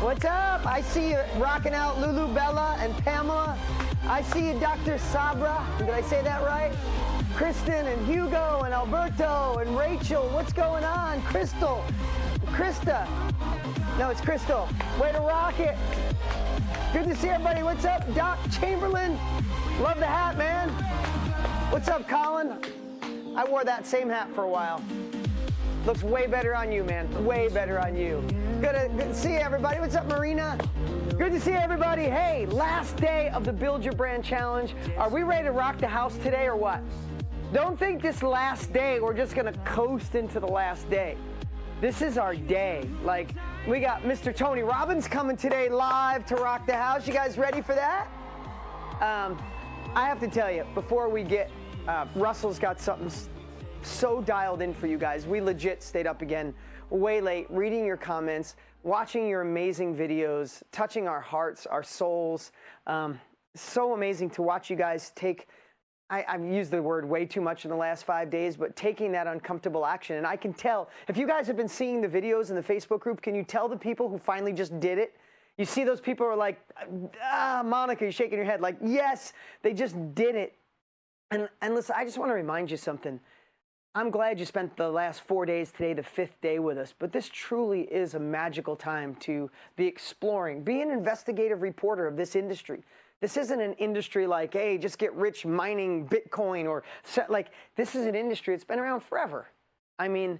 What's up? I see you rocking out Lulu Bella and Pamela. I see you, Dr. Sabra. Did I say that right? Kristen and Hugo and Alberto and Rachel. What's going on? Crystal. Krista. No, it's Crystal. Way to rock it. Good to see everybody. What's up, Doc Chamberlain? Love the hat, man. What's up, Colin? I wore that same hat for a while. Looks way better on you, man. Way better on you. Good to see everybody. What's up, Marina? Good to see everybody. Hey, last day of the Build Your Brand Challenge. Are we ready to rock the house today or what? Don't think this last day we're just gonna coast into the last day. This is our day. Like, we got Mr. Tony Robbins coming today live to rock the house. You guys ready for that? I have to tell you, before we get, Russell's got something so dialed in for you guys. We legit stayed up again way late, reading your comments, watching your amazing videos, touching our hearts, our souls. So amazing to watch you guys take, I've used the word way too much in the last 5 days, but taking that uncomfortable action. And I can tell, if you guys have been seeing the videos in the Facebook group, can you tell the people who finally just did it? You see those people who are like, Monica, you're shaking your head, like, yes, they just did it. And listen, I just want to remind you something. I'm glad you spent the last 4 days today, the 5th day with us, but this truly is a magical time to be exploring, be an investigative reporter of this industry. This isn't an industry like, hey, just get rich mining Bitcoin or like, this is an industry that's been around forever. I mean,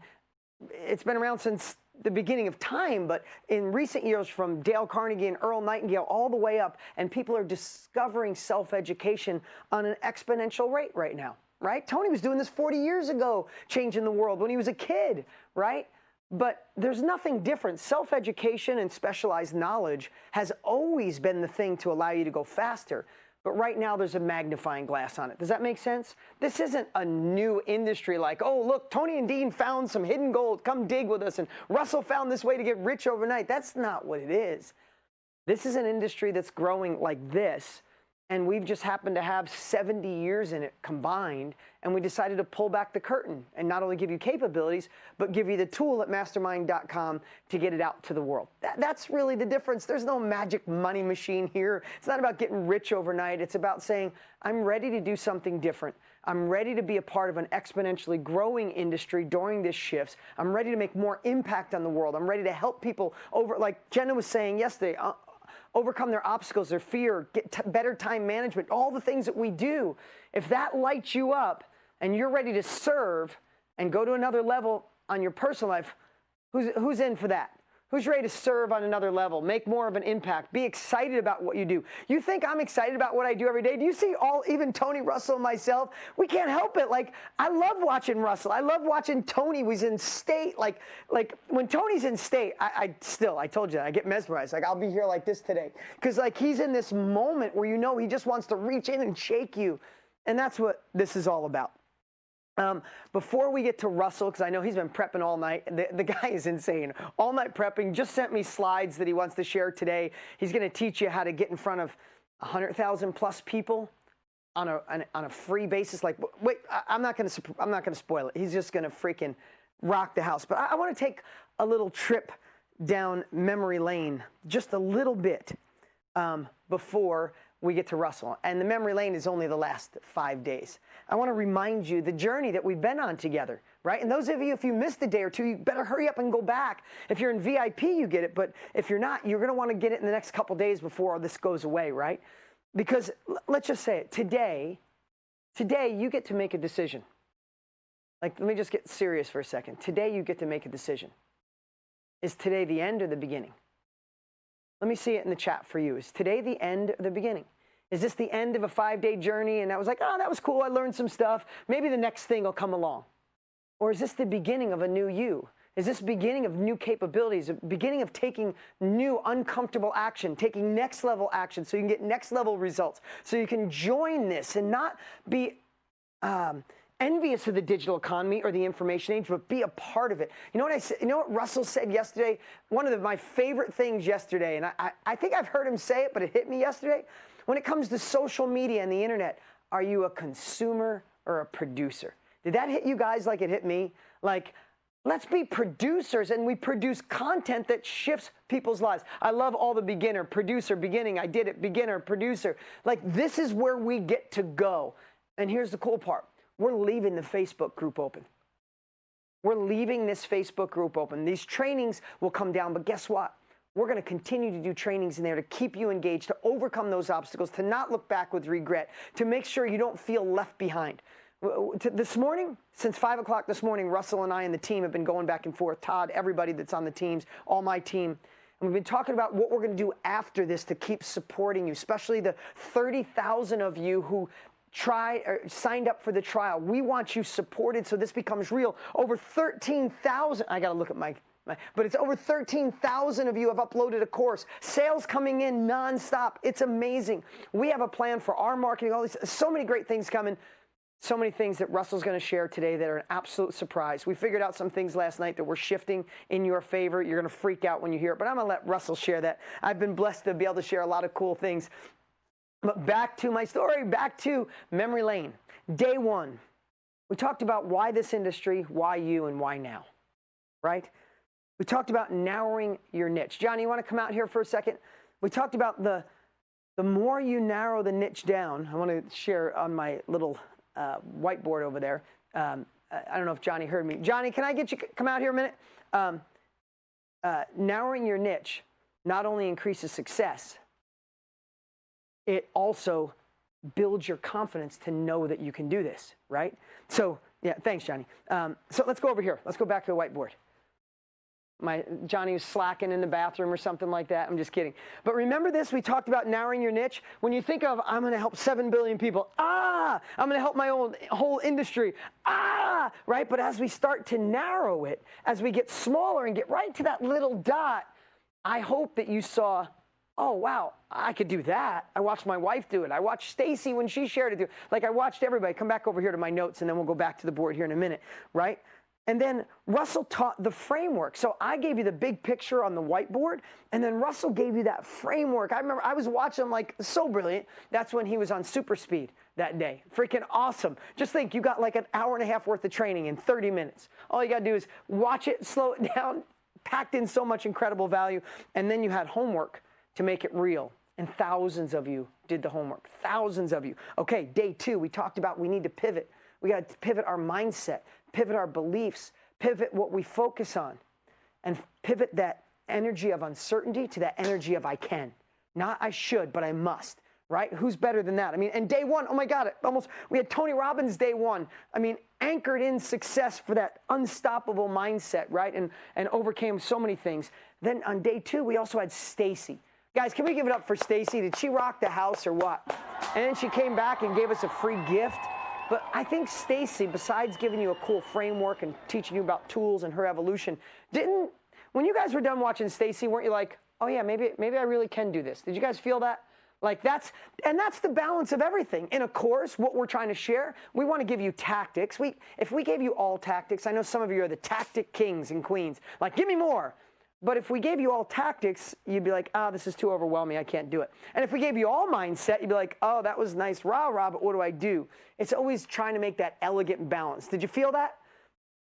it's been around since the beginning of time, but in recent years, from Dale Carnegie and Earl Nightingale all the way up, and people are discovering self-education on an exponential rate right now. Right? Tony was doing this 40 years ago, changing the world when he was a kid, right? But there's nothing different. Self-education and specialized knowledge has always been the thing to allow you to go faster. But right now there's a magnifying glass on it. Does that make sense? This isn't a new industry like, oh, look, Tony and Dean found some hidden gold. Come dig with us. And Russell found this way to get rich overnight. That's not what it is. This is an industry that's growing like this. And we've just happened to have 70 years in it combined, and we decided to pull back the curtain and not only give you capabilities, but give you the tool at mastermind.com to get it out to the world. That's really the difference. There's no magic money machine here. It's not about getting rich overnight. It's about saying, I'm ready to do something different. I'm ready to be a part of an exponentially growing industry during this shifts. I'm ready to make more impact on the world. I'm ready to help people over, like Jenna was saying yesterday, overcome their obstacles, their fear, get better time management, all the things that we do. If that lights you up and you're ready to serve and go to another level on your personal life, who's in for that? Who's ready to serve on another level, make more of an impact, be excited about what you do? You think I'm excited about what I do every day? Do you see even Tony, Russell, and myself? We can't help it. Like, I love watching Russell. I love watching Tony. He's in state. Like when Tony's in state, I told you, I get mesmerized. Like, I'll be here like this today. Because, like, he's in this moment where you know he just wants to reach in and shake you. And that's what this is all about. Before we get to Russell, because I know he's been prepping all night. The guy is insane. All night prepping, just sent me slides that he wants to share today. He's going to teach you how to get in front of 100,000 plus people on a free basis. Like, wait, I'm not going to spoil it. He's just going to freaking rock the house. But I want to take a little trip down memory lane, just a little bit, before we get to Russell. And the memory lane is only the last 5 days. I want to remind you the journey that we've been on together, right? And those of you, if you missed a day or two, you better hurry up and go back. If you're in VIP, you get it. But if you're not, you're going to want to get it in the next couple days before this goes away, right? Because let's just say it. Today, you get to make a decision. Like, let me just get serious for a second. Today, you get to make a decision. Is today the end or the beginning? Let me see it in the chat for you. Is today the end or the beginning? Is this the end of a 5-day journey and that was like, oh, that was cool, I learned some stuff. Maybe the next thing will come along. Or is this the beginning of a new you? Is this the beginning of new capabilities, a beginning of taking new uncomfortable action, taking next level action so you can get next level results, so you can join this and not be envious of the digital economy or the information age, but be a part of it. You know what I said? You know what Russell said yesterday? One of my favorite things yesterday, and I think I've heard him say it, but it hit me yesterday. When it comes to social media and the internet, are you a consumer or a producer? Did that hit you guys like it hit me? Like, Let's be producers, and we produce content that shifts people's lives. I love all the beginner, producer, beginning, I did it, beginner, producer. Like, this is where we get to go. And here's the cool part. We're leaving the Facebook group open. We're leaving this Facebook group open. These trainings will come down, but guess what? We're going to continue to do trainings in there to keep you engaged, to overcome those obstacles, to not look back with regret, to make sure you don't feel left behind. This morning, since 5 o'clock this morning, Russell and I and the team have been going back and forth, Todd, everybody that's on the teams, all my team. And we've been talking about what we're going to do after this to keep supporting you, especially the 30,000 of you who signed up for the trial. We want you supported so this becomes real. Over 13,000, I got to look at but it's over 13,000 of you have uploaded a course. Sales coming in nonstop. It's amazing. We have a plan for our marketing, all these, so many great things coming. So many things that Russell's going to share today that are an absolute surprise. We figured out some things last night that we're shifting in your favor. You're going to freak out when you hear it, but I'm going to let Russell share that. I've been blessed to be able to share a lot of cool things. But back to my story, back to memory lane. Day one, we talked about why this industry, why you, and why now, right? We talked about narrowing your niche. Johnny, you want to come out here for a second? We talked about the more you narrow the niche down. I want to share on my little whiteboard over there. I don't know if Johnny heard me. Johnny, can I get you come out here a minute? Narrowing your niche not only increases success, it also builds your confidence to know that you can do this, right? So, yeah, thanks, Johnny. So let's go over here. Let's go back to the whiteboard. Johnny was slacking in the bathroom or something like that. I'm just kidding. But remember this, we talked about narrowing your niche. When you think of, I'm going to help 7 billion people, I'm going to help my own whole industry, right? But as we start to narrow it, as we get smaller and get right to that little dot, I hope that you saw, oh, wow, I could do that. I watched my wife do it. I watched Stacy when she shared it. Do it. Like, I watched everybody. Come back over here to my notes, and then we'll go back to the board here in a minute, right? And then Russell taught the framework. So I gave you the big picture on the whiteboard, and then Russell gave you that framework. I remember I was watching him like, so brilliant. That's when he was on super speed that day. Freaking awesome. Just think, you got like an hour and a half worth of training in 30 minutes. All you got to do is watch it, slow it down, packed in so much incredible value, and then you had homework to make it real. And thousands of you did the homework. Thousands of you. Okay, day two, we talked about we need to pivot. We got to pivot our mindset, pivot our beliefs, pivot what we focus on, and pivot that energy of uncertainty to that energy of I can. Not I should, but I must, right? Who's better than that? I mean, and day one, oh my God, we had Tony Robbins day one. I mean, anchored in success for that unstoppable mindset, right? And overcame so many things. Then on day two, we also had Stacy. Guys, can we give it up for Stacy? Did she rock the house or what? And then she came back and gave us a free gift. But I think Stacy, besides giving you a cool framework and teaching you about tools and her evolution, when you guys were done watching Stacy, weren't you like, oh yeah, maybe I really can do this? Did you guys feel that? Like that's the balance of everything. In a course, what we're trying to share, we want to give you tactics. If we gave you all tactics, I know some of you are the tactic kings and queens, like give me more. But if we gave you all tactics, you'd be like, this is too overwhelming, I can't do it. And if we gave you all mindset, you'd be like, oh, that was nice, rah, but what do I do? It's always trying to make that elegant balance. Did you feel that?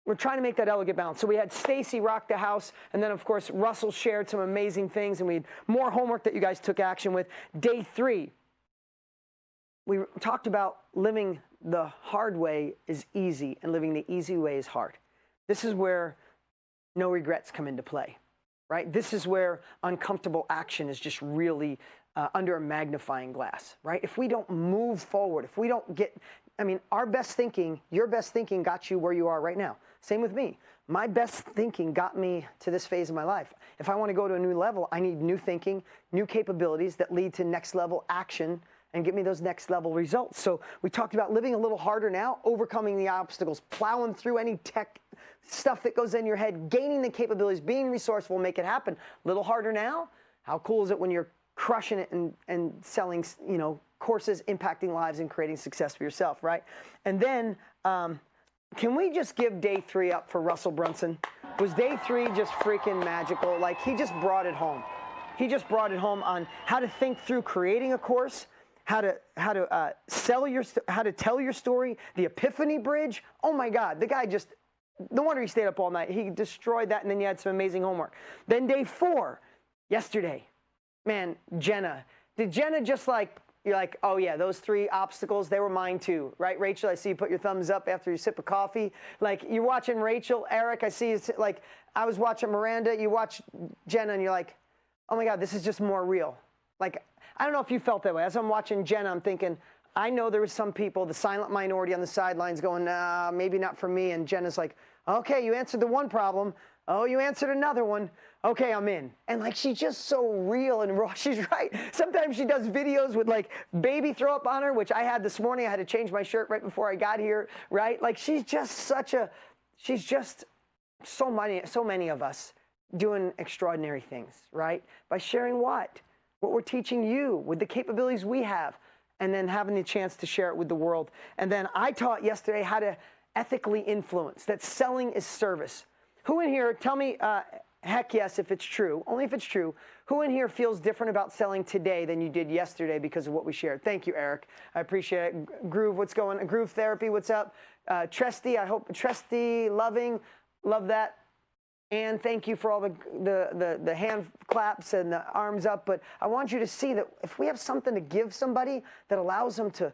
We're trying to make that elegant balance. So we had Stacy rock the house, and then, of course, Russell shared some amazing things, and we had more homework that you guys took action with. Day three, we talked about living the hard way is easy, and living the easy way is hard. This is where no regrets come into play. Right? This is where uncomfortable action is just really under a magnifying glass, right? If we don't move forward, if we don't get, our best thinking, your best thinking got you where you are right now. Same with me. My best thinking got me to this phase of my life. If I want to go to a new level, I need new thinking, new capabilities that lead to next level action and give me those next level results. So we talked about living a little harder now, overcoming the obstacles, plowing through any tech stuff that goes in your head, gaining the capabilities, being resourceful, make it happen. A little harder now. How cool is it when you're crushing it and selling, courses, impacting lives and creating success for yourself, right? And then, can we just give day three up for Russell Brunson? Was day three just freaking magical? Like, he just brought it home. He just brought it home on how to think through creating a course, how to tell your story, the Epiphany Bridge. Oh my God, the guy just no wonder he stayed up all night. He destroyed that, and then you had some amazing homework. Then day 4, yesterday, man, Jenna. Did Jenna just like, you're like, oh yeah, those 3 obstacles, they were mine too, right? Rachel, I see you put your thumbs up after you sip a coffee. Like, you're watching Rachel. Eric, I see you, like, I was watching Miranda. You watch Jenna, and you're like, oh my God, this is just more real. Like, I don't know if you felt that way. As I'm watching Jenna, I'm thinking, I know there was some people, the silent minority on the sidelines going, nah, maybe not for me. And Jenna's like, okay, you answered the one problem. Oh, you answered another one. Okay, I'm in. And like, she's just so real and raw. She's right. Sometimes she does videos with like baby throw up on her, which I had this morning. I had to change my shirt right before I got here, right? Like, she's just she's just so many of us doing extraordinary things, right? By sharing what we're teaching you with the capabilities we have, and then having the chance to share it with the world. And then I taught yesterday how to ethically influence, that selling is service. Who in here, tell me, heck yes, if it's true, only if it's true, who in here feels different about selling today than you did yesterday because of what we shared? Thank you, Eric. I appreciate it. Groove, what's going on? Groove Therapy, what's up? Tresty, I hope, Tresty, loving, love that. And thank you for all the hand claps and the arms up. But I want you to see that if we have something to give somebody that allows them to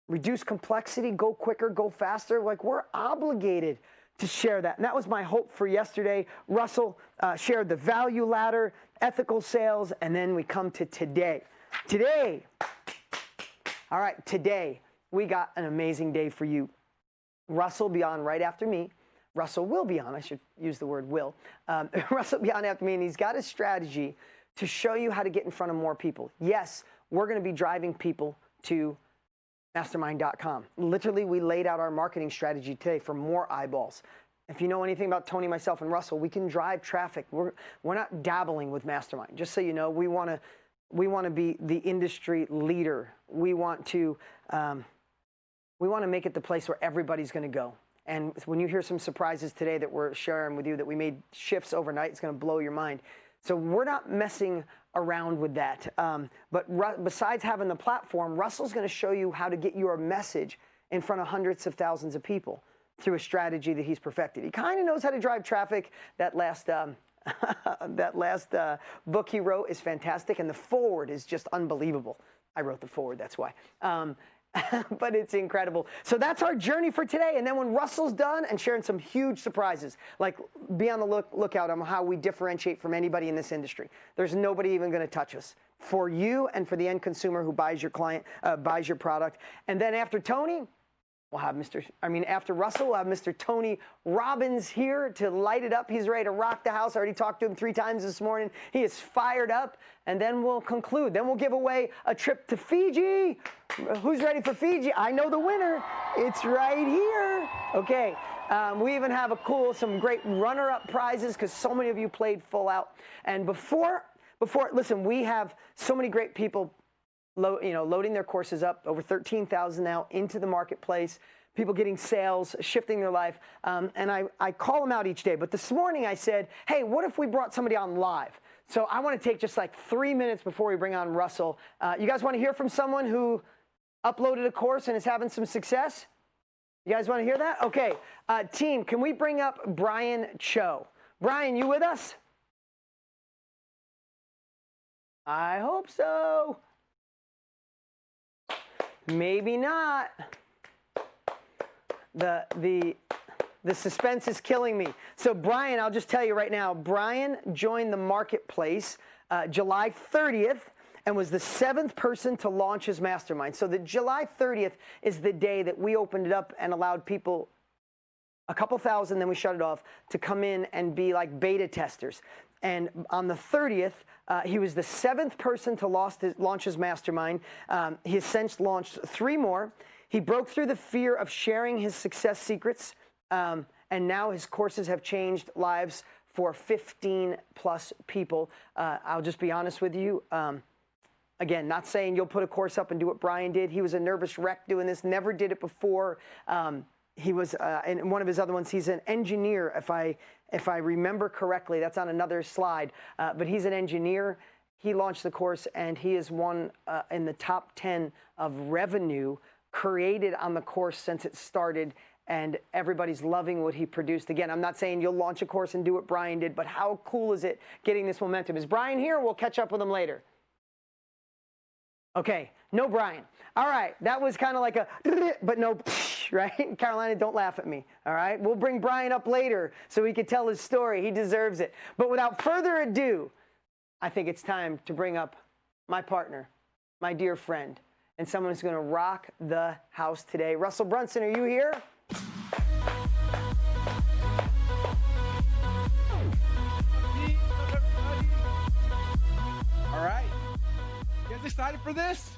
reduce complexity, go quicker, go faster, like, we're obligated to share that. And that was my hope for yesterday. Russell shared the value ladder, ethical sales, and then we come to today. Today, all right, today, we got an amazing day for you. Russell will be on right after me. Russell will be on, I should use the word will. Russell will be on after me, and he's got a strategy to show you how to get in front of more people. Yes, we're going to be driving people to mastermind.com. Literally, we laid out our marketing strategy today for more eyeballs. If you know anything about Tony, myself, and Russell, we can drive traffic. We're not dabbling with Mastermind. Just so you know, we want to be the industry leader. We want to make it the place where everybody's going to go. And when you hear some surprises today that we're sharing with you, that we made shifts overnight, it's going to blow your mind. So we're not messing around with that. But besides having the platform, Russell's going to show you how to get your message in front of hundreds of thousands of people through a strategy that he's perfected. He kind of knows how to drive traffic. That last book he wrote is fantastic, and the forward is just unbelievable. I wrote the forward, that's why. But it's incredible. So that's our journey for today. And then when Russell's done and sharing some huge surprises, like, be on the lookout on how we differentiate from anybody in this industry. There's nobody even going to touch us, for you and for the end consumer who buys your buys your product. And then after Tony, we'll have after Russell, we'll have Mr. Tony Robbins here to light it up. He's ready to rock the house. I already talked to him 3 times this morning. He is fired up. And then we'll conclude. Then we'll give away a trip to Fiji. Who's ready for Fiji? I know the winner. It's right here. Okay. We even have some great runner-up prizes because so many of you played full out. And before, listen, we have so many great people loading their courses up, over 13,000 now, into the marketplace, people getting sales, shifting their life. And I call them out each day. But this morning I said, hey, what if we brought somebody on live? So I want to take just like 3 minutes before we bring on Russell. You guys want to hear from someone who uploaded a course and is having some success? You guys want to hear that? Okay. Team, can we bring up Brian Cho? Brian, you with us? I hope so. Maybe not. The suspense is killing me. So Brian, I'll just tell you right now, Brian joined the marketplace July 30th and was the 7th person to launch his mastermind. So the July 30th is the day that we opened it up and allowed people, a couple thousand, then we shut it off, to come in and be like beta testers. And on the 30th, he was the 7th person to launch his mastermind. He has since launched 3 more. He broke through the fear of sharing his success secrets, and now his courses have changed lives for 15+ people. I'll just be honest with you. Again, not saying you'll put a course up and do what Brian did. He was a nervous wreck doing this, never did it before. He was, in one of his other ones, he's an engineer, if I remember correctly. That's on another slide. But he's an engineer. He launched the course, and he is one in the top 10 of revenue created on the course since it started. and everybody's loving what he produced. Again, I'm not saying you'll launch a course and do what Brian did, but how cool is it getting this momentum? Is Brian here? We'll catch up with him later. Okay, no Brian. All right, that was kind of like a, but no, right? Carolina, don't laugh at me, all right? We'll bring Brian up later so he can tell his story. He deserves it. But without further ado, I think it's time to bring up my partner, my dear friend, and someone who's going to rock the house today. Russell Brunson, are you here? All right. You guys excited for this?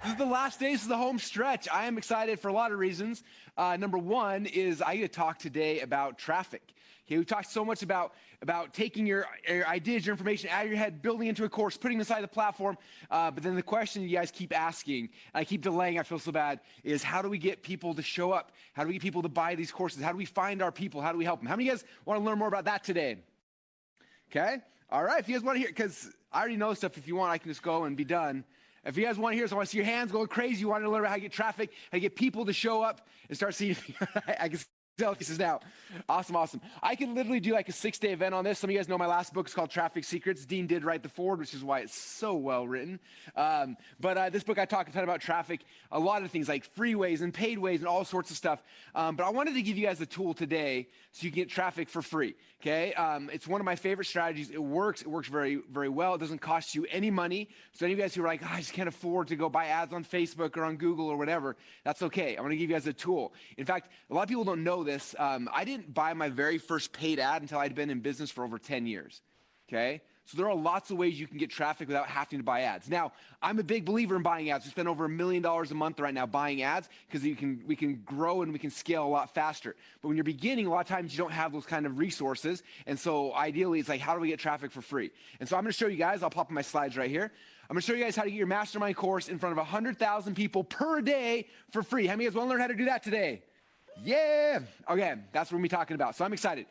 This is the last days of the home stretch. I am excited for a lot of reasons. Number one is I get to talk today about traffic. Okay, we talked so much about taking your ideas, your information out of your head, building into a course, putting it inside the platform. But then the question you guys keep asking, and I keep delaying, I feel so bad, is how do we get people to show up? How do we get people to buy these courses? How do we find our people? How do we help them? How many of you guys want to learn more about that today? Okay? All right, if you guys want to hear, because I already know stuff. If you want, I can just go and be done. If you guys want to hear, so I want to see your hands going crazy. You want to learn about how to get traffic, how to get people to show up and start seeing. I can tell this is now. Awesome. I could literally do like a 6-day event on this. Some of you guys know my last book is called Traffic Secrets. Dean did write the foreword, which is why it's so well written. But this book, I talk a ton about traffic, a lot of things like freeways and paid ways and all sorts of stuff. But I wanted to give you guys a tool today so you can get traffic for free. Okay, it's one of my favorite strategies. It works very, very well. It doesn't cost you any money. So any of you guys who are like, I just can't afford to go buy ads on Facebook or on Google or whatever, that's okay. I want to give you guys a tool. In fact, a lot of people don't know this. I didn't buy my very first paid ad until I'd been in business for over 10 years. Okay, so there are lots of ways you can get traffic without having to buy ads. Now, I'm a big believer in buying ads. We spend over $1 million a month right now buying ads because we can grow and we can scale a lot faster. But when you're beginning, a lot of times you don't have those kind of resources. And so ideally, it's like, how do we get traffic for free? And so I'm going to show you guys, I'll pop in my slides right here. I'm going to show you guys how to get your mastermind course in front of 100,000 people per day for free. How many of you guys want to learn how to do that today? Yeah. Okay, that's what we're going to be talking about. So I'm excited.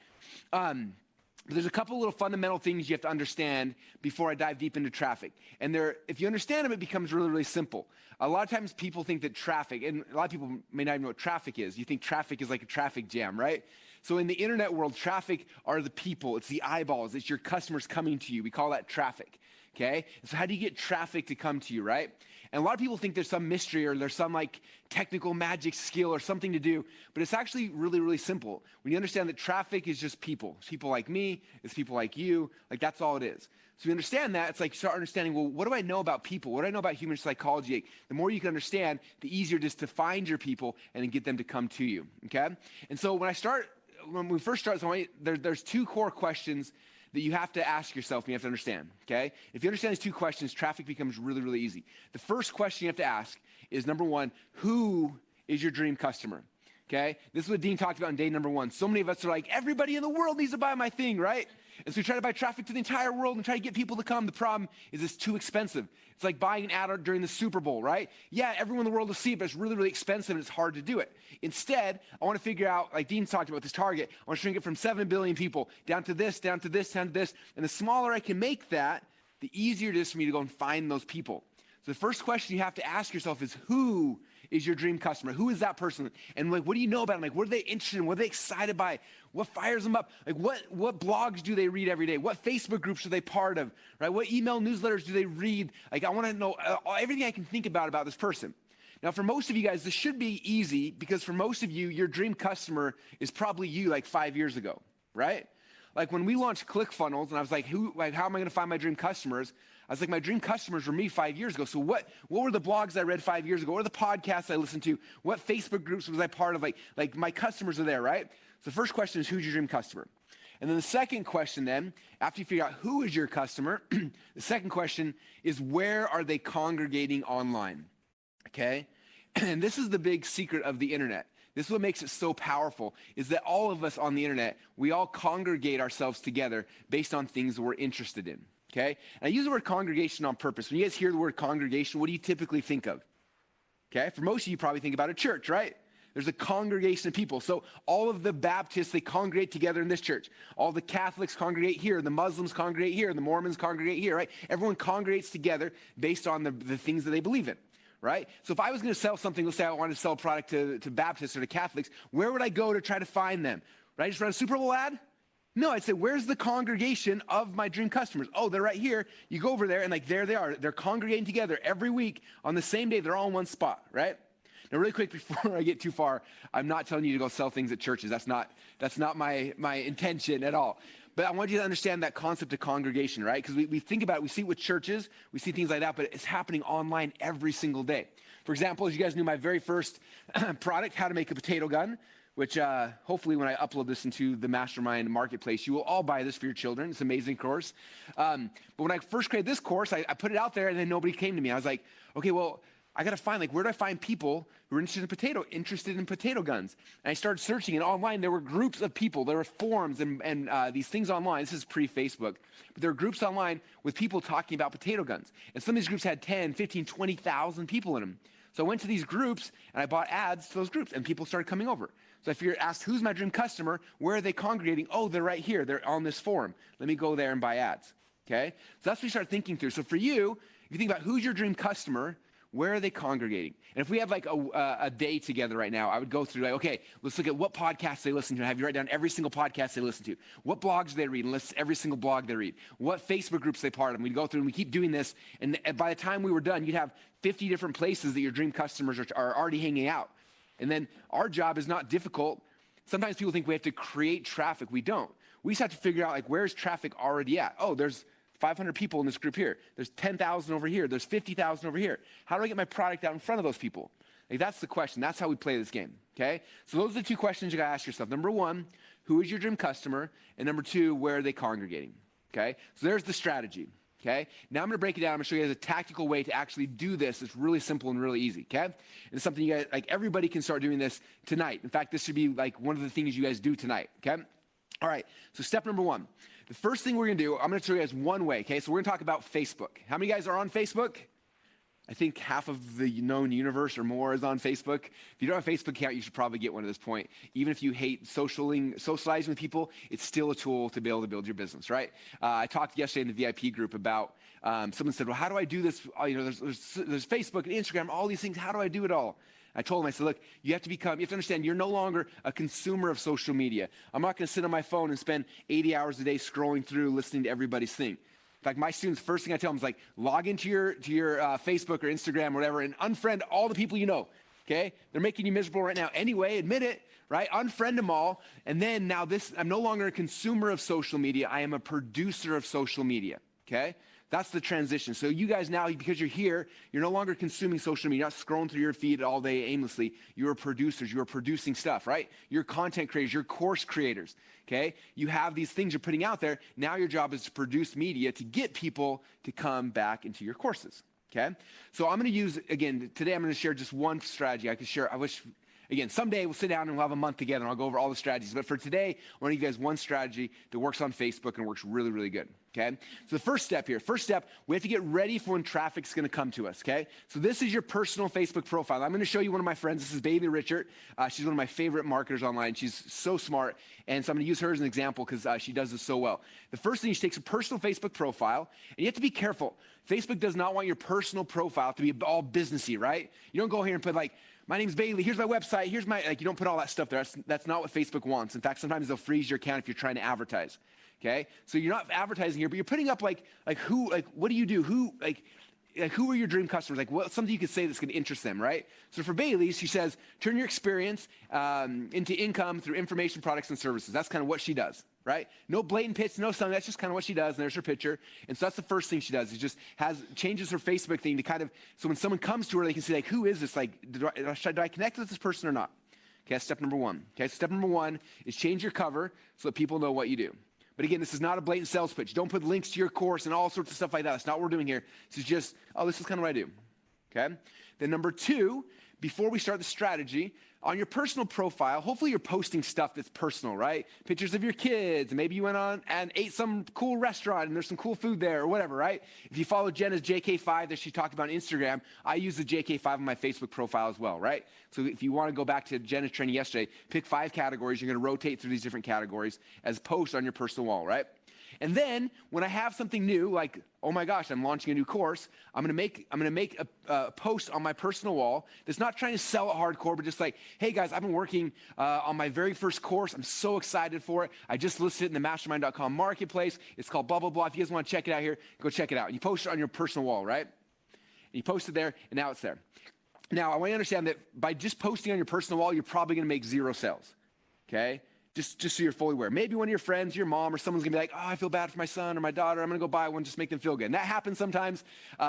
But there's a couple little fundamental things you have to understand before I dive deep into traffic. And if you understand them, it becomes really, really simple. A lot of times people think that traffic, and a lot of people may not even know what traffic is. You think traffic is like a traffic jam, right? So in the internet world, traffic are the people. It's the eyeballs. It's your customers coming to you. We call that traffic, okay? And so how do you get traffic to come to you, right? And a lot of people think there's some mystery or there's some like technical magic skill or something to do, but it's actually really, really simple. When you understand that traffic is just people. It's people like me, it's people like you, like that's all it is. So you understand that, it's like you start understanding, well, what do I know about people? What do I know about human psychology? The more you can understand, the easier it is to find your people and then get them to come to you, okay? And so when we first start, there's two core questions that you have to ask yourself and you have to understand, okay? If you understand these two questions, traffic becomes really, really easy. The first question you have to ask is, number one, who is your dream customer, okay? This is what Dean talked about in day number one. So many of us are like, everybody in the world needs to buy my thing, right? And so we try to buy traffic to the entire world and try to get people to come. The problem is it's too expensive. It's like buying an ad during the Super Bowl, right? Yeah, everyone in the world will see it, but it's really, really expensive and it's hard to do it. Instead, I want to figure out, like Dean talked about this target, I want to shrink it from 7 billion people down to this, down to this, down to this. And the smaller I can make that, the easier it is for me to go and find those people. So the first question you have to ask yourself is, who is your dream customer? Who is that person? And like, what do you know about them? Like, what are they interested in? What are they excited by? What fires them up? Like, what blogs do they read every day? What Facebook groups are they part of? Right? What email newsletters do they read? Like, I want to know everything I can think about this person. Now, for most of you guys, this should be easy because for most of you, your dream customer is probably you like 5 years ago, right? Like when we launched ClickFunnels and I was like, how am I going to find my dream customers? I was like, my dream customers were me 5 years ago. So what were the blogs I read 5 years ago? What were the podcasts I listened to? What Facebook groups was I part of? Like my customers are there, right? So the first question is, who's your dream customer? And then the second question then, after you figure out who is your customer, the second question is, where are they congregating online? Okay? And this is the big secret of the internet. This is what makes it so powerful, is that all of us on the internet, we all congregate ourselves together based on things we're interested in, okay? And I use the word congregation on purpose. When you guys hear the word congregation, what do you typically think of? Okay, for most of you probably think about a church, right? There's a congregation of people. So all of the Baptists, they congregate together in this church. All the Catholics congregate here, the Muslims congregate here, the Mormons congregate here, right? Everyone congregates together based on the things that they believe in. right? So if I was going to sell something, let's say I wanted to sell a product to Baptists or to Catholics, where would I go to try to find them? Right? Just run a Super Bowl ad? No, I'd say, where's the congregation of my dream customers? Oh, they're right here. You go over there and like, there they are. They're congregating together every week on the same day. They're all in one spot, right? Now, really quick, before I get too far, I'm not telling you to go sell things at churches. That's not my intention at all. But I want you to understand that concept of congregation, right? Because we think about it, we see it with churches, we see things like that, but it's happening online every single day. For example, as you guys knew, my very first product, how to make a potato gun, which hopefully when I upload this into the Mastermind Marketplace, you will all buy this for your children. It's an amazing course. But when I first created this course, I put it out there and then nobody came to me. I was like, okay, well, I got to find, like, where do I find people who are interested in potato guns? And I started searching, and online there were groups of people. There were forums and these things online. This is pre-Facebook. But there were groups online with people talking about potato guns. And some of these groups had 10, 15, 20,000 people in them. So I went to these groups, and I bought ads to those groups, and people started coming over. So I asked, who's my dream customer? Where are they congregating? Oh, they're right here. They're on this forum. Let me go there and buy ads, okay? So that's what you start thinking through. So for you, if you think about who's your dream customer, where are they congregating? And if we have like a day together right now, I would go through like, okay, let's look at what podcasts they listen to. Have you write down every single podcast they listen to. What blogs they read, and list every single blog they read. What Facebook groups they part of. We'd go through and we keep doing this. And by the time we were done, you'd have 50 different places that your dream customers are already hanging out. And then our job is not difficult. Sometimes people think we have to create traffic. We don't. We just have to figure out like, where's traffic already at? Oh, there's 500 people in this group here. There's 10,000 over here. There's 50,000 over here. How do I get my product out in front of those people? Like, that's the question. That's how we play this game, okay? So those are the two questions you got to ask yourself. Number one, who is your dream customer? And number two, where are they congregating, okay? So there's the strategy, okay? Now I'm going to break it down. I'm going to show you guys a tactical way to actually do this. It's really simple and really easy, okay? And it's something you guys, like, everybody can start doing this tonight. In fact, this should be like one of the things you guys do tonight, okay? All right, so step number one. The first thing we're going to do, I'm going to show you guys one way, okay? So we're going to talk about Facebook. How many guys are on Facebook? I think half of the known universe or more is on Facebook. If you don't have a Facebook account, you should probably get one at this point. Even if you hate socializing with people, it's still a tool to be able to build your business, right? I talked yesterday in the VIP group about, someone said, well, how do I do this? There's Facebook and Instagram, all these things. How do I do it all? I told him, I said, look, you have to understand you're no longer a consumer of social media. I'm not going to sit on my phone and spend 80 hours a day scrolling through, listening to everybody's thing. In fact, my students, first thing I tell them is like, log into your Facebook or Instagram or whatever and unfriend all the people you know, okay? They're making you miserable right now anyway, admit it, right? Unfriend them all. And then now I'm no longer a consumer of social media. I am a producer of social media, okay? That's the transition. So you guys now, because you're here, you're no longer consuming social media. You're not scrolling through your feed all day aimlessly. You're producers. You are producing stuff, right? You're content creators. You're course creators, okay? You have these things you're putting out there. Now your job is to produce media to get people to come back into your courses, okay? So I'm going to use, again, today I'm going to share just one strategy. Again, someday we'll sit down and we'll have a month together and I'll go over all the strategies. But for today, I want to give you guys one strategy that works on Facebook and works really, really good, okay? So the first step, we have to get ready for when traffic's going to come to us, okay? So this is your personal Facebook profile. I'm going to show you one of my friends. This is Bailey Richard. She's one of my favorite marketers online. She's so smart. And so I'm going to use her as an example because she does this so well. The first thing, she takes a personal Facebook profile, and you have to be careful. Facebook does not want your personal profile to be all businessy, right? You don't go here and put like, my name's Bailey, here's my website, you don't put all that stuff there. That's not what Facebook wants. In fact, sometimes they'll freeze your account if you're trying to advertise, okay? So you're not advertising here, but you're putting up what do you do? Who are your dream customers? Like what, something you could say that's gonna interest them, right? So for Bailey, she says, turn your experience into income through information, products, and services. That's kind of what she does, right? No blatant pitch, no something, that's just kind of what she does, and there's her picture. And so that's the first thing she does, is just changes her Facebook thing to kind of, so when someone comes to her, they can see like, who is this? Like, do I connect with this person or not? Okay, that's step number one. Okay, so step number one is change your cover so that people know what you do. But again, this is not a blatant sales pitch. Don't put links to your course and all sorts of stuff like that. That's not what we're doing here. This is just, this is kind of what I do, okay? Then number two, before we start the strategy, on your personal profile, hopefully you're posting stuff that's personal, right? Pictures of your kids. Maybe you went on and ate some cool restaurant and there's some cool food there or whatever, right? If you follow Jenna's JK5 that she talked about on Instagram, I use the JK5 on my Facebook profile as well, right? So if you want to go back to Jenna's training yesterday, pick 5 categories. You're going to rotate through these different categories as posts on your personal wall, right? And then when I have something new, like, oh my gosh, I'm launching a new course, I'm gonna make a post on my personal wall that's not trying to sell it hardcore, but just like, hey guys, I've been working on my very first course. I'm so excited for it. I just listed it in the mastermind.com marketplace. It's called blah, blah, blah. If you guys wanna check it out here, go check it out. And you post it on your personal wall, right? And you post it there, and now it's there. Now, I want you to understand that by just posting on your personal wall, you're probably gonna make 0 sales, okay? Just so you're fully aware. Maybe one of your friends, your mom, or someone's gonna be like, oh, I feel bad for my son or my daughter. I'm gonna go buy one, just make them feel good. And that happens sometimes.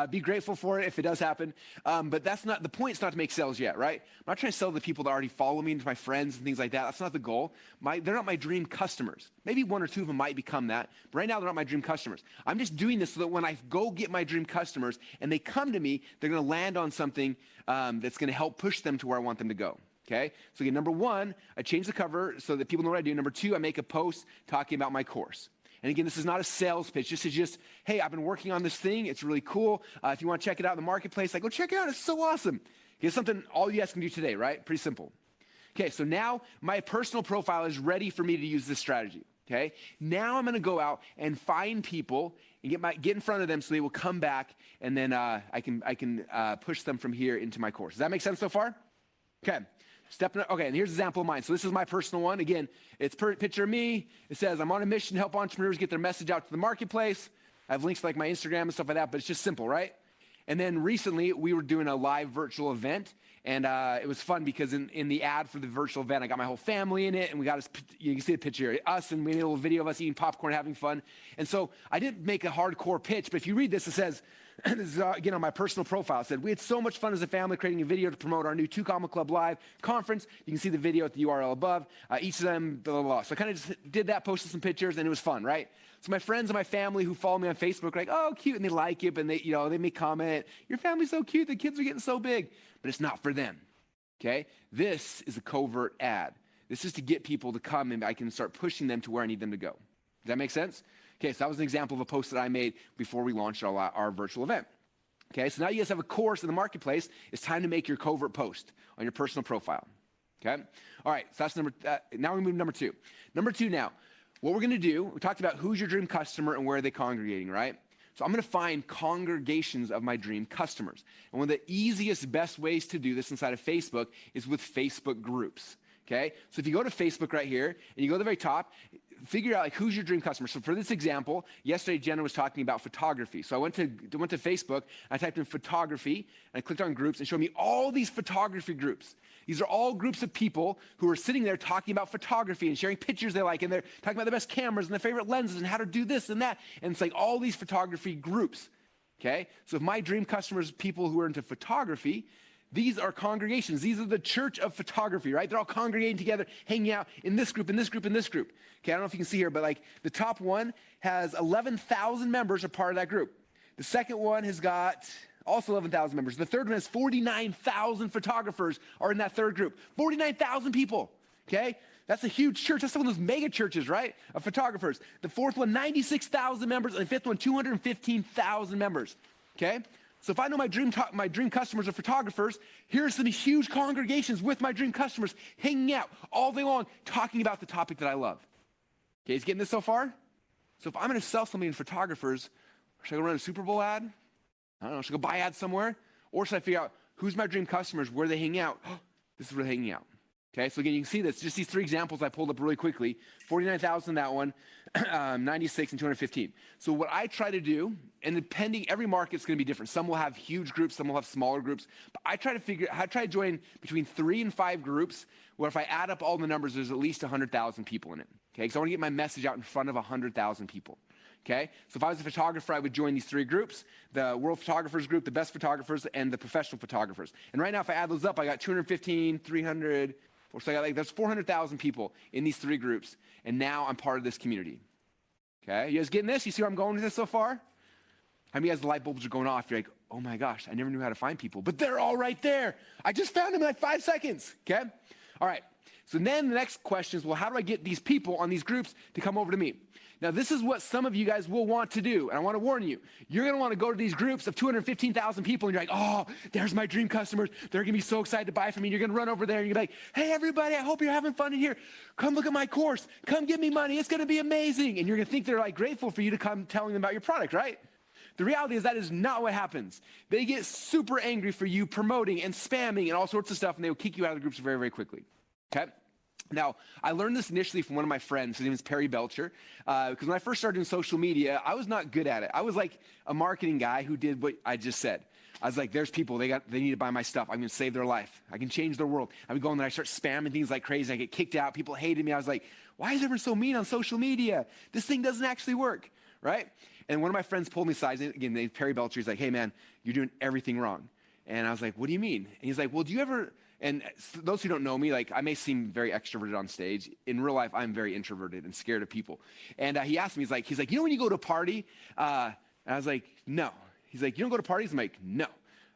Be grateful for it if it does happen. But that's not, the point's not to make sales yet, right? I'm not trying to sell to the people that already follow me and to my friends and things like that. That's not the goal. They're not my dream customers. Maybe 1 or 2 of them might become that. But right now, they're not my dream customers. I'm just doing this so that when I go get my dream customers and they come to me, they're gonna land on something that's gonna help push them to where I want them to go. Okay, so again, number 1, I change the cover so that people know what I do. Number 2, I make a post talking about my course. And again, this is not a sales pitch. This is just, hey, I've been working on this thing. It's really cool. If you want to check it out in the marketplace, like, go check it out. It's so awesome. It's something all you guys can do today, right? Pretty simple. Okay, so now my personal profile is ready for me to use this strategy. Okay, now I'm going to go out and find people and get in front of them so they will come back, and then I can push them from here into my course. Does that make sense so far? Okay. Okay, and here's an example of mine. So this is my personal one. Again, it's picture of me. It says, I'm on a mission to help entrepreneurs get their message out to the marketplace. I have links to like my Instagram and stuff like that, but it's just simple, right? And then recently, we were doing a live virtual event, and it was fun because in the ad for the virtual event, I got my whole family in it, and we got you can see the picture here, us, and we made a little video of us eating popcorn, having fun. And so I didn't make a hardcore pitch, but if you read this, it says, this is, again, on my personal profile, it said, we had so much fun as a family creating a video to promote our new 2 Comma Club Live conference. You can see the video at the URL above. Each of them, blah, blah, blah. So I kind of just did that, posted some pictures, and it was fun, right? So my friends and my family who follow me on Facebook are like, oh, cute, and they like it, and they may comment, your family's so cute, the kids are getting so big, but it's not for them, okay? This is a covert ad. This is to get people to come, and I can start pushing them to where I need them to go. Does that make sense? Okay, so that was an example of a post that I made before we launched our virtual event. Okay, so now you guys have a course in the marketplace. It's time to make your covert post on your personal profile. Okay, all right, so that's now we move to number 2. Number 2 now, what we're gonna do, we talked about who's your dream customer and where are they congregating, right? So I'm gonna find congregations of my dream customers. And one of the easiest, best ways to do this inside of Facebook is with Facebook groups. Okay, so if you go to Facebook right here and you go to the very top, figure out like who's your dream customer. So for this example, yesterday Jenna was talking about photography. So I went to Facebook, I typed in photography, and I clicked on groups and showed me all these photography groups. These are all groups of people who are sitting there talking about photography and sharing pictures they like, and they're talking about the best cameras and their favorite lenses and how to do this and that. And it's like all these photography groups. Okay, so if my dream customers, people who are into photography, these are congregations. These are the church of photography, right? They're all congregating together, hanging out in this group, in this group, in this group. Okay, I don't know if you can see here, but like the top one has 11,000 members are part of that group. The second one has got also 11,000 members. The third one has 49,000 photographers are in that third group. 49,000 people, okay? That's a huge church. That's one of those mega churches, right, of photographers. The fourth one, 96,000 members. And the fifth one, 215,000 members, okay? So if I know my dream customers are photographers, here's some huge congregations with my dream customers hanging out all day long, talking about the topic that I love. Okay, you getting this so far? So if I'm going to sell something to photographers, should I go run a Super Bowl ad? I don't know. Should I go buy ads somewhere? Or should I figure out who's my dream customers, where they hang out? This is where they're hanging out. Okay, so again, you can see this. Just these 3 examples I pulled up really quickly. 49,000 that one, 96 and 215. So what I try to do, and depending, every market's going to be different. Some will have huge groups, some will have smaller groups. But I try to join between 3 and 5 groups where if I add up all the numbers, there's at least 100,000 people in it. Okay, because I want to get my message out in front of 100,000 people. Okay, so if I was a photographer, I would join these 3 groups: the World Photographers Group, the Best Photographers, and the Professional Photographers. And right now, if I add those up, I got 215, 300. So I got there's 400,000 people in these 3 groups, and now I'm part of this community. Okay, you guys getting this? You see where I'm going with this so far? How many of you guys, the light bulbs are going off? You're like, oh my gosh, I never knew how to find people, but they're all right there. I just found them in like 5 seconds. Okay, all right. So then the next question is, well, how do I get these people on these groups to come over to me? Now, this is what some of you guys will want to do, and I want to warn you. You're going to want to go to these groups of 215,000 people, and you're like, oh, there's my dream customers. They're going to be so excited to buy from me. You're going to run over there, and you're like, hey, everybody, I hope you're having fun in here. Come look at my course. Come give me money. It's going to be amazing. And you're going to think they're like grateful for you to come telling them about your product, right? The reality is that is not what happens. They get super angry for you promoting and spamming and all sorts of stuff, and they will kick you out of the groups very, very quickly, okay? Now, I learned this initially from one of my friends. His name is Perry Belcher. Because when I first started doing social media, I was not good at it. I was like a marketing guy who did what I just said. I was like, there's people, they need to buy my stuff. I'm going to save their life. I can change their world. I would go in there, I start spamming things like crazy. I get kicked out. People hated me. I was like, why is everyone so mean on social media? This thing doesn't actually work, right? And one of my friends pulled me aside. Again, named Perry Belcher. He's like, hey, man, you're doing everything wrong. And I was like, what do you mean? And he's like, well, do you ever... And those who don't know me, like I may seem very extroverted on stage. In real life, I'm very introverted and scared of people. And he asked me, he's like, you know when you go to a party? And I was like, no. He's like, you don't go to parties? I'm like, no,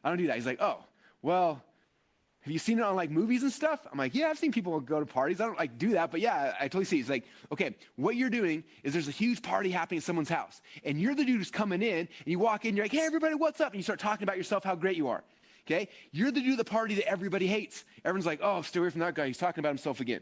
I don't do that. He's like, oh, well, have you seen it on like movies and stuff? I'm like, yeah, I've seen people go to parties. I don't like do that, but yeah, I totally see. He's like, okay, what you're doing is there's a huge party happening at someone's house, and you're the dude who's coming in, and you walk in, you're like, hey, everybody, what's up? And you start talking about yourself, how great you are. Okay, you're the dude at the party that everybody hates. Everyone's like, oh, stay away from that guy. He's talking about himself again.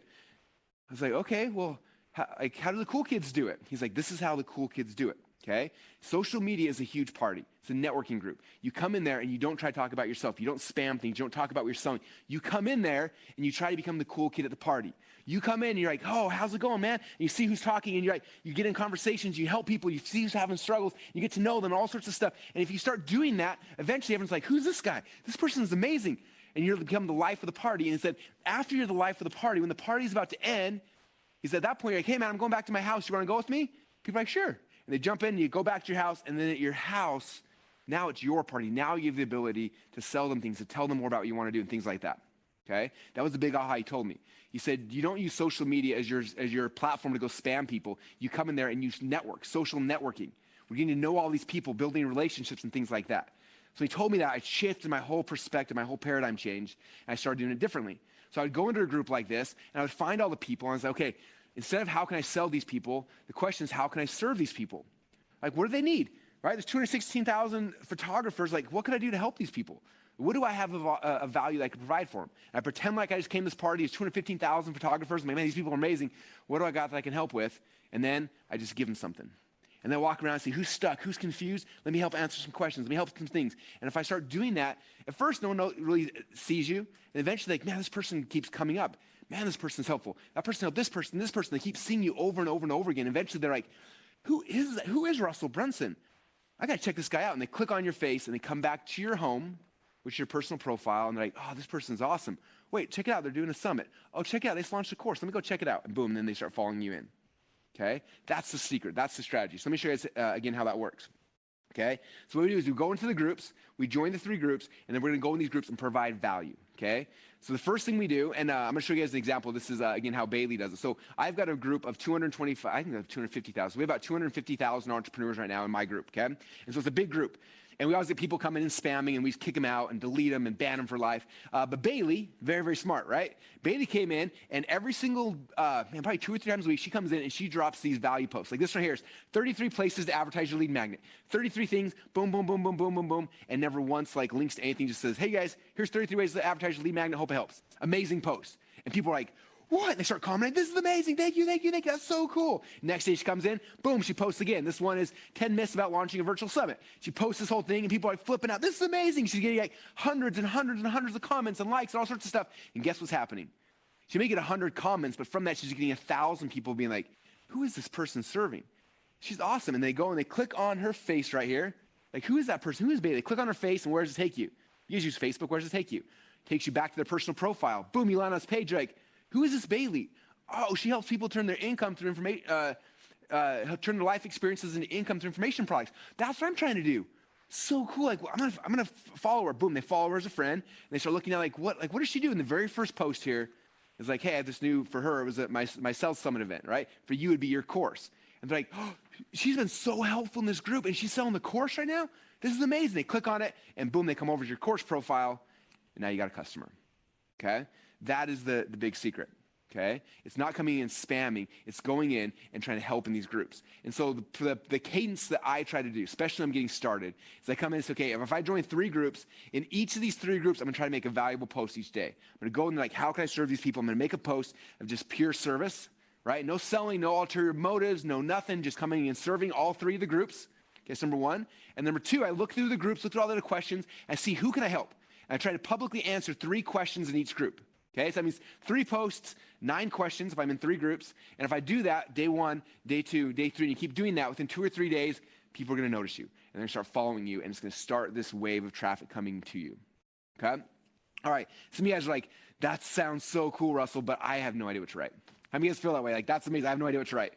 I was like, okay, well, how do the cool kids do it? He's like, this is how the cool kids do it. Okay, social media is a huge party. It's a networking group. You come in there and you don't try to talk about yourself. You don't spam things. You don't talk about what you're selling. You come in there and you try to become the cool kid at the party. You come in and you're like, oh, how's it going, man? And you see who's talking and you get in conversations, you help people, you see who's having struggles, you get to know them, all sorts of stuff. And if you start doing that, eventually everyone's like, who's this guy? This person is amazing. And you become the life of the party. And he said, after you're the life of the party, when the party's about to end, he said, at that point, you're like, hey, man, I'm going back to my house. You want to go with me? People are like, sure. And they jump in, and you go back to your house, and then at your house, now it's your party. Now you have the ability to sell them things, to tell them more about what you want to do and things like that. Okay? That was the big aha he told me. He said, you don't use social media as your platform to go spam people. You come in there and use network, social networking. We're getting to know all these people, building relationships and things like that. So he told me that. I shifted my whole perspective, my whole paradigm changed, and I started doing it differently. So I would go into a group like this, and I would find all the people, and I was like, okay, instead of how can I sell these people, the question is how can I serve these people? Like, what do they need, right? There's 216,000 photographers. Like, what can I do to help these people? What do I have of value that I can provide for them? And I pretend like I just came to this party. There's 215,000 photographers. I'm like, man, these people are amazing. What do I got that I can help with? And then I just give them something. And then I walk around and see who's stuck, who's confused. Let me help answer some questions. Let me help some things. And if I start doing that, at first no one really sees you. And eventually, like, man, this person keeps coming up. Man, this person's helpful. That person helped this person, this person. They keep seeing you over and over and over again. Eventually, they're like, who is that? Who is Russell Brunson? I got to check this guy out. And they click on your face, and they come back to your home, which is your personal profile, and they're like, oh, this person's awesome. Wait, check it out. They're doing a summit. Oh, check it out. They just launched a course. Let me go check it out. And boom, then they start following you in. Okay? That's the secret. That's the strategy. So let me show you guys, again, how that works. Okay? So what we do is we go into the groups, we join the 3 groups, and then we're going to go in these groups and provide value. Okay? So the first thing we do, and I'm going to show you guys an example. This is, again, how Bailey does it. So I've got a group of 225, I think I have 250,000. We have about 250,000 entrepreneurs right now in my group, okay? And so it's a big group. And we always get people coming in spamming, and we kick them out and delete them and ban them for life. But Bailey, very, very smart, right? Bailey came in, and every single, probably 2 or 3 times a week, she comes in and she drops these value posts. Like this right here is 33 places to advertise your lead magnet. 33 things, boom, boom, boom, boom, boom, boom, boom, and never once like links to anything. Just says, hey guys, here's 33 ways to advertise your lead magnet. Hope it helps. Amazing post. And people are like, what? And they start commenting, this is amazing. Thank you, thank you, thank you. That's so cool. Next day she comes in, boom, she posts again. This one is 10 myths about launching a virtual summit. She posts this whole thing, and people are like flipping out. This is amazing. She's getting like hundreds and hundreds and hundreds of comments and likes and all sorts of stuff. And guess what's happening? She may get 100 comments, but from that she's getting 1,000 people being like, who is this person serving? She's awesome. And they go and they click on her face right here. Like, who is that person? Who is Bailey? They click on her face, and where does it take you? You guys use Facebook. Where does it take you? It takes you back to their personal profile. Boom, you land on this page. You're like, who is this Bailey? Oh, she helps people turn their income through information, turn their life experiences into income through information products. That's what I'm trying to do. So cool. Like, well, I'm gonna follow her. Boom, they follow her as a friend, and they start looking at what does she do? In the very first post here is like, hey, I have this new, for her, it was at my Sales Summit event, right? For you, it'd be your course. And they're like, oh, she's been so helpful in this group, and she's selling the course right now? This is amazing. They click on it, and boom, they come over to your course profile, and now you got a customer. Okay? That is the big secret. okay? It's not coming in spamming. It's going in and trying to help in these groups. And so the cadence that I try to do, especially when I'm getting started, is I come in and say, okay, if I join 3 groups, in each of these 3 groups, I'm going to try to make a valuable post each day. I'm going to go and like, how can I serve these people? I'm going to make a post of just pure service, right? No selling, no ulterior motives, no nothing, just coming and serving all 3 of the groups. Okay, that's number 1. And number 2, I look through the groups, look through all the questions, and see who can I help. And I try to publicly answer 3 questions in each group. Okay, so that means 3 posts, 9 questions if I'm in 3 groups. And if I do that, day 1, day 2, day 3, and you keep doing that, within 2 or 3 days, people are going to notice you. And they're going to start following you, and it's going to start this wave of traffic coming to you. Okay? All right, some of you guys are like, that sounds so cool, Russell, but I have no idea what to write. How many of you guys feel that way? Like, that's amazing. I have no idea what to write.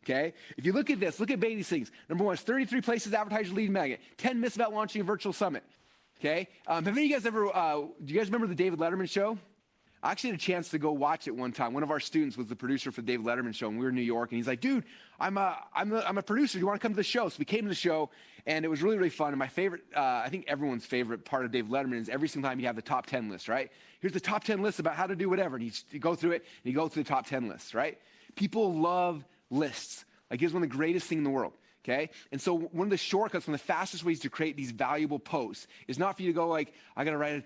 Okay? If you look at this, look at these things. Number 1 is 33 places to advertise your lead magnet. 10 myths about launching a virtual summit. Okay? Have any of you guys ever, do you guys remember the David Letterman show? I actually had a chance to go watch it one time. One of our students was the producer for the David Letterman show, and we were in New York, and he's like, dude, I'm a producer. Do you want to come to the show? So we came to the show, and it was really, really fun. And my favorite, I think everyone's favorite part of David Letterman is every single time you have the top 10 list, right? Here's the top 10 lists about how to do whatever. And you go through it, and you go through the top 10 lists, right? People love lists. Like, it's one of the greatest things in the world. Okay? And so one of the shortcuts, one of the fastest ways to create these valuable posts is not for you to go like, I got to write,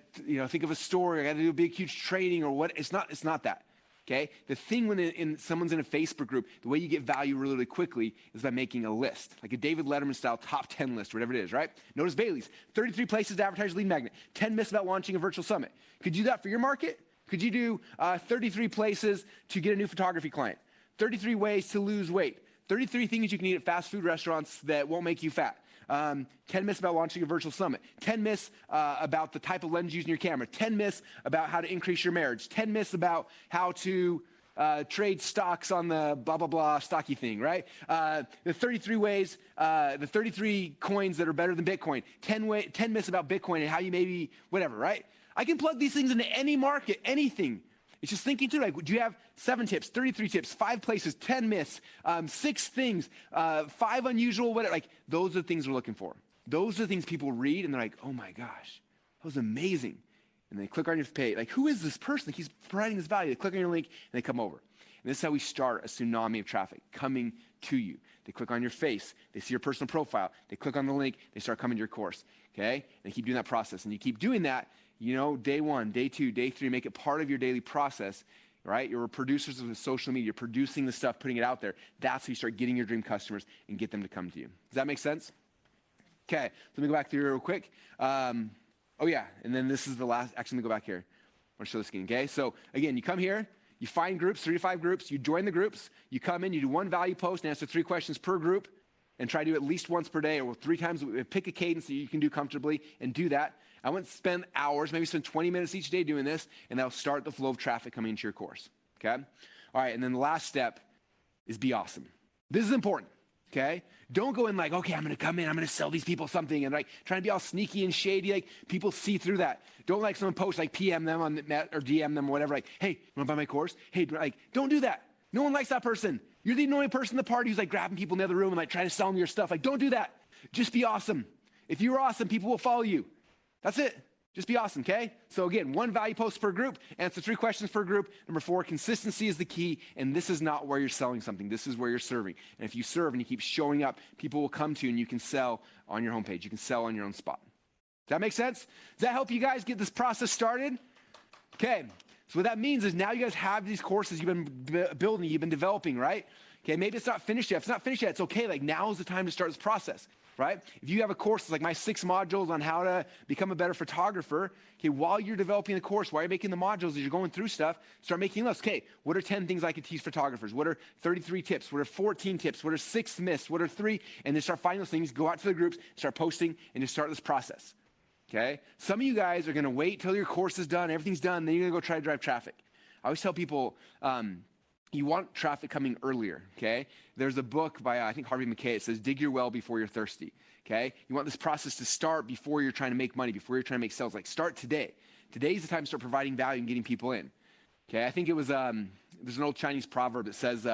think of a story, I got to do a big, huge training or what. It's not that. Okay? The thing when someone's in a Facebook group, the way you get value really, really quickly is by making a list, like a David Letterman style top 10 list, whatever it is, right? Notice Bailey's 33 places to advertise your lead magnet, 10 myths about launching a virtual summit. Could you do that for your market? Could you do 33 places to get a new photography client? 33 ways to lose weight. 33 things you can eat at fast food restaurants that won't make you fat. 10 myths about launching a virtual summit. 10 myths about the type of lens using your camera. 10 myths about how to increase your marriage. 10 myths about how to trade stocks on the blah, blah, blah stocky thing, right? The 33 ways, the 33 coins that are better than Bitcoin. 10 myths about Bitcoin and how you maybe, whatever, right? I can plug these things into any market, anything. It's just thinking through, like, do you have 7 tips, 33 tips, 5 places, 10 myths, 6 things, 5 unusual, whatever. Like, those are the things we're looking for. Those are the things people read, and they're like, oh, my gosh, that was amazing. And they click on your page. Like, who is this person? He's providing this value. They click on your link, and they come over. And this is how we start a tsunami of traffic coming to you. They click on your face. They see your personal profile. They click on the link. They start coming to your course, okay? And they keep doing that process. And you keep doing that, day 1, day 2, day 3, make it part of your daily process, right? You're producers of the social media. You're producing the stuff, putting it out there. That's how you start getting your dream customers and get them to come to you. Does that make sense? Okay, let me go back through real quick. And then this is the last. Actually, let me go back here. I want to show this again, okay? So, again, you come here. You find groups, 3 to 5 groups. You join the groups. You come in. You do 1 value post and answer 3 questions per group and try to do it at least once per day or 3 times. Pick a cadence that you can do comfortably and do that. I wouldn't spend hours, maybe spend 20 minutes each day doing this, and that'll start the flow of traffic coming into your course, okay? All right, and then the last step is be awesome. This is important, okay? Don't go in like, okay, I'm going to come in, I'm going to sell these people something, and like trying to be all sneaky and shady. Like, people see through that. Don't like someone post, like PM them on the net or DM them or whatever, like, hey, you want to buy my course? Hey, like, don't do that. No one likes that person. You're the only person in the party who's like grabbing people in the other room and like trying to sell them your stuff. Like, don't do that. Just be awesome. If you're awesome, people will follow you. That's it. Just be awesome, okay? So again, 1 value post per group, answer 3 questions per group. Number 4, consistency is the key, and this is not where you're selling something. This is where you're serving. And if you serve and you keep showing up, people will come to you, and you can sell on your homepage. You can sell on your own spot. Does that make sense? Does that help you guys get this process started? Okay, so what that means is now you guys have these courses you've been building, you've been developing, right? Okay, maybe it's not finished yet. If it's not finished yet, it's okay. Like, now is the time to start this process. Right? If you have a course like my 6 modules on how to become a better photographer, okay, while you're developing the course, while you're making the modules, as you're going through stuff, start making lists. Okay, what are 10 things I could teach photographers? What are 33 tips? What are 14 tips? What are 6 myths? What are 3? And then start finding those things, go out to the groups, start posting, and just start this process. Okay? Some of you guys are going to wait till your course is done, everything's done, then you're going to go try to drive traffic. I always tell people, you want traffic coming earlier, okay? There's a book by, I think, Harvey Mackay. It says, dig your well before you're thirsty, okay? You want this process to start before you're trying to make money, before you're trying to make sales. Like, start today. Today's the time to start providing value and getting people in, okay? I think it was, there's an old Chinese proverb that says,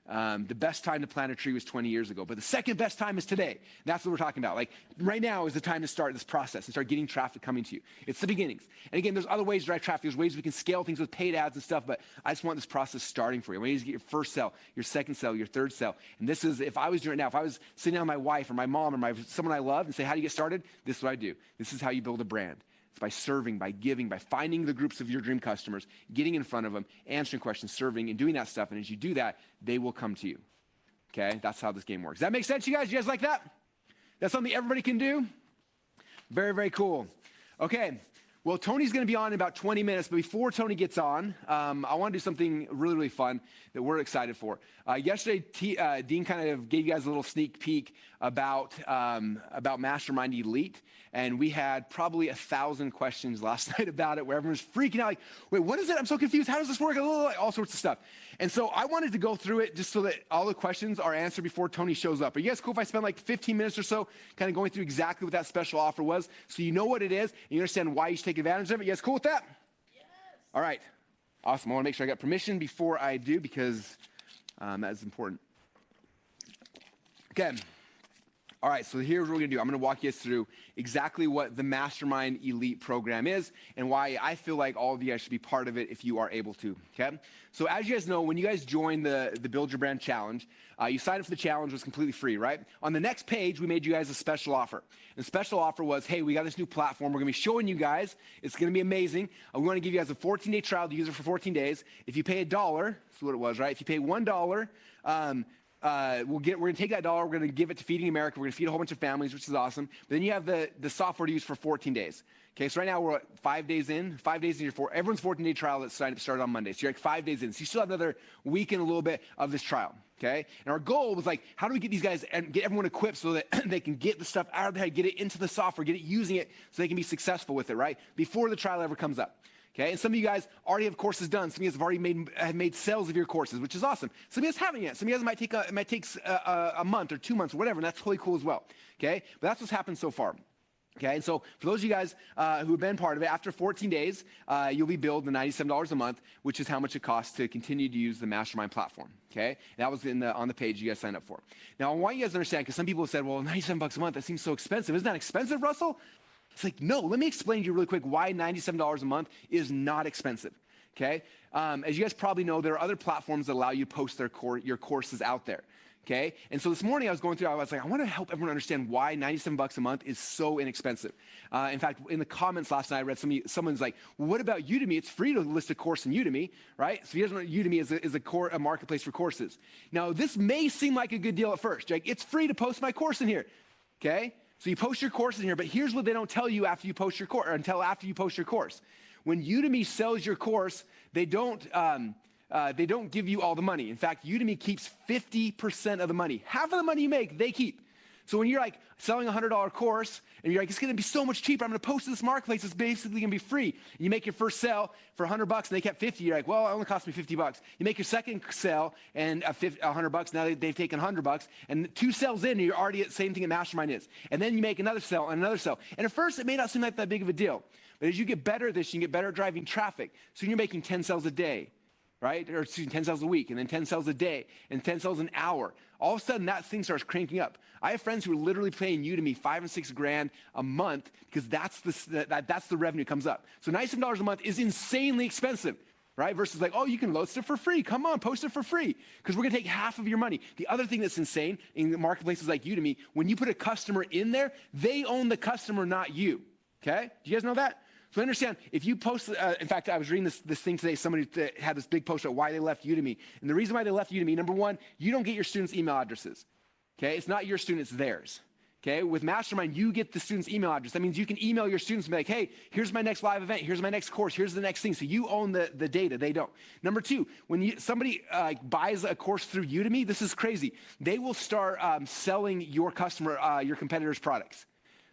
The best time to plant a tree was 20 years ago, but the second best time is today. That's what we're talking about. Like right now is the time to start this process and start getting traffic coming to you. It's the beginnings. And again, there's other ways to drive traffic. There's ways we can scale things with paid ads and stuff, but I just want this process starting for you. I want you to get your first sale, your second sale, your third sale. And this is, if I was doing it now, if I was sitting down with my wife or my mom or someone I love and say, how do you get started? This is what I do. This is how you build a brand. It's by serving, by giving, by finding the groups of your dream customers, getting in front of them, answering questions, serving, and doing that stuff. And as you do that, they will come to you. Okay, that's how this game works. Does that make sense, you guys? You guys like that? That's something everybody can do? Very, very cool. Okay, well, Tony's going to be on in about 20 minutes, but before Tony gets on, I want to do something really, really fun that we're excited for. Yesterday, Dean kind of gave you guys a little sneak peek about Mastermind Elite, and we had probably 1,000 questions last night about it, where everyone's freaking out, like, wait, what is it? I'm so confused. How does this work? All sorts of stuff. And so I wanted to go through it just so that all the questions are answered before Tony shows up. Are you guys cool if I spend like 15 minutes or so kind of going through exactly what that special offer was, so you know what it is, and you understand why you should take advantage of it? You guys cool with that? Yes. All right. Awesome. I want to make sure I got permission before I do, because that is important. Okay. All right, so here's what we're going to do. I'm going to walk you through exactly what the Mastermind Elite program is and why I feel like all of you guys should be part of it if you are able to, okay? So as you guys know, when you guys join the Build Your Brand Challenge, you signed up for the challenge. It was completely free, right? On the next page, we made you guys a special offer. And the special offer was, hey, we got this new platform. We're going to be showing you guys. It's going to be amazing. We want to give you guys a 14-day trial to use it for 14 days. If you pay $1, that's what it was, right? If you pay $1, we're going to take that dollar, we're going to give it to Feeding America. We're going to feed a whole bunch of families, which is awesome. But then you have the software to use for 14 days. Okay, so right now we're 5 days in. 5 days in your everyone's 14-day trial that started on Monday. So you're like 5 days in. So you still have another week and a little bit of this trial. Okay, and our goal was like, how do we get these guys and get everyone equipped so that they can get the stuff out of their head, get it into the software, get it using it so they can be successful with it, right? Before the trial ever comes up. Okay, and some of you guys already have courses done. Some of you guys have already made sales of your courses, which is awesome. Some of you guys haven't yet. Some of you guys it might take a month or 2 months or whatever, and that's totally cool as well. Okay, but that's what's happened so far. Okay, and so for those of you guys who have been part of it, after 14 days, you'll be billed the $97 a month, which is how much it costs to continue to use the Mastermind platform. Okay, and that was on the page you guys signed up for. Now, I want you guys to understand, because some people have said, well, $97 a month, that seems so expensive. Isn't that expensive, Russell? It's like, no, let me explain to you really quick why $97 a month is not expensive, okay? As you guys probably know, there are other platforms that allow you to post your courses out there, okay? And so this morning I was going through, I was like, I want to help everyone understand why $97 a month is so inexpensive. In fact, in the comments last night, I read someone's like, well, what about Udemy? It's free to list a course in Udemy, right? So if you guys know, Udemy is a marketplace for courses. Now, this may seem like a good deal at first. Like, it's free to post my course in here, okay? So you post your course in here, but here's what they don't tell you after you post your course, or until after you post your course. When Udemy sells your course, they don't give you all the money. In fact, Udemy keeps 50% of the money. Half of the money you make, they keep. So when you're like selling a $100 course, and you're like, it's going to be so much cheaper. I'm going to post to this marketplace. It's basically going to be free. And you make your first sale for $100, and they kept 50. You're like, well, it only cost me $50. You make your second sale, and $100. Now they've taken $100, and 2 sales in, and you're already at the same thing that Mastermind is. And then you make another sale and another sale. And at first, it may not seem like that big of a deal. But as you get better at this, you can get better at driving traffic. So you're making 10 sales a day, right? Or 10 sales a week, and then 10 sales a day, and 10 sales an hour. All of a sudden, that thing starts cranking up. I have friends who are literally paying Udemy $5,000 and $6,000 a month because that's the revenue comes up. So $97 a month is insanely expensive, right? Versus like, oh, you can load stuff for free. Come on, post it for free, because we're going to take half of your money. The other thing that's insane in marketplaces like Udemy, when you put a customer in there, they own the customer, not you, okay? Do you guys know that? So understand, if you post, in fact, I was reading this thing today, somebody had this big post about why they left Udemy. And the reason why they left Udemy, number one, you don't get your students' email addresses, okay? It's not your student, it's theirs, okay? With Mastermind, you get the student's email address. That means you can email your students and be like, hey, here's my next live event, here's my next course, here's the next thing. So you own the data, they don't. Number two, when somebody buys a course through Udemy, this is crazy. They will start selling your your competitor's products.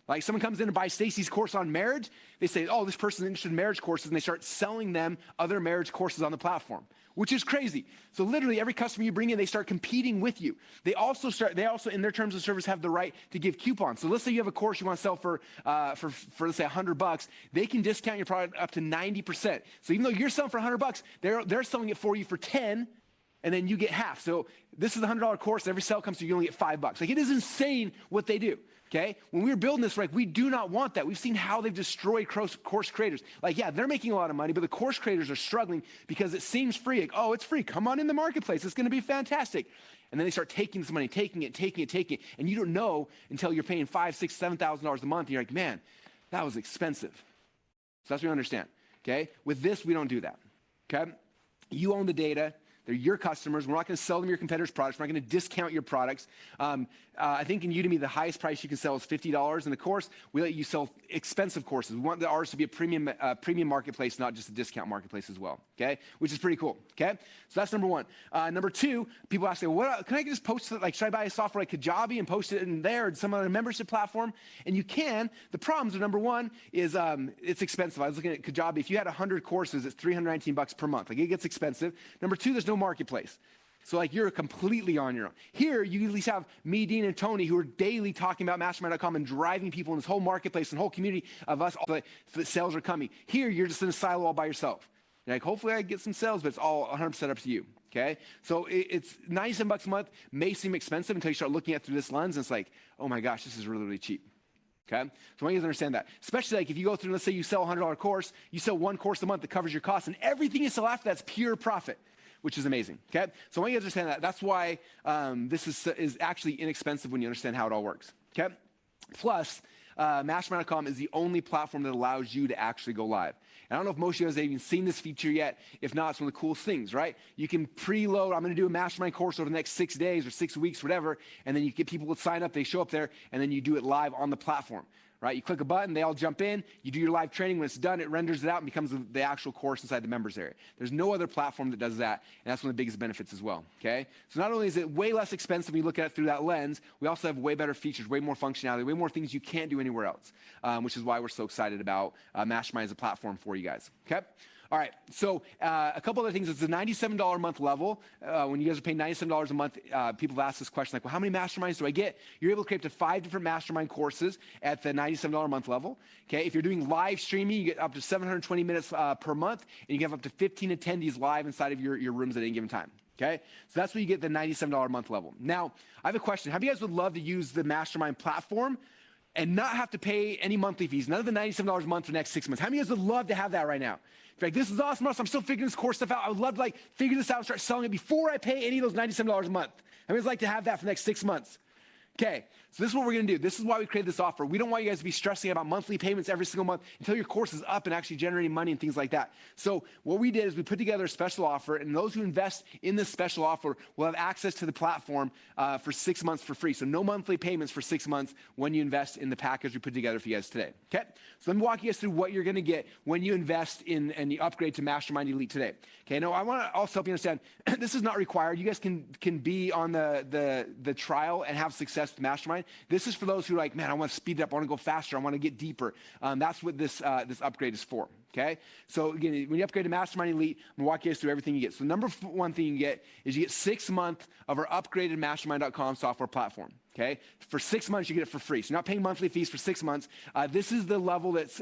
Like someone comes in and buys Stacy's course on marriage, they say, oh, this person's interested in marriage courses, and they start selling them other marriage courses on the platform, which is crazy. So literally every customer you bring in, they start competing with you. They also in their terms of service have the right to give coupons. So let's say you have a course you want to sell for let's say $100, they can discount your product up to 90%. So even though you're selling for $100, they're selling it for you for 10. and then you get half. So this is a $100 course, and every sale comes through, you only get $5. Like, it is insane what they do. Okay, when we were building this, like, we do not want that. We've seen how they've destroyed course creators. Like, yeah, they're making a lot of money, but the course creators are struggling because it seems free. Like, oh, it's free. Come on in the marketplace. It's going to be fantastic. And then they start taking this money, taking it, and you don't know until you're paying $5,000, $6,000, $7,000 a month. And you're like, man, that was expensive. So that's what you understand. Okay, with this, we don't do that. Okay, you own the data. They're your customers. We're not going to sell them your competitors' products. We're not going to discount your products. I think in Udemy, the highest price you can sell is $50 in the course. We let you sell expensive courses. We want ours to be a premium marketplace, not just a discount marketplace as well, okay? Which is pretty cool, okay? So that's number one. Number two, people ask me, what, can I just post it? Like, should I buy a software like Kajabi and post it in there or some other membership platform? And you can. The problems are, number one, is it's expensive. I was looking at Kajabi. If you had 100 courses, it's $319 per month. Like, it gets expensive. Number two, there's no marketplace. So, like, you're completely on your own. Here, you at least have me, Dean, and Tony, who are daily talking about mastermind.com and driving people in this whole marketplace and whole community of us. So the sales are coming. Here, you're just in a silo all by yourself. You're like, hopefully I get some sales, but it's all 100% up to you, okay? So it's $97 a month. May seem expensive until you start looking at it through this lens, and it's like, oh my gosh, this is really, really cheap. Okay, so I want you guys to understand that. Especially like if you go through, let's say you sell a $100 course, you sell one course a month that covers your costs, and everything you sell after that's pure profit, which is amazing. Okay, so I want you guys to understand that. That's why this is actually inexpensive when you understand how it all works. Okay, plus Mastermind.com is the only platform that allows you to actually go live. And I don't know if most of you guys have even seen this feature yet. If not, it's one of the coolest things, right? You can preload, I'm going to do a mastermind course over the next 6 days or 6 weeks, whatever, and then you get people to sign up, they show up there, and then you do it live on the platform, right? You click a button, they all jump in, you do your live training. When it's done, it renders it out and becomes the actual course inside the members area. There's no other platform that does that, and that's one of the biggest benefits as well, okay? So not only is it way less expensive when you look at it through that lens, we also have way better features, way more functionality, way more things you can't do anywhere else, which is why we're so excited about Mastermind as a platform for you guys, okay? All right, so a couple other things. It's a $97 a month level. When you guys are paying $97 a month, people have asked this question, like, well, how many masterminds do I get? You're able to create up to 5 different mastermind courses at the $97 a month level. Okay, if you're doing live streaming, you get up to 720 minutes per month, and you can have up to 15 attendees live inside of your rooms at any given time. Okay, so that's what you get the $97 a month level. Now, I have a question. How many of you guys would love to use the Mastermind platform and not have to pay any monthly fees, none of the $97 a month for the next 6 months? How many of you guys would love to have that right now? If you're like, this is awesome, I'm still figuring this course stuff out. I would love to like figure this out and start selling it before I pay any of those $97 a month. How many of you guys like to have that for the next 6 months? Okay, so this is what we're going to do. This is why we created this offer. We don't want you guys to be stressing about monthly payments every single month until your course is up and actually generating money and things like that. So what we did is we put together a special offer, and those who invest in this special offer will have access to the platform for 6 months for free. So no monthly payments for 6 months when you invest in the package we put together for you guys today. Okay, so let me walk you guys through what you're going to get when you invest in and you upgrade to Mastermind Elite today. Okay, now I want to also help you understand this is not required. You guys can be on the trial and have success with Mastermind. This is for those who are like, man, I want to speed it up. I want to go faster. I want to get deeper. That's what this upgrade is for. Okay, so again, when you upgrade to Mastermind Elite, I'm gonna walk you guys through everything you get. So number one thing you get is you get 6 months of our upgraded Mastermind.com software platform. Okay, for 6 months you get it for free. So you're not paying monthly fees for 6 months. This is the level that's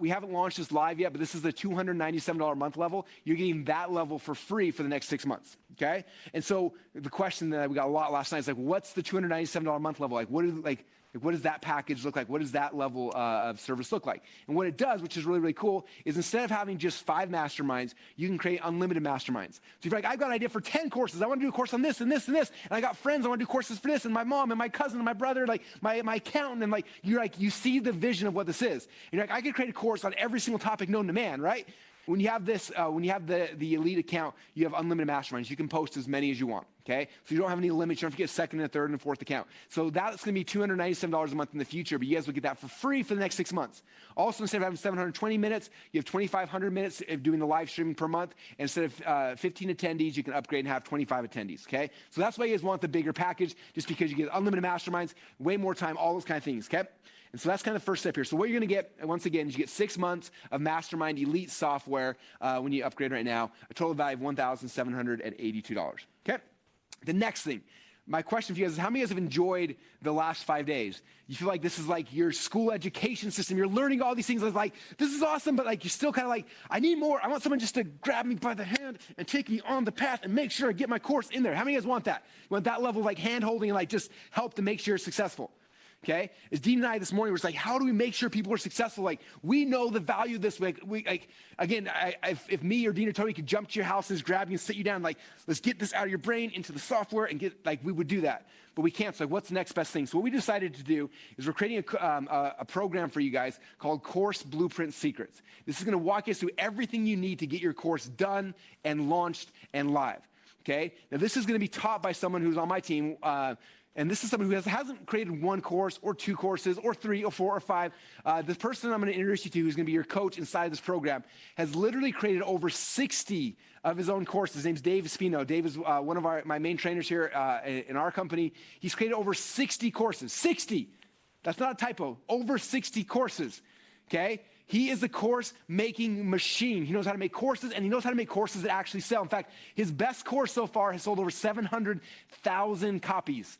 we haven't launched this live yet, but this is the $297 a month level. You're getting that level for free for the next 6 months, okay? And so the question that we got a lot last night is like, what's the $297 a month level? Like, what does that package look like? What does that level of service look like? And what it does, which is really, really cool, is instead of having just 5 masterminds, you can create unlimited masterminds. So if you're like, I've got an idea for 10 courses. I want to do a course on this and this and this. And I got friends. I want to do courses for this. And my mom and my cousin and my brother, like my accountant. And you see the vision of what this is. And you're like, I could create a course on every single topic known to man, right? When you have this, when you have the Elite account, you have unlimited masterminds. You can post as many as you want, okay? So you don't have any limits. You don't have to get a second and a third and a fourth account. So that's going to be $297 a month in the future, but you guys will get that for free for the next 6 months. Also, instead of having 720 minutes, you have 2,500 minutes of doing the live streaming per month. And instead of 15 attendees, you can upgrade and have 25 attendees, okay? So that's why you guys want the bigger package, just because you get unlimited masterminds, way more time, all those kind of things, okay? And so that's kind of the first step here. So what you're going to get, once again, is you get 6 months of Mastermind Elite software when you upgrade right now, a total value of $1,782. Okay? The next thing, my question for you guys is, how many of you guys have enjoyed the last 5 days? You feel like this is like your school education system. You're learning all these things. It's like, this is awesome, but like you're still kind of like, I need more. I want someone just to grab me by the hand and take me on the path and make sure I get my course in there. How many of you guys want that? You want that level of like hand holding and like just help to make sure you're successful? Okay, as Dean and I this morning was like, how do we make sure people are successful? Like, we know the value of this. If me or Dean or Tony could jump to your house and just grab you and sit you down, like, let's get this out of your brain into the software and get, like, we would do that. But we can't. So like, what's the next best thing? So what we decided to do is we're creating a program for you guys called Course Blueprint Secrets. This is going to walk you through everything you need to get your course done and launched and live. Okay, now this is going to be taught by someone who's on my team. And this is someone who hasn't created one course or two courses or three or four or five. The person I'm going to introduce you to, who's going to be your coach inside this program, has literally created over 60 of his own courses. His name's Dave Espino. Dave is one of my main trainers here in our company. He's created over 60 courses. 60. That's not a typo. Over 60 courses. Okay? He is a course-making machine. He knows how to make courses, and he knows how to make courses that actually sell. In fact, his best course so far has sold over 700,000 copies.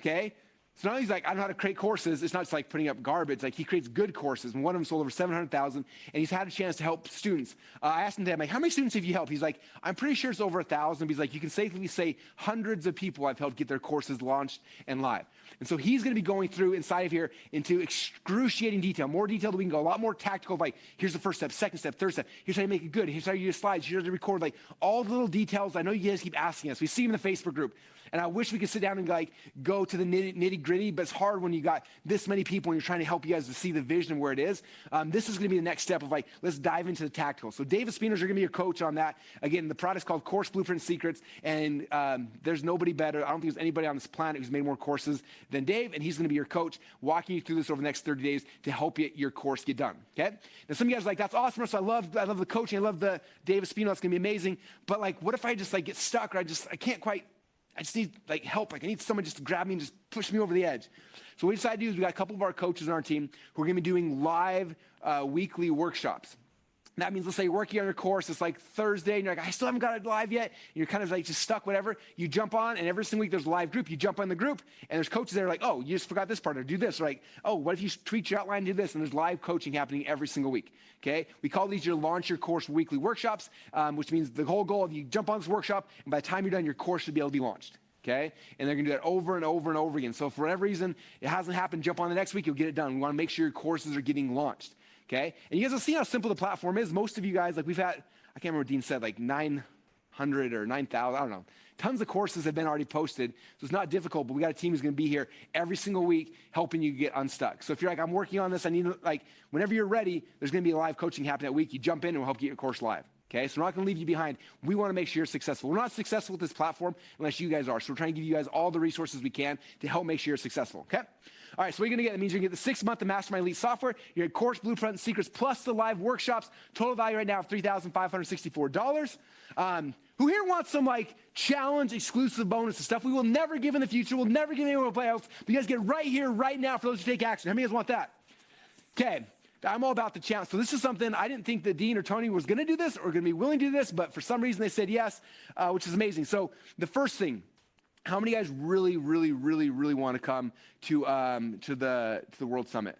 Okay? So now he's like, I know how to create courses. It's not just like putting up garbage. Like, he creates good courses, and one of them sold over 700,000, and he's had a chance to help students. I asked him today, I'm like, how many students have you helped? He's like, I'm pretty sure it's over 1,000. He's like, you can safely say hundreds of people I've helped get their courses launched and live. And so he's going to be going through inside of here into excruciating detail, more detail that we can go, a lot more tactical, like, here's the first step, second step, third step, here's how you make it good, here's how you use slides, here's how you record, like, all the little details. I know you guys keep asking us. We see them in the Facebook group. And I wish we could sit down and like go to the nitty gritty, but it's hard when you got this many people and you're trying to help you guys to see the vision of where it is. This is going to be the next step of like, let's dive into the tactical. So Dave Espino is going to be your coach on that. Again, the product's called Course Blueprint Secrets, and there's nobody better. I don't think there's anybody on this planet who's made more courses than Dave, and he's going to be your coach, walking you through this over the next 30 days to help your course get done. Okay? Now some of you guys are like, that's awesome. So I love the coaching. I love the Dave Espino. It's going to be amazing. But like, what if I just like get stuck, or I just need like help. Like, I need someone just to grab me and just push me over the edge. So what we decided to do is we got a couple of our coaches on our team who are going to be doing live weekly workshops. And that means, let's say you're working on your course, it's like Thursday, and you're like, I still haven't got it live yet. And you're kind of like just stuck, whatever. You jump on, and every single week there's a live group. You jump on the group, and there's coaches there like, oh, you just forgot this part, or do this. Or like, oh, what if you tweak your outline and do this? And there's live coaching happening every single week. Okay? We call these your Launch Your Course weekly workshops, which means the whole goal of you jump on this workshop, and by the time you're done, your course should be able to be launched. Okay? And they're going to do that over and over and over again. So for whatever reason, it hasn't happened, jump on the next week, you'll get it done. We want to make sure your courses are getting launched. Okay? And you guys will see how simple the platform is. Most of you guys, like we've had, I can't remember what Dean said, like 900 or 9,000, I don't know. Tons of courses have been already posted, so it's not difficult, but we got a team who's going to be here every single week helping you get unstuck. So if you're like, I'm working on this, I need, like, whenever you're ready, there's going to be live coaching happening that week. You jump in and we'll help get your course live. Okay, so we're not going to leave you behind. We want to make sure you're successful. We're not successful with this platform unless you guys are. So we're trying to give you guys all the resources we can to help make sure you're successful. Okay? All right, so what you're going to get, that means you're going to get the 6-month of Mastermind Elite software, your Course Blueprint Secrets, plus the live workshops. Total value right now of $3,564. Who here wants some like challenge exclusive bonuses, stuff we will never give in the future? We'll never give anyone else. But you guys get right here, right now for those who take action. How many of you guys want that? Okay. I'm all about the challenge. So this is something I didn't think that Dean or Tony was going to do this or going to be willing to do this, but for some reason they said yes, which is amazing. So the first thing, how many guys really want to come to the World Summit?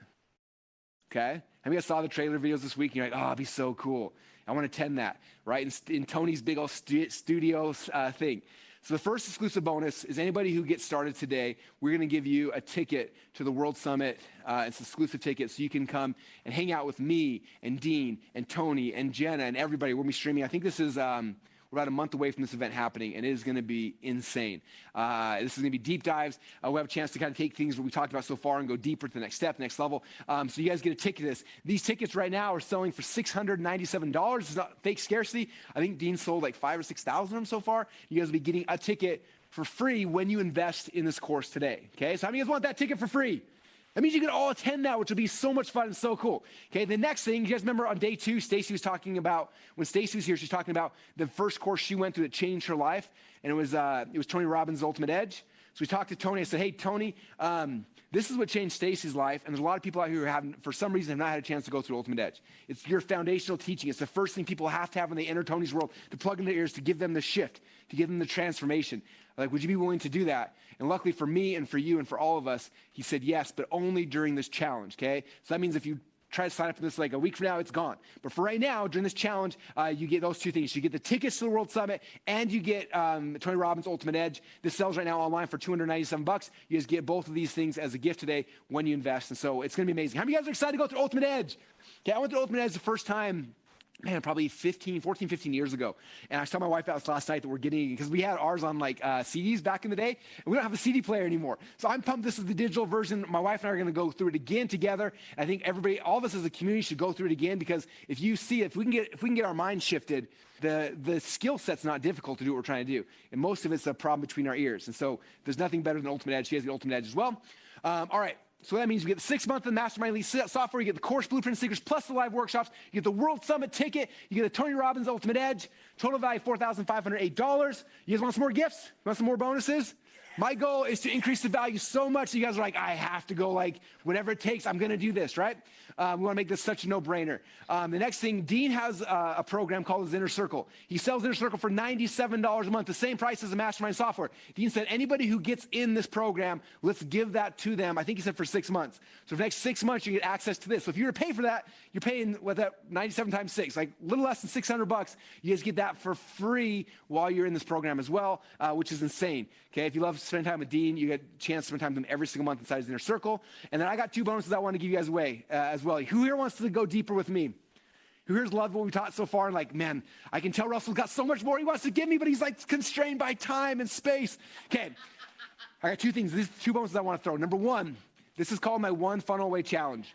Okay. How many guys saw the trailer videos this week? And you're like, oh, it'd be so cool. I want to attend that, right? In Tony's big old studio thing. So the first exclusive bonus is anybody who gets started today, we're going to give you a ticket to the World Summit. It's an exclusive ticket, so you can come and hang out with me and Dean and Tony and Jenna and everybody. We'll be streaming. I think this is we're about a month away from this event happening, and it is going to be insane. This is going to be deep dives. We'll have a chance to kind of take things that we talked about so far and go deeper to the next step, next level. So you guys get a ticket to this. These tickets right now are selling for $697. It's not fake scarcity. I think Dean sold like 5,000 or 6,000 of them so far. You guys will be getting a ticket for free when you invest in this course today. Okay, so how many of you guys want that ticket for free? That means you can all attend that, which will be so much fun and so cool. Okay, the next thing, you guys remember on day 2, Stacy was talking about, when Stacy was here, she's talking about the first course she went through that changed her life, and it was Tony Robbins' Ultimate Edge. So we talked to Tony. I said, hey, Tony, this is what changed Stacy's life. And there's a lot of people out here who haven't, for some reason, have not had a chance to go through Ultimate Edge. It's your foundational teaching. It's the first thing people have to have when they enter Tony's world, to plug in their ears, to give them the shift, to give them the transformation. Like, would you be willing to do that? And luckily for me and for you and for all of us, he said yes, but only during this challenge, okay? So that means if you try to sign up for this like a week from now, it's gone. But for right now, during this challenge, you get those two things. You get the tickets to the World Summit, and you get Tony Robbins Ultimate Edge. This sells right now online for $297. You guys get both of these things as a gift today when you invest. And so it's going to be amazing. How many of you guys are excited to go through Ultimate Edge? Okay, I went through Ultimate Edge the first time, man, probably 14, 15 years ago. And I saw my wife out last night that we're getting, because we had ours on like CDs back in the day, and we don't have a CD player anymore. So I'm pumped this is the digital version. My wife and I are going to go through it again together. I think everybody, all of us as a community should go through it again, because if you see it, if we can get our mind shifted, the skill set's not difficult to do what we're trying to do. And most of it's a problem between our ears. And so there's nothing better than Ultimate Edge. She has the Ultimate Edge as well. All right. So that means you get the 6 month of the Mastermind Elite software, you get the course blueprint secrets plus the live workshops, you get the World Summit ticket, you get the Tony Robbins Ultimate Edge, total value $4,508. You guys want some more gifts? You want some more bonuses? My goal is to increase the value so much that you guys are like, I have to go, like, whatever it takes, I'm going to do this, right? We want to make this such a no-brainer. The next thing, Dean has a program called his Inner Circle. He sells Inner Circle for $97 a month, the same price as the Mastermind software. Dean said, anybody who gets in this program, let's give that to them. I think he said for 6 months. So for the next 6 months, you get access to this. So if you were to pay for that, you're paying, what, that 97 times 6, like a little less than $600. You guys get that for free while you're in this program as well, which is insane. Okay, if you love spending time with Dean, you get a chance to spend time with him every single month inside his Inner Circle. And then I got 2 bonuses I want to give you guys away as well. Who here wants to go deeper with me? Who here's loved what we taught so far? And like, man, I can tell Russell's got so much more he wants to give me, but he's like constrained by time and space. Okay, I got 2 things. These 2 bonuses I want to throw. Number 1, this is called my One Funnel Away Challenge.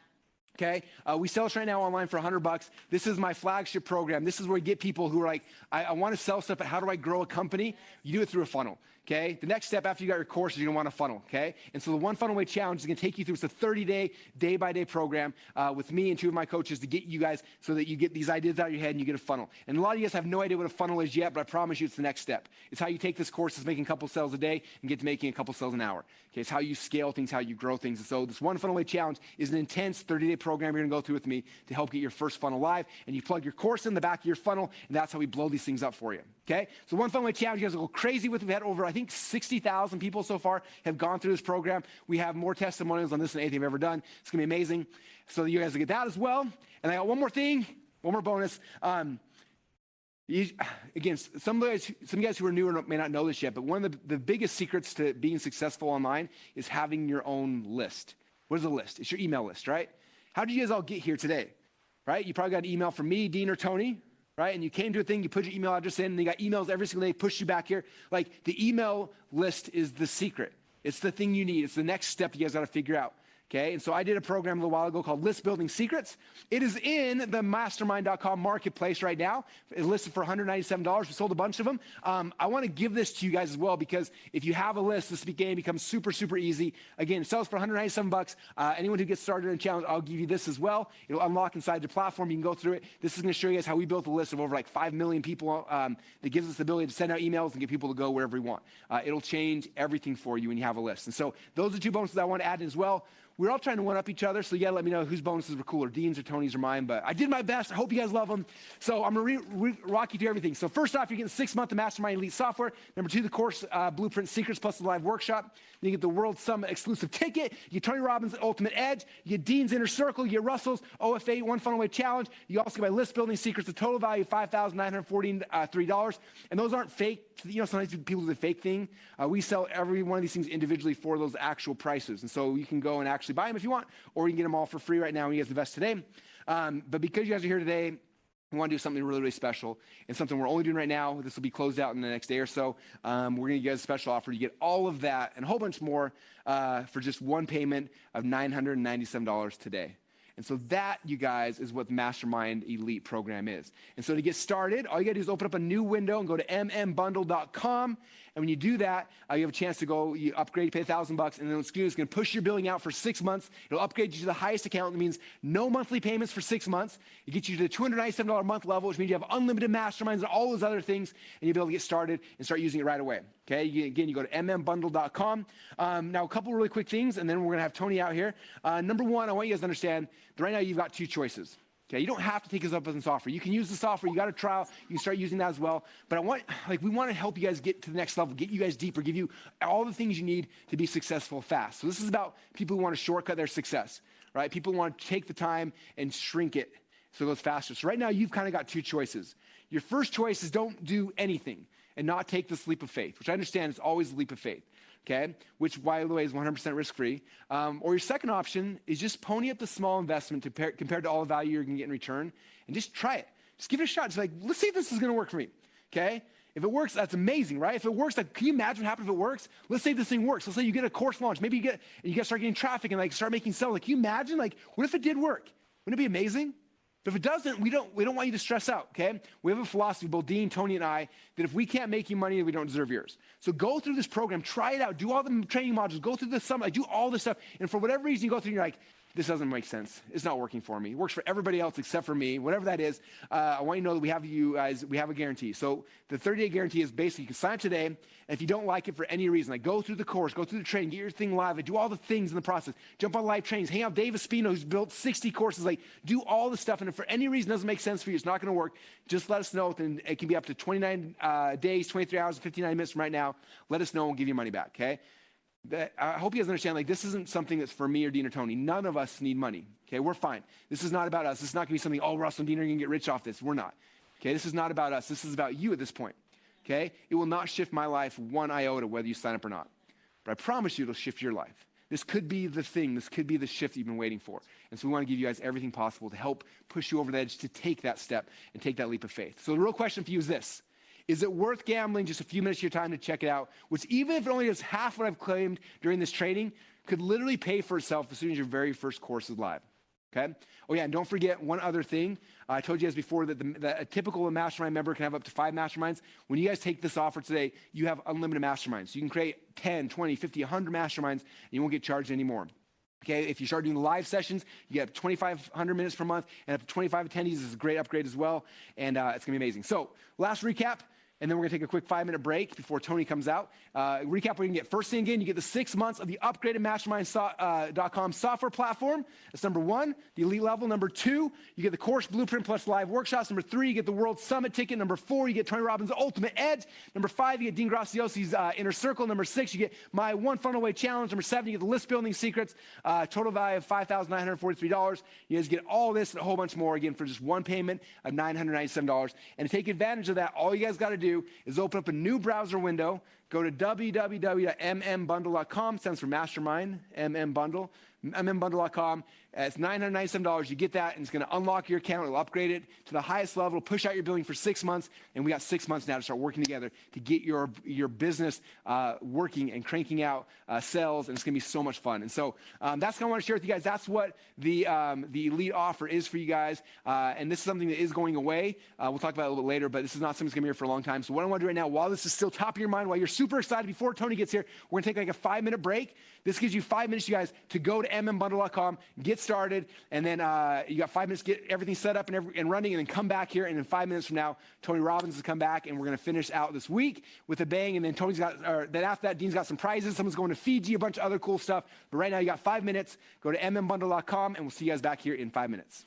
Okay, we sell this right now online for $100. This is my flagship program. This is where we get people who are like, I want to sell stuff, but how do I grow a company? You do it through a funnel. Okay, the next step after you got your course is you're gonna want a funnel. Okay, and so the One Funnel Away Challenge is gonna take you through. It's a 30-day, day-by-day program with me and 2 of my coaches to get you guys so that you get these ideas out of your head and you get a funnel. And a lot of you guys have no idea what a funnel is yet, but I promise you it's the next step. It's how you take this course that's making a couple sales a day and get to making a couple sales an hour. Okay, it's how you scale things, how you grow things. And so this One Funnel Away Challenge is an intense 30-day program you're gonna go through with me to help get your first funnel live. And you plug your course in the back of your funnel, and that's how we blow these things up for you. Okay, so One Funnel Away Challenge, you guys will go crazy with. We've had over, I think, 60,000 people so far have gone through this program. We have more testimonials on this than anything I've ever done. It's gonna be amazing. So you guys will get that as well. And I got one more thing, one more bonus. Again, some guys who are new or may not know this yet, but one of the biggest secrets to being successful online is having your own list. What is a list? It's your email list, right? How did you guys all get here today, right? You probably got an email from me, Dean, or Tony, right? And you came to a thing, you put your email address in, and you got emails every single day, push you back here. Like, the email list is the secret. It's the thing you need. It's the next step you guys got to figure out. Okay, and so I did a program a little while ago called List Building Secrets. It is in the mastermind.com marketplace right now. It's listed for $197. We sold a bunch of them. I want to give this to you guys as well, because if you have a list, this game becomes super, super easy. Again, it sells for $197. Anyone who gets started in the challenge, I'll give you this as well. It'll unlock inside your platform. You can go through it. This is going to show you guys how we built a list of over like 5 million people that gives us the ability to send out emails and get people to go wherever we want. It'll change everything for you when you have a list. And so those are 2 bonuses I want to add in as well. We're all trying to one-up each other, so you gotta let me know whose bonuses were cooler, Dean's or Tony's or mine, but I did my best. I hope you guys love them. So I'm gonna rock you through everything. So first off, you're getting 6 months of Mastermind Elite software. Number 2, the course Blueprint Secrets plus the live workshop. Then you get the World Summit exclusive ticket. You get Tony Robbins Ultimate Edge. You get Dean's Inner Circle. You get Russell's OFA One Funnel Away Challenge. You also get my List Building Secrets, the total value of $5,943. And those aren't fake. You know, sometimes people do the fake thing. We sell every one of these things individually for those actual prices. And so you can go and actually buy them if you want, or you can get them all for free right now when you guys invest today. But because you guys are here today, we want to do something really, really special, and something we're only doing right now. This will be closed out in the next day or so. We're going to give you guys a special offer. You get all of that and a whole bunch more for just one payment of $997 today. And so that, you guys, is what the Mastermind Elite program is. And so to get started, all you gotta do is open up a new window and go to mmbundle.com. And when you do that, you have a chance to go, you upgrade, pay $1,000, and then it's gonna push your billing out for 6 months. It'll upgrade you to the highest account. That means no monthly payments for 6 months. It gets you to the $297 a month level, which means you have unlimited masterminds and all those other things, and you'll be able to get started and start using it right away. Okay, again, you go to mmbundle.com. Now, a couple really quick things, and then we're going to have Tony out here. Number one, I want you guys to understand that right now you've got two choices. Okay, you don't have to take this up as a software. You can use the software. You got a trial. You can start using that as well. But we want to help you guys get to the next level, get you guys deeper, give you all the things you need to be successful fast. So this is about people who want to shortcut their success, right? People who want to take the time and shrink it so it goes faster. So right now you've kind of got two choices. Your first choice is don't do anything and not take this leap of faith, which I understand is always a leap of faith. Okay, which, by the way, is 100% risk-free. Or your second option is just pony up the small investment compared to all the value you're going to get in return, and just try it. Just give it a shot. Just like, let's see if this is going to work for me. Okay, if it works, that's amazing, right? If it works, like, can you imagine what happens if it works? Let's say this thing works. Let's say you get a course launch. Maybe you start getting traffic and like start making sales. Like, can you imagine? Like, what if it did work? Wouldn't it be amazing? But if it doesn't, we don't want you to stress out, okay? We have a philosophy, both Dean, Tony, and I, that if we can't make you money, we don't deserve yours. So go through this program, try it out, do all the training modules, go through the summit, do all this stuff, and for whatever reason you go through and you're like, this doesn't make sense. It's not working for me. It works for everybody else except for me. Whatever that is, I want you to know that we have a guarantee. So the 30-day guarantee is basically you can sign up today, and if you don't like it for any reason, like go through the course, go through the training, get your thing live, like do all the things in the process, jump on live trainings, hang out with Dave Espino, who's built 60 courses, like do all the stuff, and if for any reason it doesn't make sense for you, it's not going to work, just let us know, and it can be up to 29 days, 23 hours, and 59 minutes from right now. Let us know, and we'll give you money back, okay? I hope you guys understand, like, this isn't something that's for me or Dean or Tony. None of us need money, okay? We're fine. This is not about us. This is not going to be something, oh, Russell and Dean are going to get rich off this. We're not, okay? This is not about us. This is about you at this point, okay? It will not shift my life one iota whether you sign up or not. But I promise you it'll shift your life. This could be the thing. This could be the shift you've been waiting for. And so we want to give you guys everything possible to help push you over the edge to take that step and take that leap of faith. So the real question for you is this. Is it worth gambling just a few minutes of your time to check it out, which even if it only does half what I've claimed during this training, could literally pay for itself as soon as your very first course is live, okay? Oh yeah, and don't forget one other thing. I told you guys before that a typical mastermind member can have up to 5 masterminds. When you guys take this offer today, you have unlimited masterminds. So you can create 10, 20, 50, 100 masterminds, and you won't get charged anymore. Okay, if you start doing live sessions, you get 2,500 minutes per month, and up to 25 attendees is a great upgrade as well, and it's gonna be amazing. So last recap, and then we're gonna take a quick 5-minute break before Tony comes out. Recap, we're gonna get first thing again, you get the 6 months of the upgraded mastermind.com software platform. That's number 1, the elite level. Number 2, you get the course blueprint plus live workshops. Number 3, you get the World Summit ticket. Number 4, you get Tony Robbins' Ultimate Edge. Number 5, you get Dean Graciosi's Inner Circle. Number 6, you get my One Funnel Away Challenge. Number 7, you get the list building secrets. Total value of $5,943. You guys get all this and a whole bunch more, again, for just one payment of $997. And to take advantage of that, all you guys gotta do is open up a new browser window, go to www.mmbundle.com, stands for mastermind, mmbundle, mmbundle.com. It's $997. You get that, and it's going to unlock your account. It'll upgrade it to the highest level, push out your billing for 6 months, and we got 6 months now to start working together to get your business working and cranking out sales, and it's going to be so much fun. And so that's what I want to share with you guys. That's what the elite offer is for you guys, and this is something that is going away. We'll talk about it a little bit later, but this is not something that's going to be here for a long time. So what I want to do right now, while this is still top of your mind, while you're super excited before Tony gets here, we're going to take like a 5-minute break. This gives you 5 minutes, you guys, to go to mmbundle.com, get started, and then you got 5 minutes to get everything set up and running, and then come back here, and in 5 minutes from now, Tony Robbins will come back, and we're going to finish out this week with a bang, and then then after that, Dean's got some prizes. Someone's going to Fiji, a bunch of other cool stuff. But right now, you got 5 minutes. Go to mmbundle.com, and we'll see you guys back here in 5 minutes.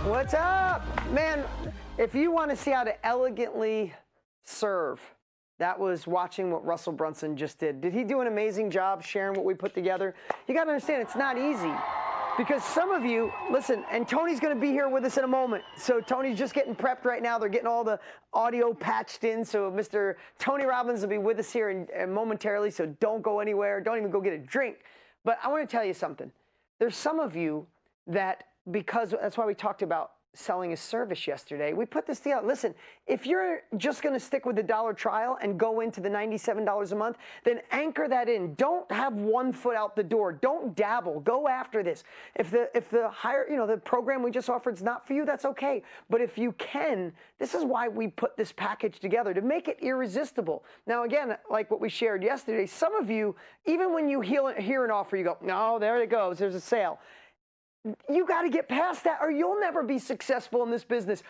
What's up? Man, if you want to see how to elegantly serve, that was watching what Russell Brunson just did. Did he do an amazing job sharing what we put together? You got to understand, it's not easy. Because some of you, listen, and Tony's going to be here with us in a moment. So Tony's just getting prepped right now. They're getting all the audio patched in. So Mr. Tony Robbins will be with us here in momentarily. So don't go anywhere. Don't even go get a drink. But I want to tell you something. There's some of you that, because that's why we talked about selling a service yesterday. We put this together. Listen, if you're just going to stick with the $1 trial and go into the $97 a month, then anchor that in. Don't have one foot out the door. Don't dabble. Go after this. If the higher, the program we just offered is not for you, that's okay. But if you can, this is why we put this package together, to make it irresistible. Now, again, like what we shared yesterday, some of you, even when you hear an offer, you go, no, there it goes. There's a sale. You got to get past that, or you'll never be successful in this business.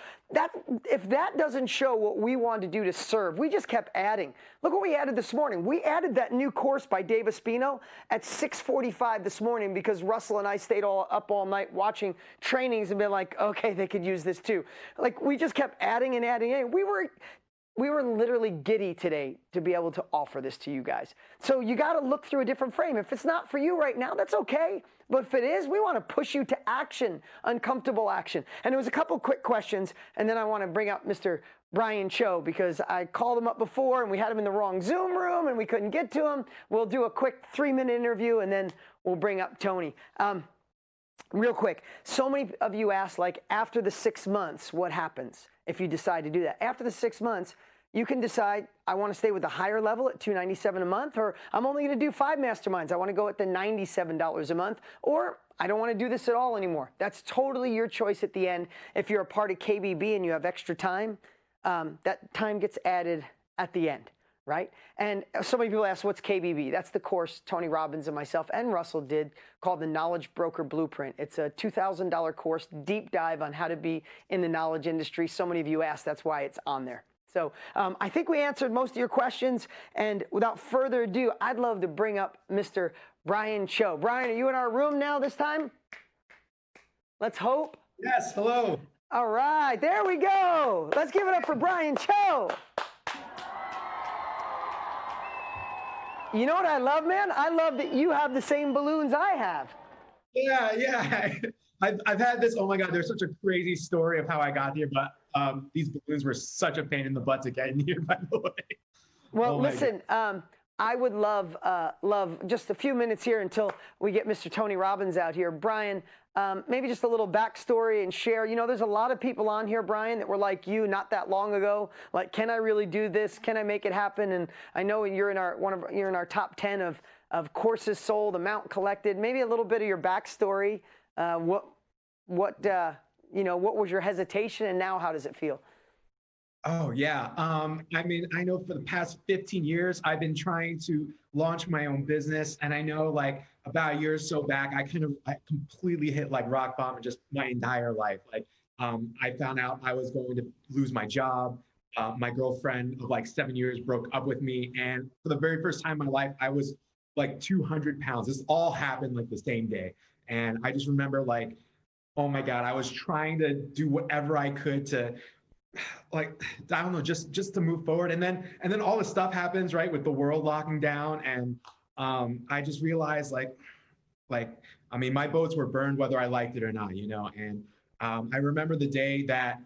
If that doesn't show what we want to do to serve, we just kept adding. Look what we added this morning. We added that new course by Dave Espino at 6:45 this morning because Russell and I stayed up all night watching trainings and been like, okay, they could use this too. Like, we just kept adding and adding. We were literally giddy today to be able to offer this to you guys. So you got to look through a different frame. If it's not for you right now, that's okay. But if it is, we want to push you to action, uncomfortable action. And there was a couple quick questions, and then I want to bring up Mr. Brian Cho, because I called him up before, and we had him in the wrong Zoom room, and we couldn't get to him. We'll do a quick 3-minute interview, and then we'll bring up Tony. Real quick, so many of you asked, like, after the 6 months, what happens if you decide to do that? After the 6 months, you can decide, I want to stay with the higher level at $297 a month, or I'm only going to do 5 masterminds. I want to go at the $97 a month, or I don't want to do this at all anymore. That's totally your choice at the end. If you're a part of KBB and you have extra time, that time gets added at the end, right? And so many people ask, what's KBB? That's the course Tony Robbins and myself and Russell did called the Knowledge Broker Blueprint. It's a $2,000 course, deep dive on how to be in the knowledge industry. So many of you asked, that's why it's on there. So I think we answered most of your questions. And without further ado, I'd love to bring up Mr. Brian Cho. Brian, are you in our room now this time? Let's hope. Yes, hello. All right, there we go. Let's give it up for Brian Cho. You know what I love, man? I love that you have the same balloons I have. Yeah. I've had this, oh my God, there's such a crazy story of how I got here, but these balloons were such a pain in the butt to get in here, by the way. Well, listen, I would love just a few minutes here until we get Mr. Tony Robbins out here. Brian, maybe just a little backstory and share. You know, there's a lot of people on here, Brian, that were like you not that long ago. Like, can I really do this? Can I make it happen? And I know you're in our top 10 of courses sold, amount collected. Maybe a little bit of your backstory. What was your hesitation, and now how does it feel? Oh, yeah. I mean, I know for the past 15 years, I've been trying to launch my own business. And I know, like, about a year or so back, I completely hit like rock bottom in just my entire life. Like, I found out I was going to lose my job. My girlfriend of like 7 years broke up with me. And for the very first time in my life, I was like 200 pounds. This all happened like the same day. And I just remember, like, oh my God, I was trying to do whatever I could to, like, I don't know, just to move forward. And then all this stuff happens, right, with the world locking down. And I just realized, like, I mean, my boats were burned whether I liked it or not, you know. And I remember the day that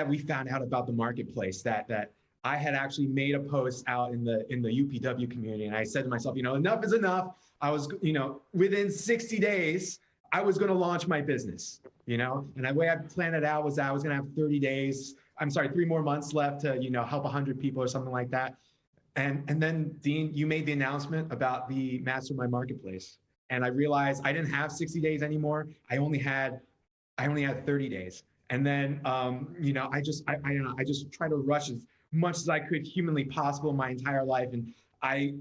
we found out about the marketplace, that I had actually made a post out in the UPW community, and I said to myself, you know, enough is enough. I was, you know, within 60 days, I was going to launch my business, and the way I planned it out was that I was going to have 30 days, 3 more months left to, help 100 people or something like that. And then Dean, you made the announcement about the Mastermind Marketplace. And I realized I didn't have 60 days anymore. I only had 30 days. And then, I just tried to rush as much as I could humanly possible my entire life. And I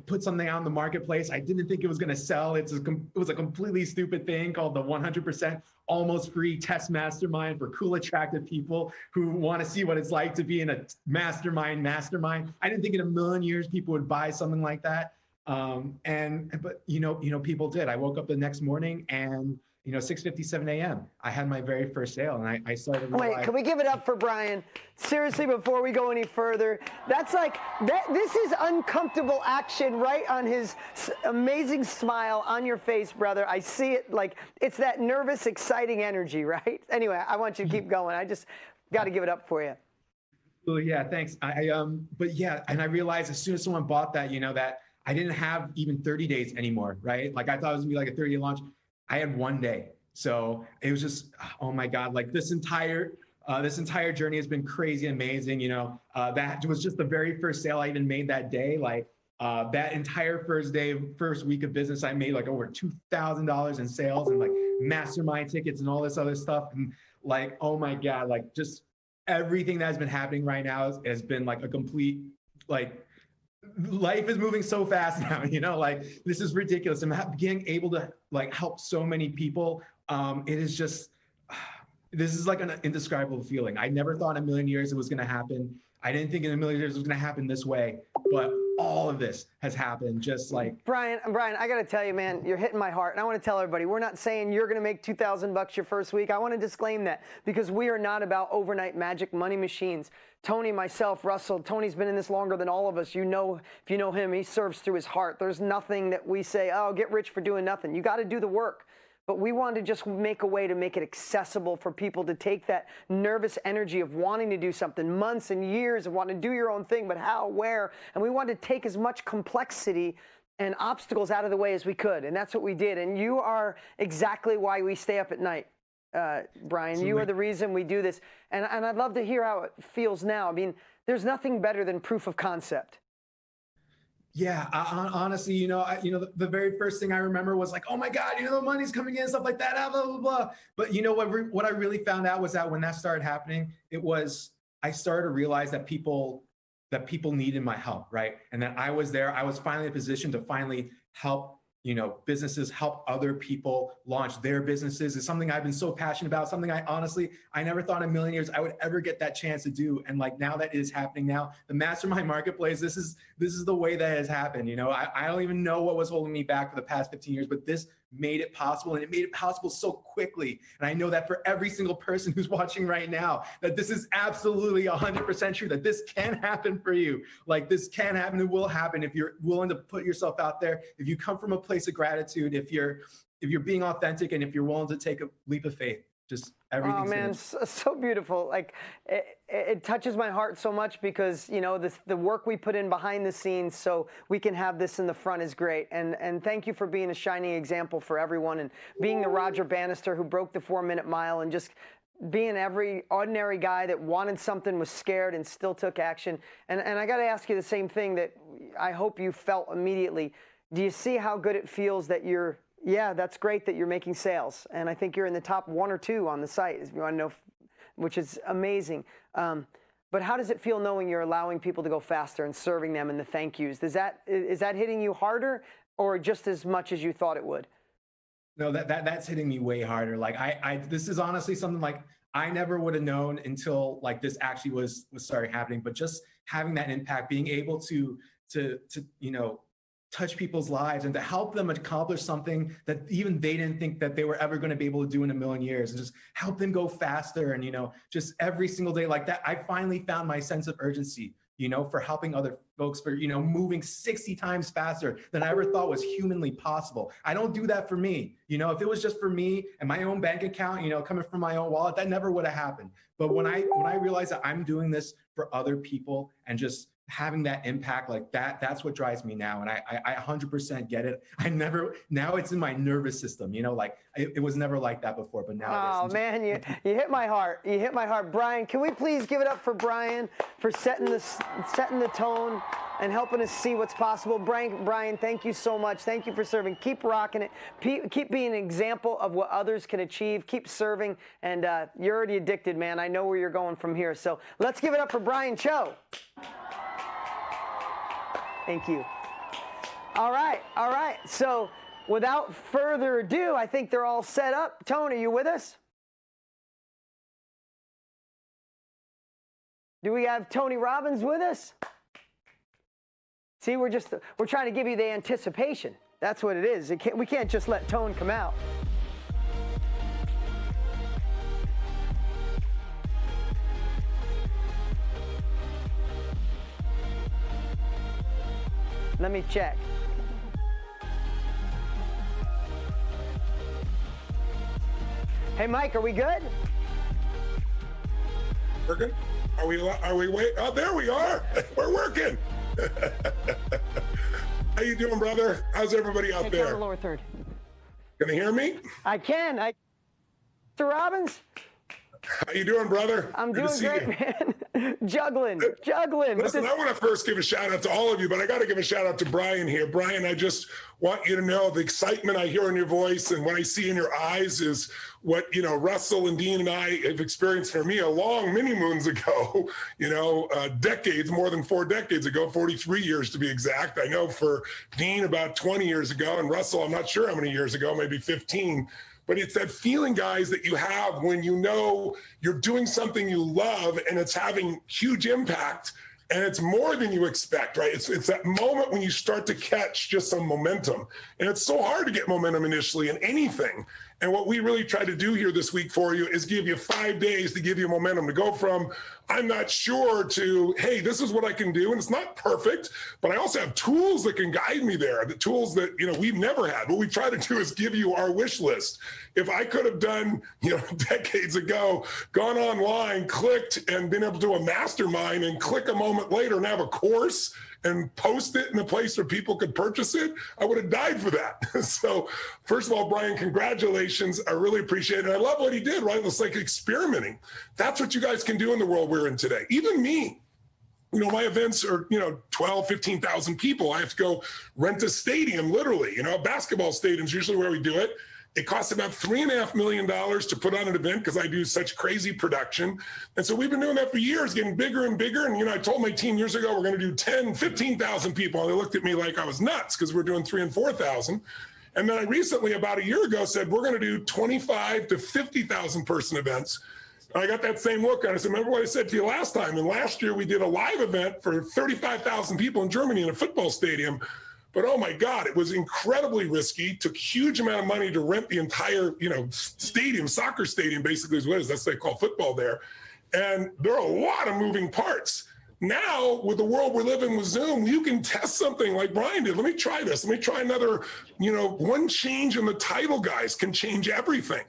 put something out in the marketplace. I didn't think it was going to sell. It was a completely stupid thing called the 100% almost free test mastermind for cool, attractive people who want to see what it's like to be in a mastermind. I didn't think in a million years people would buy something like that. But people did. I woke up the next morning and 6:57 a.m. I had my very first sale, and I started. Wait, can we give it up for Brian? Seriously, before we go any further, that's like that. This is uncomfortable action right on his amazing smile on your face, brother. I see it. Like it's that nervous, exciting energy, right? Anyway, I want you to keep going. I just got to give it up for you. Well, yeah, thanks. But yeah, and I realized as soon as someone bought that, that I didn't have even 30 days anymore, right? Like I thought it was gonna be like a 30-day launch. I had 1 day. So it was just, oh my God, like this entire journey has been crazy, amazing. That was just the very first sale I even made that day. Like that entire first week of business, I made like over $2,000 in sales and like mastermind tickets and all this other stuff. And like, oh my God, like just everything that's been happening right now has been like a complete, like, life is moving so fast now, like this is ridiculous. I'm being able to like help so many people. It is just, this is like an indescribable feeling. I never thought in a million years it was going to happen. I didn't think in a million years it was going to happen this way, but all of this has happened just like. Brian, I got to tell you, man, you're hitting my heart. And I want to tell everybody, we're not saying you're going to make $2,000 your first week. I want to disclaim that because we are not about overnight magic money machines. Tony, myself, Russell, Tony's been in this longer than all of us. If you know him, he serves through his heart. There's nothing that we say, oh, get rich for doing nothing. You got to do the work. But we wanted to just make a way to make it accessible for people to take that nervous energy of wanting to do something, months and years of wanting to do your own thing, but how, where? And we wanted to take as much complexity and obstacles out of the way as we could. And that's what we did. And you are exactly why we stay up at night, Brian. Absolutely. You are the reason we do this. And I'd love to hear how it feels now. I mean, there's nothing better than proof of concept. Yeah, honestly, the very first thing I remember was like, oh my God, the money's coming in, stuff like that, blah, blah, blah. But what I really found out was that when that started happening, I started to realize that people needed my help, right? And that I was there. I was finally in a position to finally help businesses, help other people launch their businesses. Is something I've been so passionate about, something I never thought in a million years I would ever get that chance to do. And like now that is happening now, the Mastermind Marketplace, this is the way that has happened. I don't even know what was holding me back for the past 15 years, but this made it possible, and it made it possible so quickly. And I know that for every single person who's watching right now, that this is absolutely 100% true, that this can happen for you. Like this can happen, it will happen if you're willing to put yourself out there, if you come from a place of gratitude, if you're being authentic, and if you're willing to take a leap of faith. Just everything. Oh man, so beautiful. Like it touches my heart so much because the work we put in behind the scenes so we can have this in the front is great. And thank you for being a shining example for everyone and being the Roger Bannister who broke the 4-minute mile and just being every ordinary guy that wanted something, was scared, and still took action. And I got to ask you the same thing that I hope you felt immediately. Do you see how good it feels that yeah, that's great that you're making sales. And I think you're in the top 1 or 2 on the site, if you want to know, which is amazing. But how does it feel knowing you're allowing people to go faster and serving them in the thank yous? Is that hitting you harder or just as much as you thought it would? No, that's hitting me way harder. Like this is honestly something like I never would have known until like this actually was started happening. But just having that impact, being able to touch people's lives and to help them accomplish something that even they didn't think that they were ever going to be able to do in a million years, and just help them go faster. And, just every single day like that, I finally found my sense of urgency, for helping other folks, for, moving 60 times faster than I ever thought was humanly possible. I don't do that for me. If it was just for me and my own bank account, coming from my own wallet, that never would have happened. But when I realized that I'm doing this for other people and just having that impact like that's what drives me now. And I 100% get it. Now it's in my nervous system, like it was never like that before, but now it is. Oh man, you hit my heart. You hit my heart. Brian, can we please give it up for Brian for setting the tone and helping us see what's possible. Brian, thank you so much. Thank you for serving. Keep rocking it. Keep being an example of what others can achieve. Keep serving. And you're already addicted, man. I know where you're going from here. So let's give it up for Brian Cho. Thank you. All right. So without further ado, I think they're all set up. Tony, are you with us? Do we have Tony Robbins with us? See, we're trying to give you the anticipation. That's what it is. We can't just let Tone come out. Let me check. Hey, Mike, are we good? We're good. Are we wait? Oh, there we are. We're working. How you doing, brother? How's everybody out there? Lower third. Can you hear me? I can. Mr. Robbins? How you doing, brother? I'm Good doing great, man. Juggling. Listen, I want to first give a shout out to all of you, but I got to give a shout out to Brian here. Brian, I just want you to know the excitement I hear in your voice and what I see in your eyes is what, Russell and Dean and I have experienced for me many moons ago, decades, more than 4 decades ago, 43 years to be exact. I know for Dean about 20 years ago, and Russell, I'm not sure how many years ago, maybe 15. But it's that feeling, guys, that you have when you know you're doing something you love and it's having huge impact and it's more than you expect, right? It's that moment when you start to catch just some momentum. And it's so hard to get momentum initially in anything. And what we really try to do here this week for you is give you 5 days to give you momentum to go from I'm not sure to, hey, this is what I can do. And it's not perfect, but I also have tools that can guide me there, the tools that, we've never had. What we try to do is give you our wish list. If I could have done, decades ago, gone online, clicked and been able to do a mastermind and click a moment later and have a course and post it in a place where people could purchase it, I would have died for that. So first of all, Brian, congratulations. I really appreciate it. I love what he did, right? It's like experimenting. That's what you guys can do in the world we're in today. Even me, my events are, 12, 15,000 people. I have to go rent a stadium, literally, a basketball stadium is usually where we do it. It costs about $3.5 million to put on an event because I do such crazy production. And so we've been doing that for years, getting bigger and bigger. And, I told my team years ago, we're going to do 10, 15,000 people. And they looked at me like I was nuts because we're doing 3,000 and 4,000. And then I recently, about a year ago, said, we're going to do 25 to 50,000 person events. I got that same look on it. I said, remember what I said to you last time? And last year we did a live event for 35,000 people in Germany in a football stadium. But oh my God, it was incredibly risky, took huge amount of money to rent the entire, stadium, soccer stadium, basically is what it is. That's what they call football there. And there are a lot of moving parts. Now, with the world we're living with Zoom, you can test something like Brian did. Let me try this. Let me try another, one change in the title, guys, can change everything.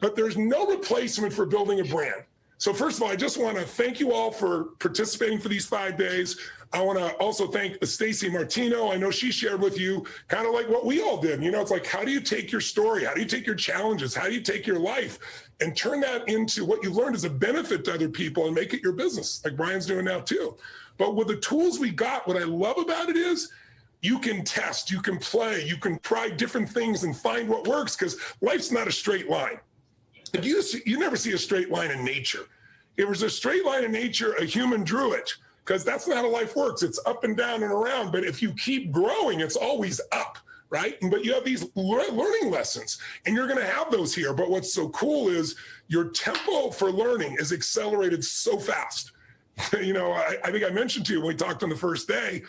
But there's no replacement for building a brand. So first of all, I just want to thank you all for participating for these 5 days. I want to also thank Stacy Martino. I know she shared with you kind of like what we all did. It's like, how do you take your story? How do you take your challenges? How do you take your life and turn that into what you learned as a benefit to other people and make it your business, like Brian's doing now too. But with the tools we got, what I love about it is you can test, you can play, you can try different things and find what works because life's not a straight line. You never see a straight line in nature. If it was a straight line in nature, a human drew it. Because that's not how life works. It's up and down and around. But if you keep growing, it's always up, right? But you have these learning lessons, and you're going to have those here. But what's so cool is your tempo for learning is accelerated so fast. I think I mentioned to you when we talked on the first day,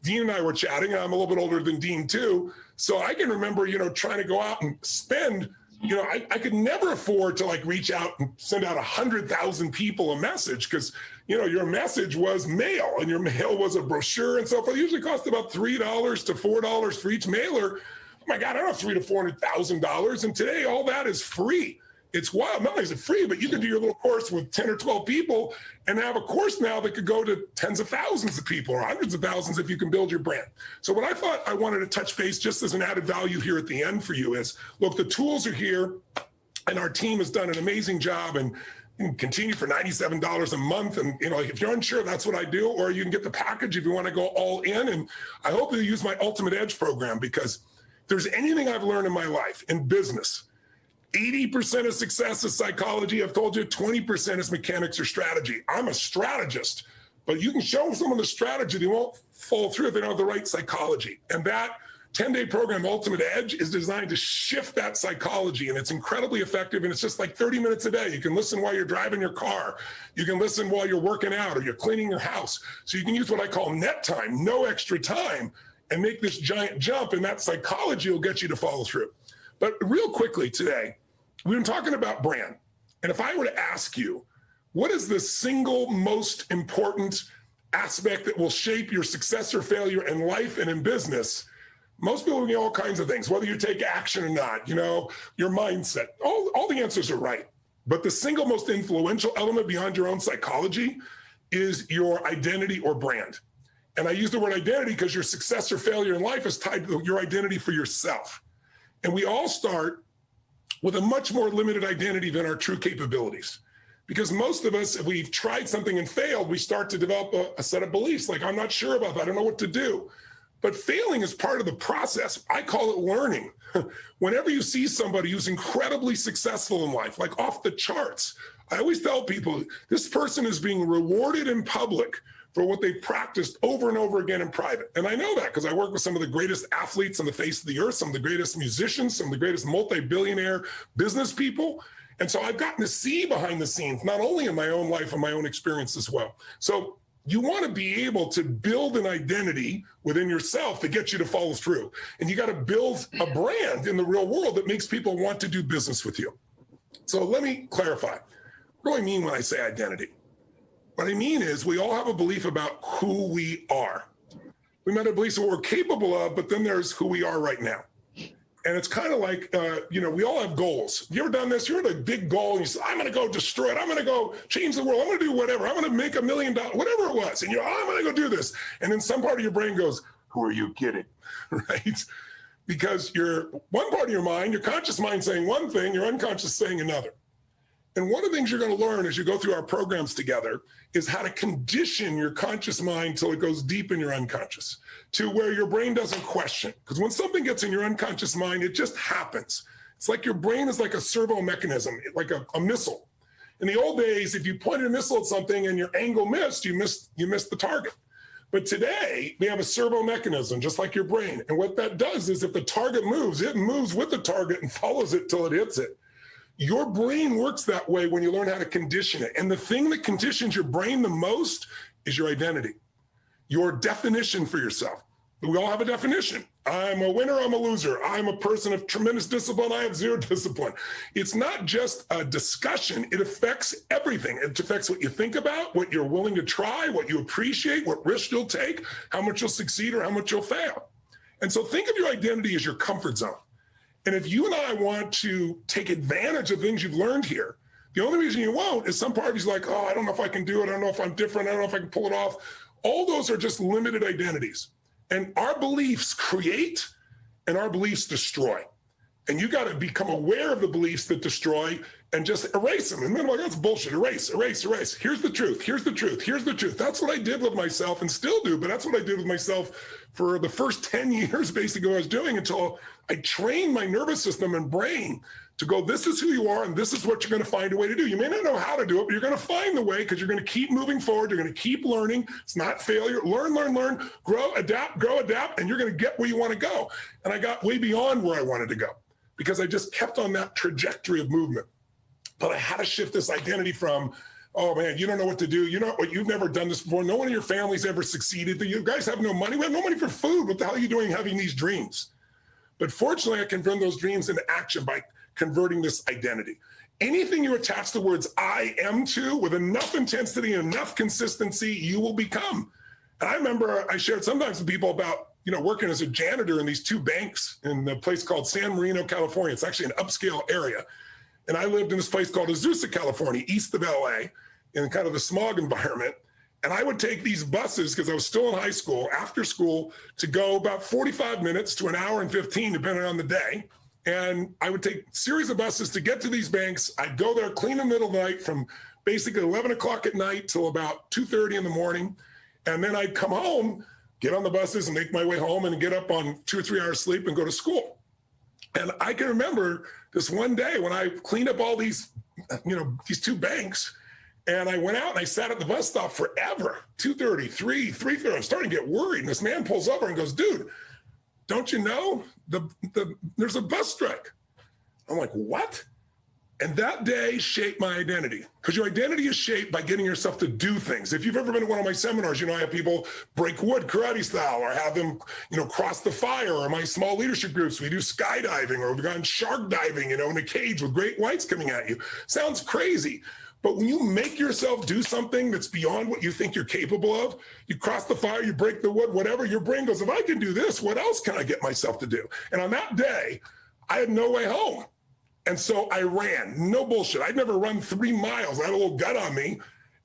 Dean and I were chatting, and I'm a little bit older than Dean too. So I can remember, trying to go out and spend I could never afford to reach out and send out 100,000 people a message because, your message was mail and your mail was a brochure and so forth. It usually cost about $3 to $4 for each mailer. Oh my God, I don't have $300,000 to $400,000. And today all that is free. It's wild. Not only is it free, but you can do your little course with 10 or 12 people and have a course now that could go to tens of thousands of people or hundreds of thousands if you can build your brand. So what I thought I wanted to touch base just as an added value here at the end for you is, look, the tools are here and our team has done an amazing job and continue for $97 a month. And, you know, if you're unsure, that's what I do, or you can get the package if you want to go all in. And I hope you use my Ultimate Edge program, because if there's anything I've learned in my life, in business, 80% of success is psychology. I've told you 20% is mechanics or strategy. I'm a strategist, but you can show someone the strategy. They won't follow through if they don't have the right psychology. And that 10-day program, Ultimate Edge, is designed to shift that psychology, and it's incredibly effective. And it's just like 30 minutes a day. You can listen while you're driving your car. You can listen while you're working out or you're cleaning your house. So you can use what I call net time, no extra time, and make this giant jump. And that psychology will get you to follow through. But real quickly today, we've been talking about brand. And if I were to ask you, what is the single most important aspect that will shape your success or failure in life and in business? Most people give all kinds of things, whether you take action or not, you know, your mindset, all the answers are right. But the single most influential element beyond your own psychology is your identity or brand. And I use the word identity because your success or failure in life is tied to your identity for yourself. And we all start with a much more limited identity than our true capabilities. Because most of us, if we've tried something and failed, we start to develop a set of beliefs like, I'm not sure about that, I don't know what to do. But failing is part of the process. I call it learning. Whenever you see somebody who's incredibly successful in life, like off the charts, I always tell people, this person is being rewarded in public for what they've practiced over and over again in private. And I know that because I work with some of the greatest athletes on the face of the earth, some of the greatest musicians, some of the greatest multi-billionaire business people. And so I've gotten to see behind the scenes, not only in my own life and my own experience as well. So you want to be able to build an identity within yourself that gets you to follow through. And you got to build a brand in the real world that makes people want to do business with you. So let me clarify. What do I mean when I say identity? What I mean is we all have a belief about who we are. We might have beliefs of what we're capable of, but then there's who we are right now. And it's kind of like, you know, we all have goals. You ever done this? You're at a big goal and you say, I'm going to go destroy it. I'm going to go change the world. I'm going to do whatever. I'm going to make $1 million, whatever it was. And you're, I'm going to go do this. And then some part of your brain goes, who are you kidding? Right? Because you're one part of your mind, your conscious mind saying one thing, your unconscious saying another. And one of the things you're going to learn as you go through our programs together is how to condition your conscious mind till it goes deep in your unconscious to where your brain doesn't question. Because when something gets in your unconscious mind, it just happens. It's like your brain is like a servo mechanism, like a missile. In the old days, if you pointed a missile at something and your angle missed, you missed the target. But today, we have a servo mechanism, just like your brain. And what that does is if the target moves, it moves with the target and follows it till it hits it. Your brain works that way when you learn how to condition it. And the thing that conditions your brain the most is your identity, your definition for yourself. We all have a definition. I'm a winner, I'm a loser. I'm a person of tremendous discipline, I have zero discipline. It's not just a discussion, it affects everything. It affects what you think about, what you're willing to try, what you appreciate, what risks you'll take, how much you'll succeed or how much you'll fail. And so think of your identity as your comfort zone. And if you and I want to take advantage of things you've learned here, the only reason you won't is some part of you's like, oh, I don't know if I can do it. I don't know if I'm different. I don't know if I can pull it off. All those are just limited identities. And our beliefs create and our beliefs destroy. And you got to become aware of the beliefs that destroy and just erase them. And then like, that's bullshit. Erase, erase, erase. Here's the truth. Here's the truth. Here's the truth. That's what I did with myself and still do. But that's what I did with myself for the first 10 years, basically, what I was doing until I trained my nervous system and brain to go, this is who you are, and this is what you're going to find a way to do. You may not know how to do it, but you're going to find the way because you're going to keep moving forward. You're going to keep learning. It's not failure. Learn, learn, learn, grow, adapt, and you're going to get where you want to go. And I got way beyond where I wanted to go because I just kept on that trajectory of movement. But I had to shift this identity from, oh man, you don't know what to do. You know what? You've never done this before. No one in your family's ever succeeded. You guys have no money. We have no money for food. What the hell are you doing having these dreams? But fortunately, I can turn those dreams into action by converting this identity. Anything you attach the words I am to with enough intensity and enough consistency, you will become. And I remember I shared sometimes with people about, you know, working as a janitor in these two banks in a place called San Marino, California. It's actually an upscale area. And I lived in this place called Azusa, California, east of LA, in kind of the smog environment. And I would take these buses, because I was still in high school, after school, to go about 45 minutes to an hour and 15, depending on the day. And I would take a series of buses to get to these banks. I'd go there, clean in the middle of the night from basically 11 o'clock at night till about 2:30 in the morning. And then I'd come home, get on the buses and make my way home and get up on 2 or 3 hours sleep and go to school. And I can remember this one day when I cleaned up all these, these two banks, and I went out and I sat at the bus stop forever, 2:30, 3:30. I'm starting to get worried. And this man pulls over and goes, dude, don't you know there's a bus strike? I'm like, what? And that day shaped my identity, because your identity is shaped by getting yourself to do things. If you've ever been to one of my seminars, I have people break wood karate style, or have them, cross the fire, or my small leadership groups, we do skydiving, or we've gone shark diving, in a cage with great whites coming at you. Sounds crazy. But when you make yourself do something that's beyond what you think you're capable of, you cross the fire, you break the wood, whatever, your brain goes, if I can do this, what else can I get myself to do? And on that day, I had no way home. And so I ran, no bullshit. I'd never run 3 miles. I had a little gut on me,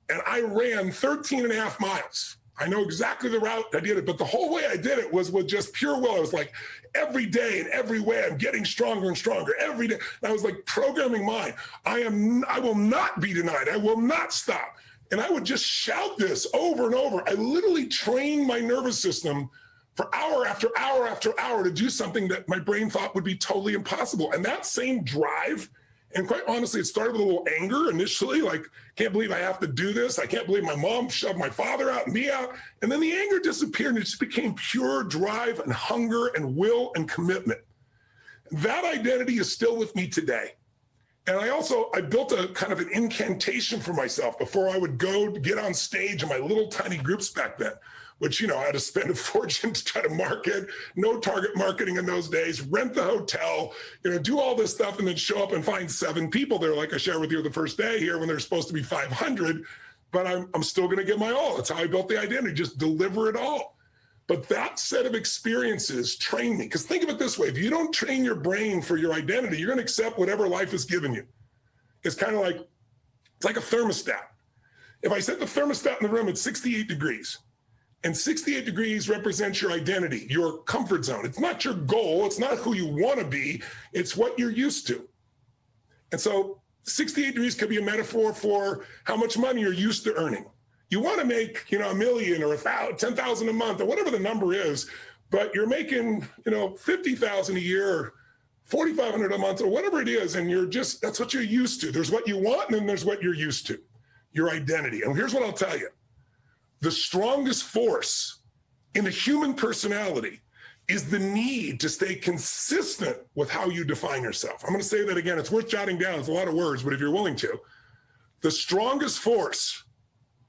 and I ran 13 and a half miles. I know exactly the route I did it, but the whole way I did it was with just pure will. I was like, every day and every way, I'm getting stronger and stronger every day. And I was like programming mine. I will not be denied. I will not stop. And I would just shout this over and over. I literally trained my nervous system for hour after hour after hour to do something that my brain thought would be totally impossible. And that same drive, and quite honestly, it started with a little anger initially, like, can't believe I have to do this. I can't believe my mom shoved my father out and me out. And then the anger disappeared, and it just became pure drive and hunger and will and commitment. That identity is still with me today. And I built a kind of an incantation for myself before I would go to get on stage in my little tiny groups back then, which, I had to spend a fortune to try to market, no target marketing in those days, rent the hotel, do all this stuff, and then show up and find 7 people there, like I shared with you the first day here, when there's supposed to be 500, but I'm still going to give my all. That's how I built the identity, just deliver it all. But that set of experiences trained me, because think of it this way, if you don't train your brain for your identity, you're going to accept whatever life has given you. It's kind of like, it's like a thermostat. If I set the thermostat in the room at 68 degrees, and 68 degrees represents your identity, your comfort zone. It's not your goal. It's not who you want to be. It's what you're used to. And so 68 degrees could be a metaphor for how much money you're used to earning. You want to make, $1 million or 10,000 a month or whatever the number is, but you're making, 50,000 a year or 4,500 a month or whatever it is. And that's what you're used to. There's what you want, and then there's what you're used to, your identity. And here's what I'll tell you. The strongest force in the human personality is the need to stay consistent with how you define yourself. I'm going to say that again. It's worth jotting down. It's a lot of words, but if you're willing to, the strongest force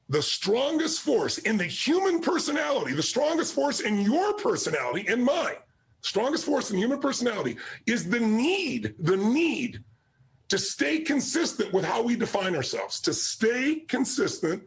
in the human personality, the strongest force in your personality, in mine, strongest force in human personality is the need to stay consistent with how we define ourselves, to stay consistent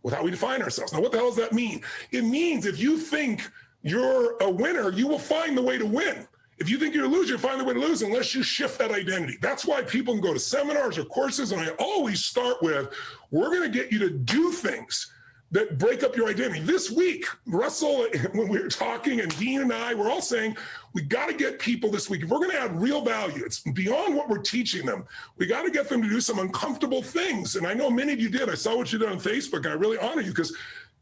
with how we define ourselves. Now, what the hell does that mean? It means if you think you're a winner, you will find the way to win. If you think you're a loser, you'll find the way to lose unless you shift that identity. That's why people can go to seminars or courses, and I always start with, we're going to get you to do things that break up your identity. This week, Russell, when we were talking, and Dean and I, we're all saying, we got to get people this week. If we're going to add real value, it's beyond what we're teaching them. We got to get them to do some uncomfortable things. And I know many of you did. I saw what you did on Facebook, and I really honor you, because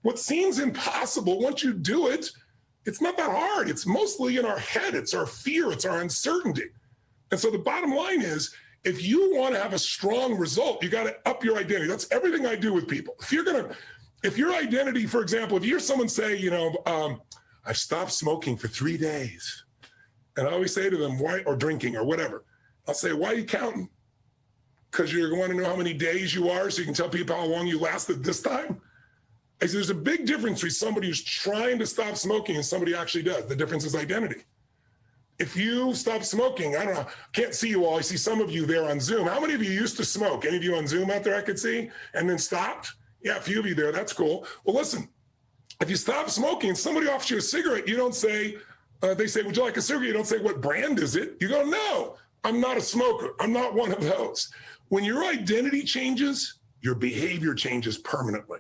what seems impossible, once you do it, it's not that hard. It's mostly in our head. It's our fear. It's our uncertainty. And so the bottom line is, if you want to have a strong result, you got to up your identity. That's everything I do with people. If your identity, for example, if you hear someone say, I've stopped smoking for 3 days, and I always say to them, why, or drinking or whatever, I'll say, why are you counting? Because you want to know how many days you are so you can tell people how long you lasted this time? I say, there's a big difference between somebody who's trying to stop smoking and somebody who actually does. The difference is identity. If you stop smoking, I don't know, can't see you all. I see some of you there on Zoom. How many of you used to smoke? Any of you on Zoom out there I could see? And then stopped? Yeah, a few of you there. That's cool. Well, listen, if you stop smoking, somebody offers you a cigarette, you don't say, they say, would you like a cigarette? You don't say, what brand is it? You go, no, I'm not a smoker. I'm not one of those. When your identity changes, your behavior changes permanently.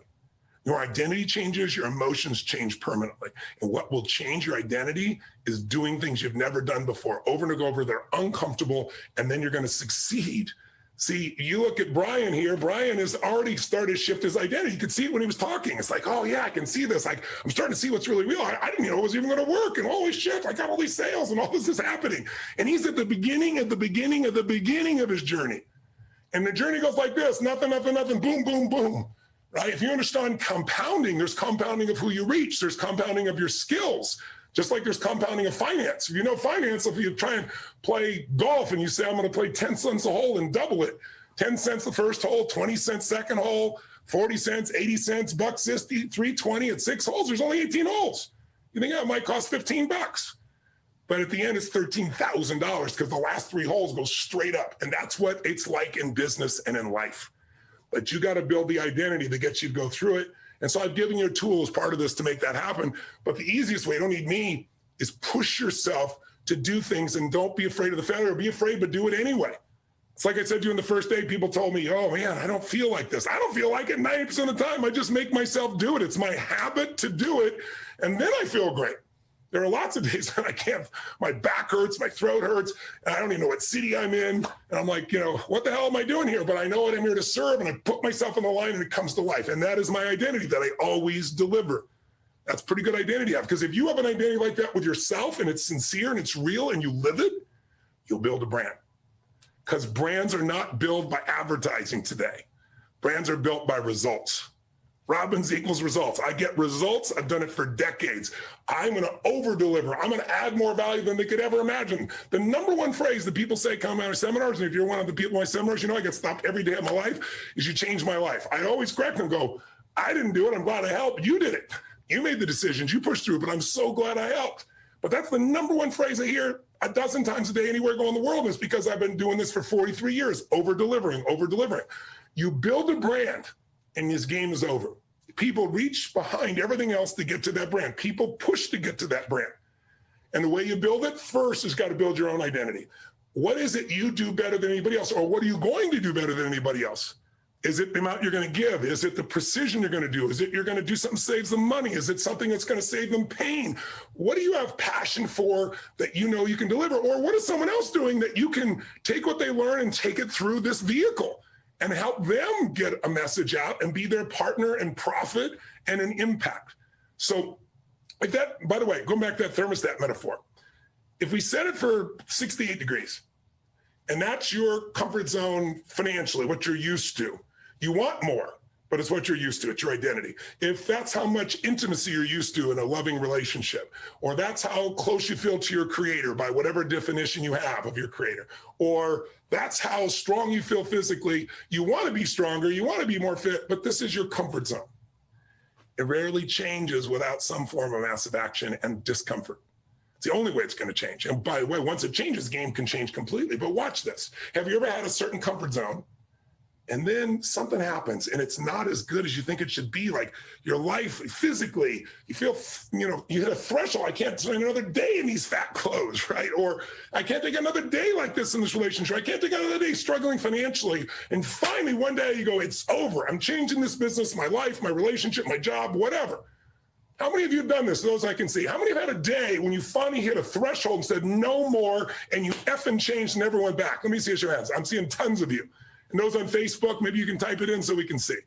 Your identity changes, your emotions change permanently. And what will change your identity is doing things you've never done before, over and over. They're uncomfortable, and then you're going to succeed. See, you look at Brian here. Brian has already started to shift his identity. You could see it when he was talking. It's like, oh yeah, I can see this. Like, I'm starting to see what's really real. I didn't know it was even going to work. And holy shit, I got all these sales and all this is happening. And he's at the beginning of his journey. And the journey goes like this: nothing, nothing, nothing, boom, boom, boom. Right? If you understand compounding, there's compounding of who you reach. There's compounding of your skills. Just like there's compounding of finance. If you know finance, if you try and play golf and you say, I'm going to play 10 cents a hole and double it, 10 cents the first hole, 20 cents second hole, 40 cents, 80 cents, $1.60, 320 at 6 holes, there's only 18 holes. You think, it might cost $15. But at the end, it's $13,000 because the last 3 holes go straight up. And that's what it's like in business and in life. But you got to build the identity that gets you to go through it. And so I've given you a tool as part of this to make that happen. But the easiest way, you don't need me, is push yourself to do things and don't be afraid of the failure. Be afraid, but do it anyway. It's like I said to you in the first day, people told me, oh man, I don't feel like this. I don't feel like it 90% of the time. I just make myself do it. It's my habit to do it. And then I feel great. There are lots of days that I can't, my back hurts, my throat hurts, and I don't even know what city I'm in. And I'm like, what the hell am I doing here? But I know what I'm here to serve, and I put myself on the line and it comes to life. And that is my identity, that I always deliver. That's pretty good identity to have, because if you have an identity like that with yourself and it's sincere and it's real and you live it, you'll build a brand. Because brands are not built by advertising today. Brands are built by results. Robbins equals results. I get results. I've done it for decades. I'm going to over deliver. I'm going to add more value than they could ever imagine. The number one phrase that people say come out of seminars, and if you're one of the people in my seminars, I get stopped every day of my life, is you changed my life. I always correct them, go, I didn't do it. I'm glad I helped. You did it. You made the decisions. You pushed through, but I'm so glad I helped. But that's the number one phrase I hear a dozen times a day anywhere I go in the world. Is because I've been doing this for 43 years, over delivering, over delivering. You build a brand and this game is over. People reach behind everything else to get to that brand. People push to get to that brand. And the way you build it first is got to build your own identity. What is it you do better than anybody else? Or what are you going to do better than anybody else? Is it the amount you're going to give? Is it the precision you're going to do? Is it you're going to do something that saves them money? Is it something that's going to save them pain? What do you have passion for that you know you can deliver? Or what is someone else doing that you can take what they learn and take it through this vehicle and help them get a message out and be their partner and profit and an impact? So if that, by the way, going back to that thermostat metaphor, if we set it for 68 degrees and that's your comfort zone financially, what you're used to, you want more, but it's what you're used to. It's your identity. If that's how much intimacy you're used to in a loving relationship, or that's how close you feel to your creator by whatever definition you have of your creator, or that's how strong you feel physically, you want to be stronger, you want to be more fit, but this is your comfort zone. It rarely changes without some form of massive action and discomfort. It's the only way it's going to change. And by the way, once it changes, the game can change completely. But watch this. Have you ever had a certain comfort zone and then something happens and it's not as good as you think it should be? Like your life physically, you feel, you hit a threshold. I can't spend another day in these fat clothes, right? Or I can't take another day like this in this relationship. I can't take another day struggling financially. And finally, one day you go, it's over. I'm changing this business, my life, my relationship, my job, whatever. How many of you have done this? Those I can see. How many have had a day when you finally hit a threshold and said no more and you effing changed and never went back? Let me see your hands. I'm seeing tons of you. And those on Facebook, maybe you can type it in so we can see.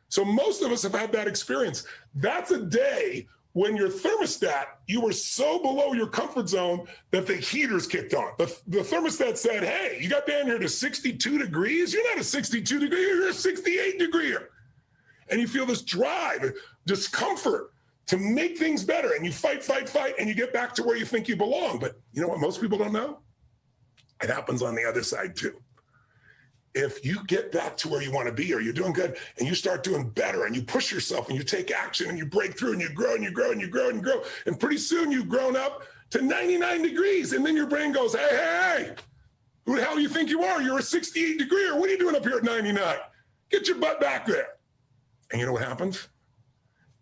So most of us have had that experience. That's a day when your thermostat, you were so below your comfort zone that the heaters kicked on. The thermostat said, hey, you got down here to 62 degrees. You're not a 62 degree, you're a 68 degree. And you feel this drive, discomfort to make things better. And you fight, and you get back to where you think you belong. But you know what most people don't know? It happens on the other side too. If you get back to where you want to be, or you're doing good and you start doing better and you push yourself and you take action and you break through and you grow and you grow and you grow and you grow. And pretty soon you've grown up to 99 degrees. And then your brain goes, hey, who the hell do you think you are? You're a 68 degree. What are you doing up here at 99? Get your butt back there. And you know what happens?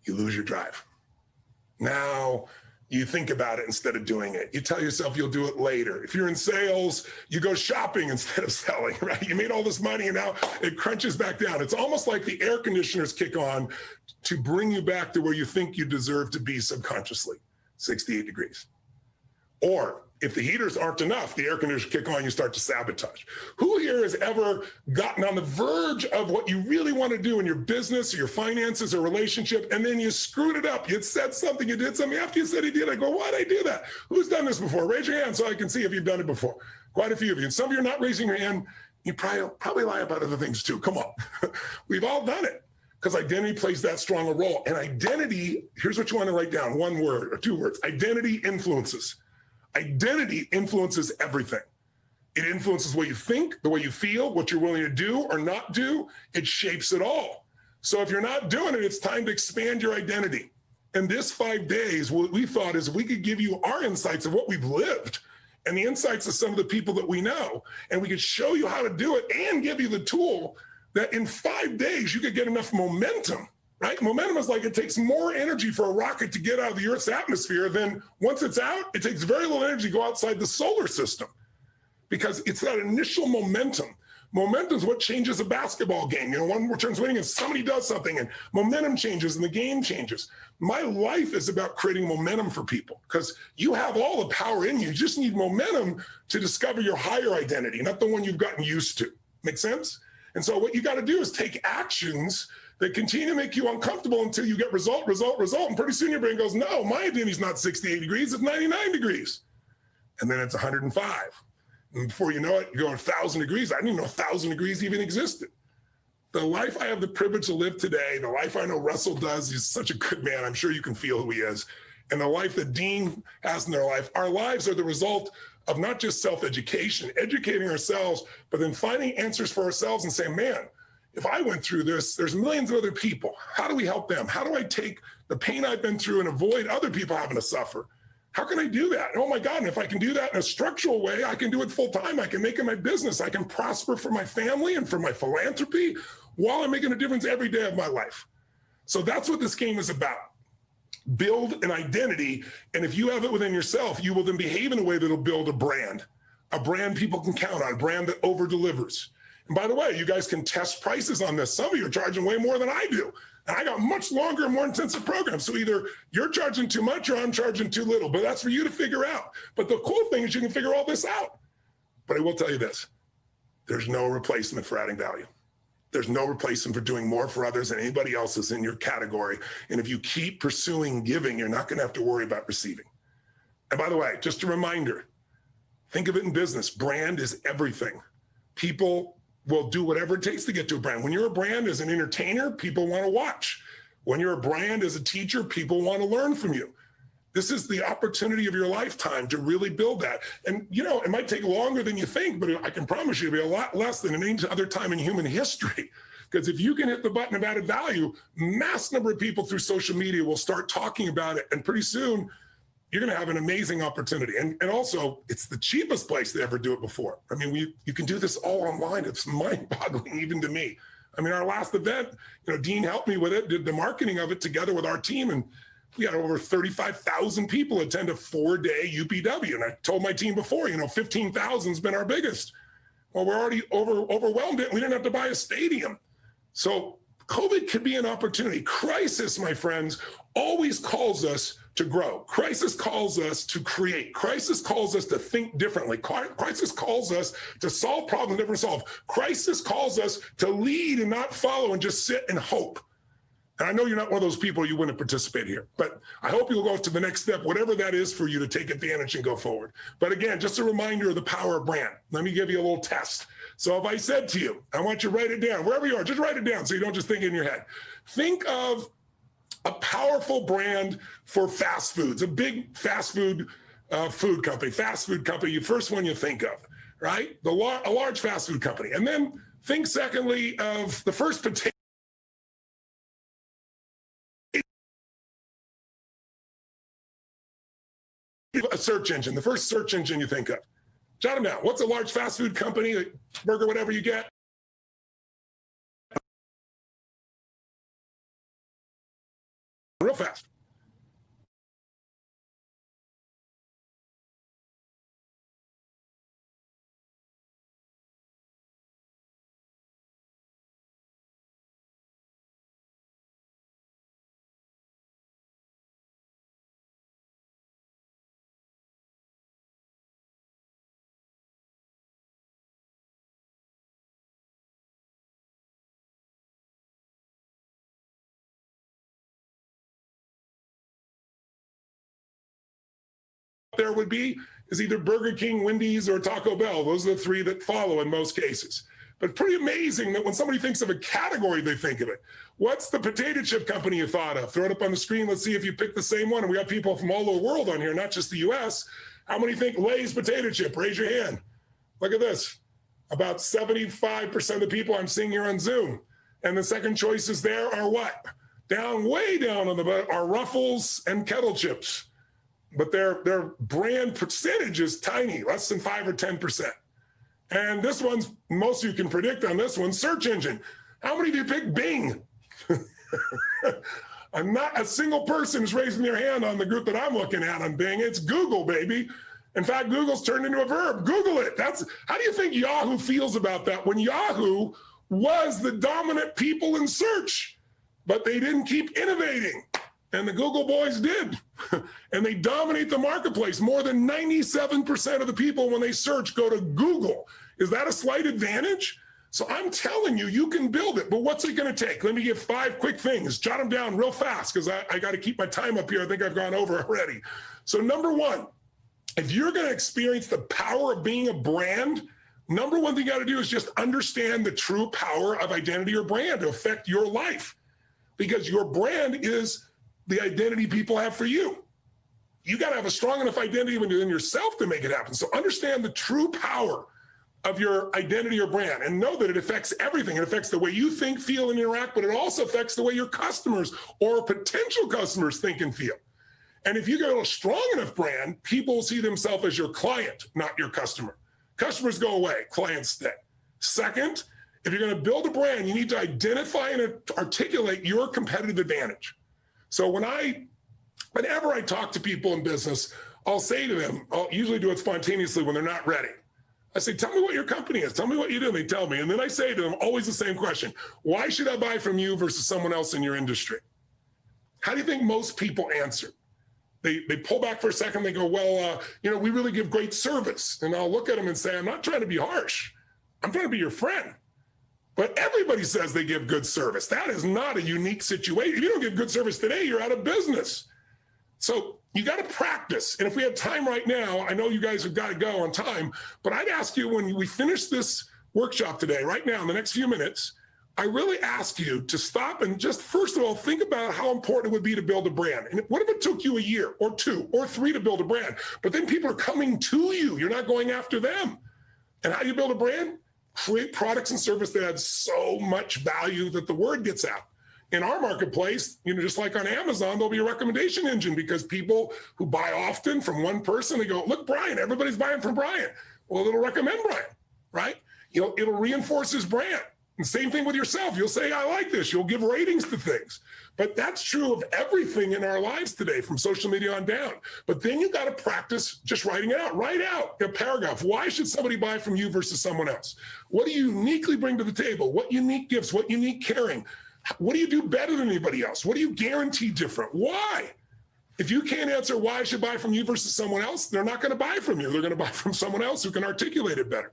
You lose your drive. Now you think about it instead of doing it. You tell yourself you'll do it later. If you're in sales, you go shopping instead of selling, right? You made all this money and now it crunches back down. It's almost like the air conditioners kick on to bring you back to where you think you deserve to be subconsciously, 68 degrees. Or if the heaters aren't enough, the air conditioners kick on, you start to sabotage. Who here has ever gotten on the verge of what you really want to do in your business or your finances or relationship, and then you screwed it up? You said something, you did something. After you said you did, I go, why'd I do that? Who's done this before? Raise your hand so I can see if you've done it before. Quite a few of you. And some of you are not raising your hand. You probably lie about other things too. Come on. We've all done it, because identity plays that strong a role. And identity, here's what you want to write down, one word or two words. Identity influences. Identity influences everything. It influences what you think, the way you feel, what you're willing to do or not do. It shapes it all. So if you're not doing it, it's time to expand your identity. And this 5 days, what we thought is we could give you our insights of what we've lived and the insights of some of the people that we know. And we could show you how to do it and give you the tool that in 5 days, you could get enough momentum. Right? Momentum is like it takes more energy for a rocket to get out of the Earth's atmosphere than once it's out, it takes very little energy to go outside the solar system, because it's that initial momentum. Momentum is what changes a basketball game. You know, one returns winning and somebody does something and momentum changes and the game changes. My life is about creating momentum for people, because you have all the power in you. You just need momentum to discover your higher identity, not the one you've gotten used to. Make sense? And so what you got to do is take actions that continue to make you uncomfortable until you get result. And pretty soon your brain goes, no, my identity's not 68 degrees, it's 99 degrees. And then it's 105. And before you know it, you go 1,000 degrees. I didn't even know 1,000 degrees even existed. The life I have the privilege to live today, the life I know Russell does, he's such a good man. I'm sure you can feel who he is. And the life that Dean has in their life, our lives are the result of not just self-education, educating ourselves, but then finding answers for ourselves and saying, man, if I went through this, there's millions of other people. How do we help them? How do I take the pain I've been through and avoid other people having to suffer? How can I do that? Oh my God, and if I can do that in a structural way, I can do it full time. I can make it my business. I can prosper for my family and for my philanthropy while I'm making a difference every day of my life. So that's what this game is about. Build an identity, and if you have it within yourself, you will then behave in a way that'll build a brand people can count on, a brand that over-delivers. And by the way, you guys can test prices on this. Some of you are charging way more than I do. And I got much longer and more intensive programs. So either you're charging too much or I'm charging too little, but that's for you to figure out. But the cool thing is you can figure all this out. But I will tell you this, there's no replacement for adding value. There's no replacement for doing more for others than anybody else is in your category. And if you keep pursuing giving, you're not gonna have to worry about receiving. And by the way, just a reminder, think of it in business, brand is everything. People will do whatever it takes to get to a brand. When you're a brand as an entertainer, people want to watch. When you're a brand as a teacher, people want to learn from you. This is the opportunity of your lifetime to really build that. And you know, it might take longer than you think, but I can promise you it'll be a lot less than any other time in human history. Because if you can hit the button of added value, mass number of people through social media will start talking about it. And pretty soon, you're going to have an amazing opportunity. And also, it's the cheapest place to ever do it before. I mean, you can do this all online. It's mind-boggling even to me. I mean, our last event, you know, Dean helped me with it, did the marketing of it together with our team, and we had over 35,000 people attend a 4-day UPW. And I told my team before, you know, 15,000 has been our biggest. Well, we're already overwhelmed it. We didn't have to buy a stadium. So COVID could be an opportunity. Crisis, my friends, always calls us to grow. Crisis calls us to create. Crisis calls us to think differently. Crisis calls us to solve problems never solved. Crisis calls us to lead and not follow and just sit and hope. And I know you're not one of those people, you wouldn't participate here, but I hope you'll go to the next step, whatever that is for you to take advantage and go forward. But again, just a reminder of the power of brand. Let me give you a little test. So if I said to you, I want you to write it down, wherever you are, just write it down so you don't just think it in your head. Think of a powerful brand for fast foods, a big fast food fast food company, first one you think of, right? A large fast food company. And then think secondly of the first potato. A search engine, the first search engine you think of. Jot them down. What's a large fast food company, burger, whatever you get? Real fast. there would be is either Burger King, Wendy's, or Taco Bell. Those are the three that follow in most cases. But pretty amazing that when somebody thinks of a category, they think of it. What's the potato chip company you thought of? Throw it up on the screen. Let's see if you picked the same one. And we got people from all over the world on here, not just the US. How many think Lay's potato chip? Raise your hand. Look at this. About 75% of the people I'm seeing here on Zoom. And the second choices there are what? Down, way down on the bottom are Ruffles and Kettle Chips. But their brand percentage is tiny, less than 5 or 10%. And this one's, most of you can predict on this one, search engine. How many of you pick Bing? I'm not a single person is raising their hand on the group that I'm looking at on Bing. It's Google, baby. In fact, Google's turned into a verb. Google it. How do you think Yahoo feels about that when Yahoo was the dominant people in search, but they didn't keep innovating? And the Google boys did. And they dominate the marketplace. More than 97% of the people when they search go to Google. Is that a slight advantage? So I'm telling you, you can build it, but what's it going to take? Let me give 5 quick things. Jot them down real fast because I got to keep my time up here. I think I've gone over already. So number 1, if you're going to experience the power of being a brand, number 1 thing you got to do is just understand the true power of identity or brand to affect your life, because your brand is the identity people have for you. You got to have a strong enough identity within yourself to make it happen. So understand the true power of your identity or brand and know that it affects everything. It affects the way you think, feel, and interact, but it also affects the way your customers or potential customers think and feel. And if you get a strong enough brand, people see themselves as your client, not your customer. Customers go away, clients stay. Second, if you're going to build a brand, you need to identify and articulate your competitive advantage. So whenever I talk to people in business, I'll say to them, I'll usually do it spontaneously when they're not ready. I say, tell me what your company is. Tell me what you do. And they tell me. And then I say to them always the same question. Why should I buy from you versus someone else in your industry? How do you think most people answer? They pull back for a second. They go, well, we really give great service. And I'll look at them and say, I'm not trying to be harsh. I'm trying to be your friend. But everybody says they give good service. That is not a unique situation. If you don't give good service today, you're out of business. So you got to practice. And if we have time right now, I know you guys have got to go on time, but I'd ask you when we finish this workshop today, right now, in the next few minutes, I really ask you to stop and just, first of all, think about how important it would be to build a brand. And what if it took you a year or 2 or 3 to build a brand, but then people are coming to you. You're not going after them. And how do you build a brand? Create products and service that add so much value that the word gets out. In our marketplace, just like on Amazon, there'll be a recommendation engine because people who buy often from one person, they go, look, Brian, everybody's buying from Brian. Well, it'll recommend Brian, right? It'll reinforce his brand. And same thing with yourself. You'll say, I like this. You'll give ratings to things. But that's true of everything in our lives today, from social media on down. But then you got to practice just writing it out. Write out a paragraph. Why should somebody buy from you versus someone else? What do you uniquely bring to the table? What unique gifts? What unique caring? What do you do better than anybody else? What do you guarantee different? Why? If you can't answer why I should buy from you versus someone else, they're not going to buy from you. They're going to buy from someone else who can articulate it better.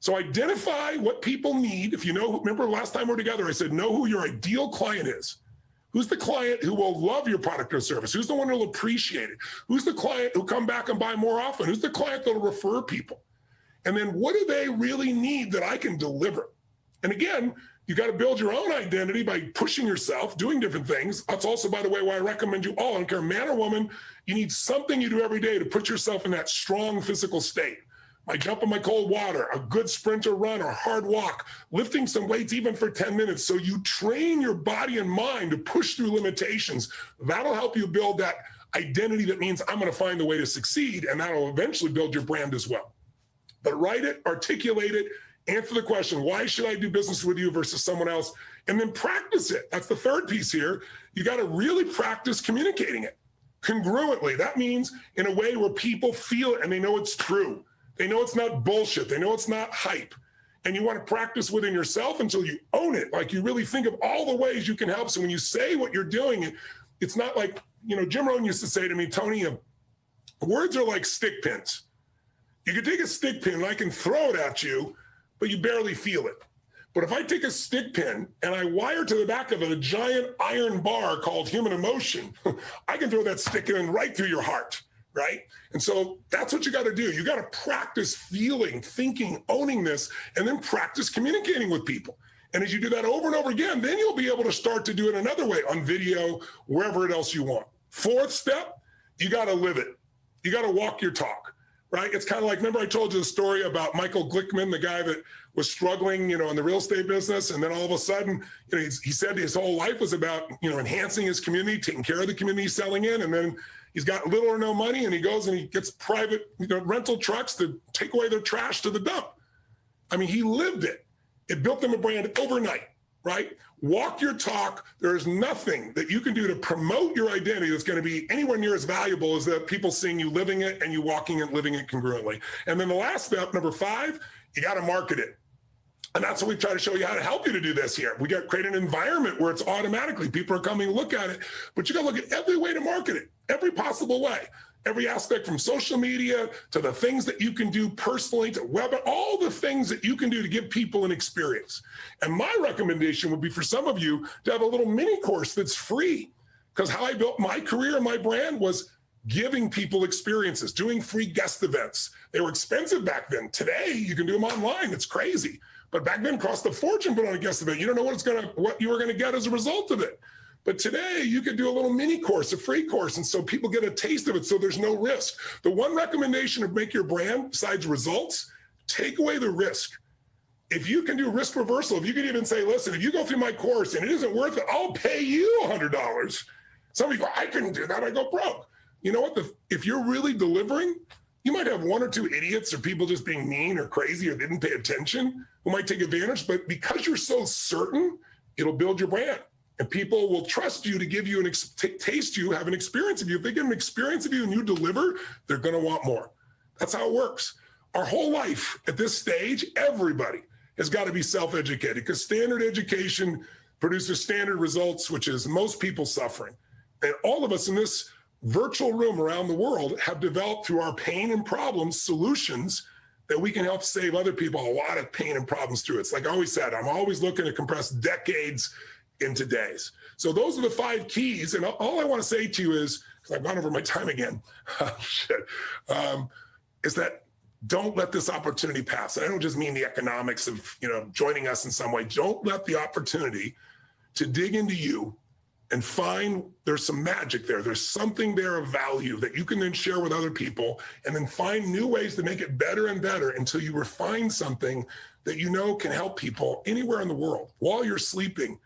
So identify what people need. If you know, remember last time we were together, I said, know who your ideal client is. Who's the client who will love your product or service? Who's the one who will appreciate it? Who's the client who'll come back and buy more often? Who's the client that'll refer people? And then what do they really need that I can deliver? And again, you got to build your own identity by pushing yourself, doing different things. That's also, by the way, why I recommend you all, I don't care, man or woman, you need something you do every day to put yourself in that strong physical state. I jump in my cold water, a good sprint or run or hard walk, lifting some weights even for 10 minutes. So you train your body and mind to push through limitations. That'll help you build that identity that means I'm going to find a way to succeed, and that'll eventually build your brand as well. But write it, articulate it, answer the question, why should I do business with you versus someone else? And then practice it. That's the third piece here. You got to really practice communicating it congruently. That means in a way where people feel it and they know it's true. They know it's not bullshit. They know it's not hype. And you want to practice within yourself until you own it. Like you really think of all the ways you can help. So when you say what you're doing, it's not like, Jim Rohn used to say to me, Tony, words are like stick pins. You can take a stick pin and I can throw it at you, but you barely feel it. But if I take a stick pin and I wire to the back of it a giant iron bar called human emotion, I can throw that stick in right through your heart. right? And so that's what you got to do. You got to practice feeling, thinking, owning this, and then practice communicating with people. And as you do that over and over again, then you'll be able to start to do it another way on video, wherever else you want. Fourth step, you got to live it. You got to walk your talk, right? It's kind of like, remember I told you the story about Michael Glickman, the guy that was struggling, in the real estate business. And then all of a sudden, he said his whole life was about, enhancing his community, taking care of the community he's selling in. And then he's got little or no money and he goes and he gets private, rental trucks to take away their trash to the dump. I mean, he lived it. It built him a brand overnight, right? Walk your talk. There is nothing that you can do to promote your identity that's going to be anywhere near as valuable as that people seeing you living it and you walking it, living it congruently. And then the last step, number 5, you got to market it. And that's what we try to show you how to help you to do this here. We got to create an environment where it's automatically people are coming to look at it, but you got to look at every way to market it, every possible way. Every aspect from social media to the things that you can do personally to web, all the things that you can do to give people an experience. And my recommendation would be for some of you to have a little mini course that's free, because how I built my career and my brand was giving people experiences, doing free guest events. They were expensive back then. Today, you can do them online. It's crazy. But back then, it cost a fortune to put on a guest event. You don't know what you were going to get as a result of it. But today you could do a little mini course, a free course. And so people get a taste of it. So there's no risk. The one recommendation to make your brand, besides results, take away the risk. If you can do risk reversal, if you can even say, listen, if you go through my course and it isn't worth it, I'll pay you $100. Some of you go, I couldn't do that. I go broke. You know what? If you're really delivering, you might have 1 or 2 idiots or people just being mean or crazy or didn't pay attention who might take advantage. But because you're so certain, it'll build your brand. And people will trust you to give you taste you, have an experience of you. If they get an experience of you and you deliver, they're going to want more. That's how it works. Our whole life at this stage, everybody has got to be self-educated, because standard education produces standard results, which is most people suffering. And all of us in this virtual room around the world have developed through our pain and problems solutions that we can help save other people a lot of pain and problems through. It's like I always said, I'm always looking to compress decades into days. So those are the 5 keys. And all I want to say to you is, because I've gone over my time again, is that don't let this opportunity pass. And I don't just mean the economics of, joining us in some way. Don't let the opportunity to dig into you and find there's some magic there. There's something there of value that you can then share with other people, and then find new ways to make it better and better until you refine something that can help people anywhere in the world while you're sleeping.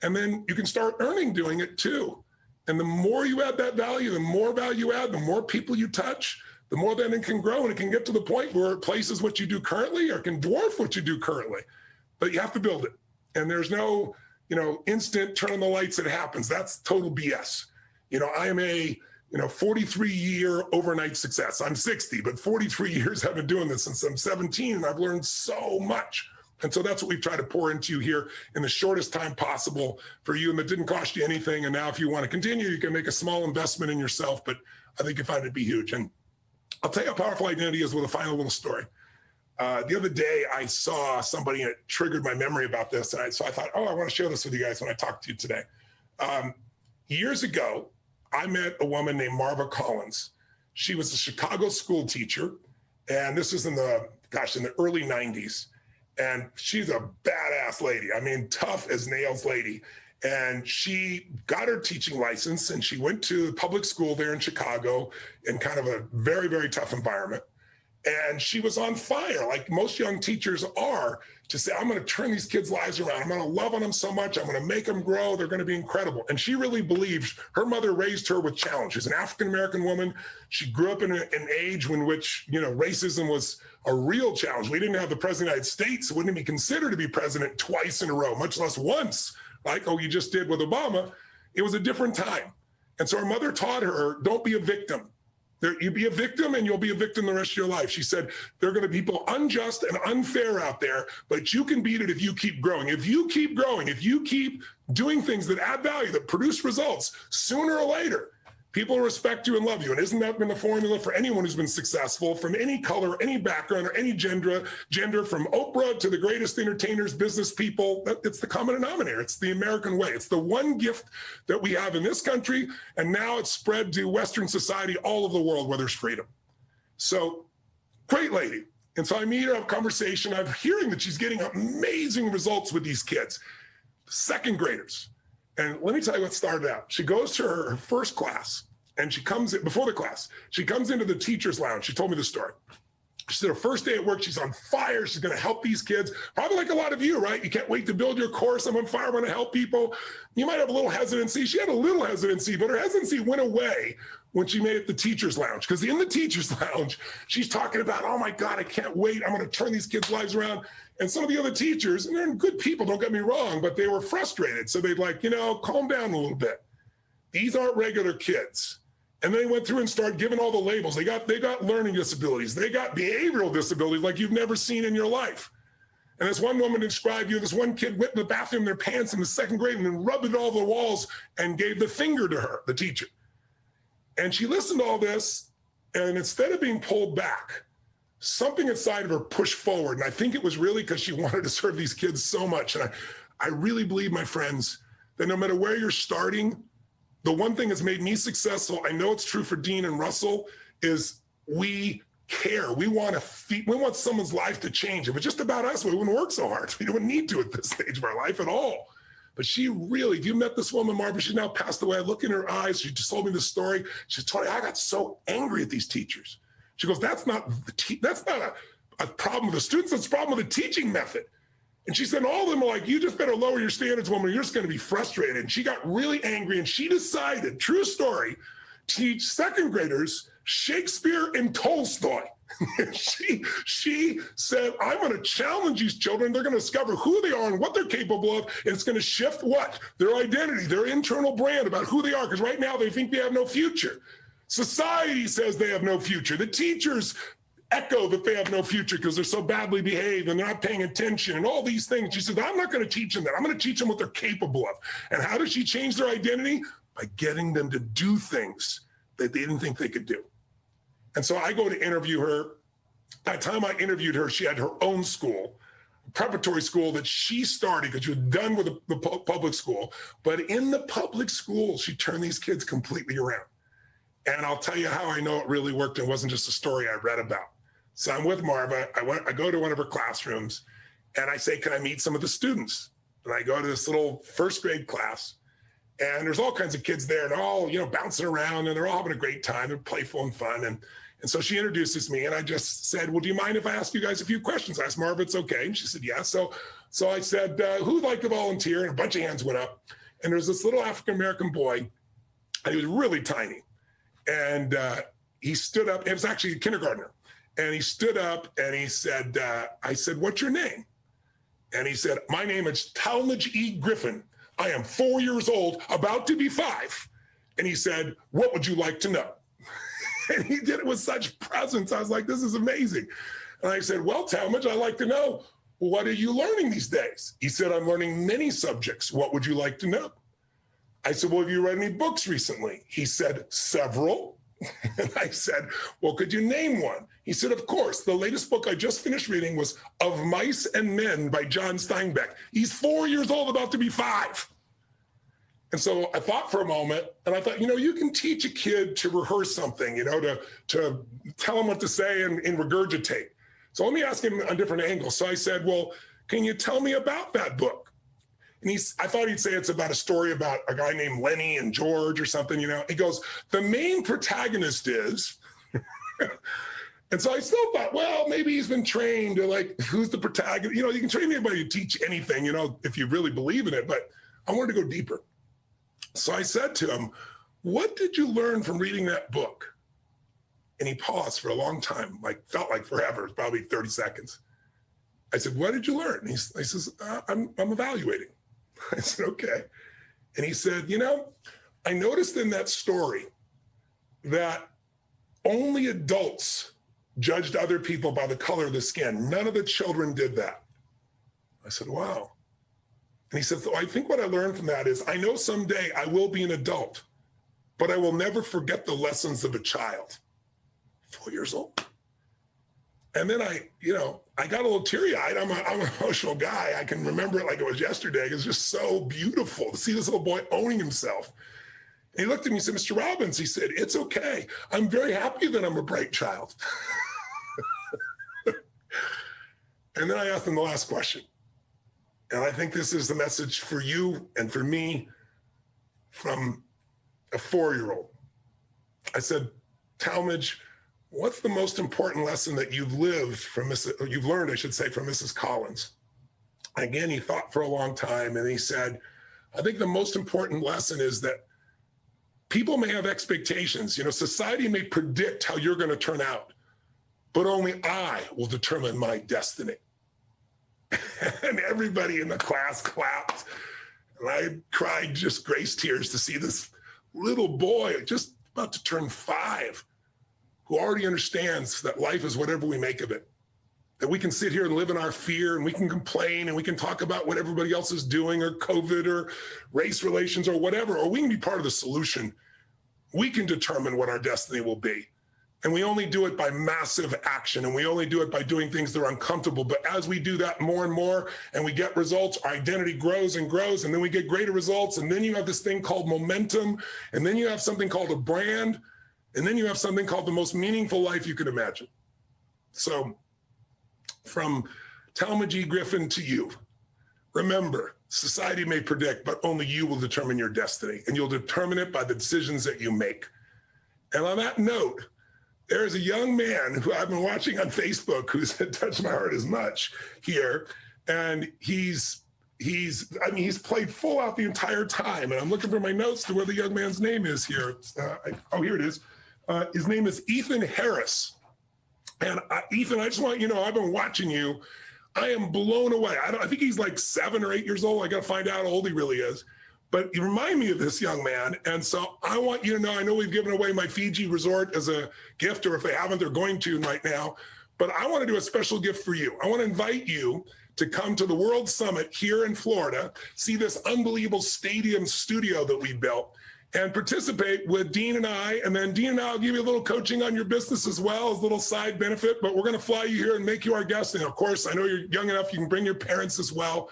And then you can start earning doing it too. And the more you add that value, the more value you add, the more people you touch, the more then it can grow, and it can get to the point where it places what you do currently or can dwarf what you do currently. But you have to build it. And there's no, instant turn on the lights, it happens. That's total BS. I am a 43-year overnight success. I'm 60, but 43 years I've been doing this since I'm 17, and I've learned so much. And so that's what we've tried to pour into you here in the shortest time possible for you. And that didn't cost you anything. And now if you want to continue, you can make a small investment in yourself, but I think you find it to be huge. And I'll tell you how powerful identity is with a final little story. The other day I saw somebody, and it triggered my memory about this. And so I thought, I want to share this with you guys when I talk to you today. Years ago, I met a woman named Marva Collins. She was a Chicago school teacher. And this was in the early 90s. And she's a badass lady. I mean, tough as nails lady. And she got her teaching license, and she went to public school there in Chicago in kind of a very, very tough environment. And she was on fire, like most young teachers are, to say, I'm going to turn these kids' lives around. I'm going to love on them so much. I'm going to make them grow. They're going to be incredible. And she really believes her mother raised her with challenge. She's an African-American woman. She grew up in an age in which, racism was a real challenge. We didn't have the president of the United States. Wouldn't be considered to be president twice in a row, much less once, like, you just did with Obama. It was a different time. And so her mother taught her, don't be a victim. You be a victim and you'll be a victim the rest of your life. She said, there are going to be people unjust and unfair out there, but you can beat it if you keep growing. If you keep growing, if you keep doing things that add value, that produce results, sooner or later, People respect you and love you. And isn't that been the formula for anyone who's been successful from any color, any background, or any gender, from Oprah to the greatest entertainers, business people? It's the common denominator. It's the American way. It's the one gift that we have in this country. And now it's spread to Western society all over the world where there's freedom. So great lady. And so I meet her, have a conversation. I'm hearing that she's getting amazing results with these kids, second graders. And let me tell you what started out. She goes to her first class and she comes in before the class. She comes into the teacher's lounge. She told me the story. She said her first day at work, she's on fire. She's going to help these kids. Probably like a lot of you, right? You can't wait to build your course. I'm on fire. I want to help people. You might have a little hesitancy. She had a little hesitancy, but her hesitancy went away when she made it the teacher's lounge. Because in the teacher's lounge, she's talking about, oh my God, I can't wait. I'm going to turn these kids' lives around. And some of the other teachers, and they're good people, don't get me wrong, but they were frustrated. So they'd like, calm down a little bit. These aren't regular kids. And they went through and started giving all the labels. They got learning disabilities. They got behavioral disabilities like you've never seen in your life. And this one woman described this one kid went in the bathroom in their pants in the second grade and then rubbed it all over the walls and gave the finger to her, the teacher. And she listened to all this, and instead of being pulled back, something inside of her pushed forward. And I think it was really because she wanted to serve these kids so much. And I really believe, my friends, that no matter where you're starting, the one thing that's made me successful, I know it's true for Dean and Russell, is we care. We want someone's life to change. If it's just about us, we wouldn't work so hard. We wouldn't need to at this stage of our life at all. But she really, if you met this woman, Marva, she's now passed away. I look in her eyes. She just told me the story. She told me, I got so angry at these teachers. She goes, that's not a problem with the students. That's a problem with the teaching method. And she said, all of them are like, you just better lower your standards, woman. You're just going to be frustrated. And she got really angry. And she decided, true story, to teach second graders Shakespeare and Tolstoy. she said, I'm going to challenge these children. They're going to discover who they are and what they're capable of. And it's going to shift what? Their identity, their internal brand about who they are. Because right now they think they have no future. Society says they have no future. The teachers echo that they have no future because they're so badly behaved and they're not paying attention and all these things. She said, I'm not going to teach them that. I'm going to teach them what they're capable of. And how does she change their identity? By getting them to do things that they didn't think they could do. And so I go to interview her. By the time I interviewed her, she had her own school, preparatory school that she started because she was done with the public school. But in the public school, she turned these kids completely around. And I'll tell you how I know it really worked. It wasn't just a story I read about. So I'm with Marva. I go to one of her classrooms and I say, can I meet some of the students? And I go to this little first grade class and there's all kinds of kids there and they're all, bouncing around and they're all having a great time. They're playful and fun. And so she introduces me and I just said, well, do you mind if I ask you guys a few questions? I asked Marva, it's okay. And she said, yeah. So I said, who'd like to volunteer? And a bunch of hands went up. And there's this little African-American boy and he was really tiny. And he stood up, it was actually a kindergartner. And he stood up and he said, I said, what's your name? And he said, my name is Talmadge E. Griffin. I am 4 years old, about to be 5. And he said, what would you like to know? And he did it with such presence. I was like, this is amazing. And I said, well, Talmadge, I'd like to know, what are you learning these days? He said, I'm learning many subjects. What would you like to know? I said, well, have you read any books recently? He said, several. And I said, well, could you name one? He said, of course. The latest book I just finished reading was Of Mice and Men by John Steinbeck. He's 4 years old, about to be 5. And so I thought for a moment, and I thought, you can teach a kid to rehearse something, to tell him what to say and regurgitate. So let me ask him a different angle. So I said, well, can you tell me about that book? And I thought he'd say it's about a story about a guy named Lenny and George or something, He goes, the main protagonist is, and so I still thought, well, maybe he's been trained to who's the protagonist? You can train anybody to teach anything, if you really believe in it, but I wanted to go deeper. So I said to him, what did you learn from reading that book? And he paused for a long time, felt like forever, probably 30 seconds. I said, what did you learn? And he says, I'm evaluating. I said, okay. And he said, I noticed in that story that only adults judged other people by the color of the skin. None of the children did that. I said, wow. And he said, so I think what I learned from that is I know someday I will be an adult, but I will never forget the lessons of a child. 4 years old. And then I got a little teary-eyed. I'm an emotional guy. I can remember it like it was yesterday. It's just so beautiful to see this little boy owning himself. And he looked at me and said, Mr. Robbins, he said, it's okay. I'm very happy that I'm a bright child. And then I asked him the last question. And I think this is the message for you and for me from a 4-year-old. I said, Talmadge, what's the most important lesson that you've learned, from Mrs. Collins? Again, he thought for a long time and he said, I think the most important lesson is that people may have expectations. Society may predict how you're going to turn out, but only I will determine my destiny. And everybody in the class clapped. And I cried just grace tears to see this little boy just about to turn 5, who already understands that life is whatever we make of it. That we can sit here and live in our fear and we can complain and we can talk about what everybody else is doing or COVID or race relations or whatever, or we can be part of the solution. We can determine what our destiny will be. And we only do it by massive action, and we only do it by doing things that are uncomfortable. But as we do that more and more and we get results, our identity grows and grows, and then we get greater results. And then you have this thing called momentum, and then you have something called a brand, and then you have something called the most meaningful life you could imagine. So from Talmadge E. Griffin to you, remember, society may predict, but only you will determine your destiny, and you'll determine it by the decisions that you make. And on that note, there's a young man who I've been watching on Facebook who's touched my heart as much here. And he's played full out the entire time. And I'm looking for my notes to where the young man's name is here. Here it is. His name is Ethan Harris. And Ethan, I just want you to know, I've been watching you. I am blown away. I think he's like 7 or 8 years old. I got to find out how old he really is. But you remind me of this young man. And so I want you to know, I know we've given away my Fiji resort as a gift, or if they haven't, they're going to right now. But I want to do a special gift for you. I want to invite you to come to the World Summit here in Florida, see this unbelievable stadium studio that we built, and participate with Dean and I. And then Dean and I will give you a little coaching on your business as well as a little side benefit. But we're going to fly you here and make you our guest. And of course, I know you're young enough, you can bring your parents as well.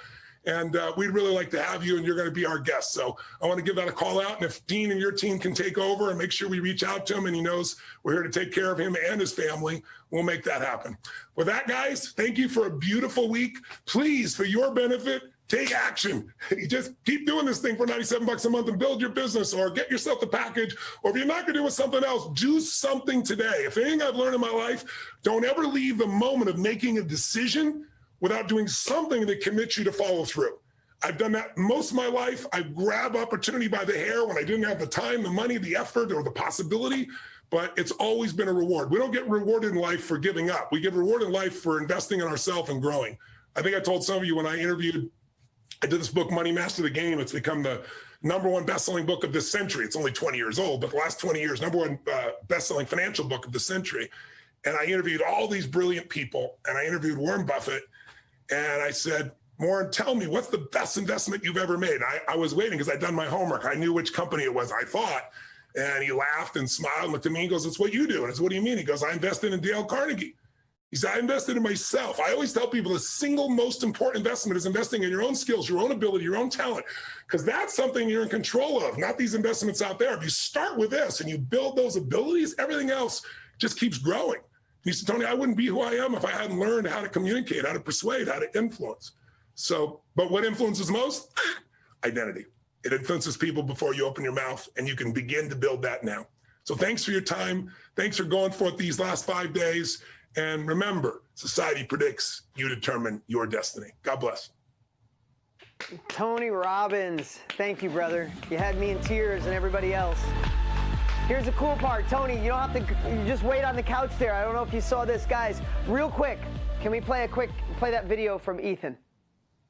And we'd really like to have you, and you're going to be our guest. So I want to give that a call out. And if Dean and your team can take over and make sure we reach out to him and he knows we're here to take care of him and his family, we'll make that happen. With that, guys, thank you for a beautiful week. Please, for your benefit, take action. You just keep doing this thing for $97 a month and build your business, or get yourself the package. Or if you're not going to do it with something else, do something today. If anything I've learned in my life, don't ever leave the moment of making a decision without doing something that commits you to follow through. I've done that most of my life. I grab opportunity by the hair when I didn't have the time, the money, the effort, or the possibility, but it's always been a reward. We don't get rewarded in life for giving up. We get rewarded in life for investing in ourselves and growing. I think I told some of you when I did this book, Money Master the Game. It's become the #1 best-selling book of this century. It's only 20 years old, but the last 20 years, #1 best-selling financial book of the century. And I interviewed all these brilliant people, and I interviewed Warren Buffett. And I said, Warren, tell me, what's the best investment you've ever made? I was waiting because I'd done my homework. I knew which company it was, I thought. And he laughed and smiled and looked at me and goes, it's what you do. And I said, what do you mean? He goes, I invested in Dale Carnegie. He said, I invested in myself. I always tell people the single most important investment is investing in your own skills, your own ability, your own talent, because that's something you're in control of, not these investments out there. If you start with this and you build those abilities, everything else just keeps growing. He said, Tony, I wouldn't be who I am if I hadn't learned how to communicate, how to persuade, how to influence. So, but what influences most? Identity. It influences people before you open your mouth, and you can begin to build that now. So thanks for your time. Thanks for going forth these last 5 days. And remember, society predicts, you determine your destiny. God bless. Tony Robbins, thank you, brother. You had me in tears and everybody else. Here's the cool part, Tony, you don't have to, you just wait on the couch there. I don't know if you saw this, guys. Real quick, can we play that video from Ethan?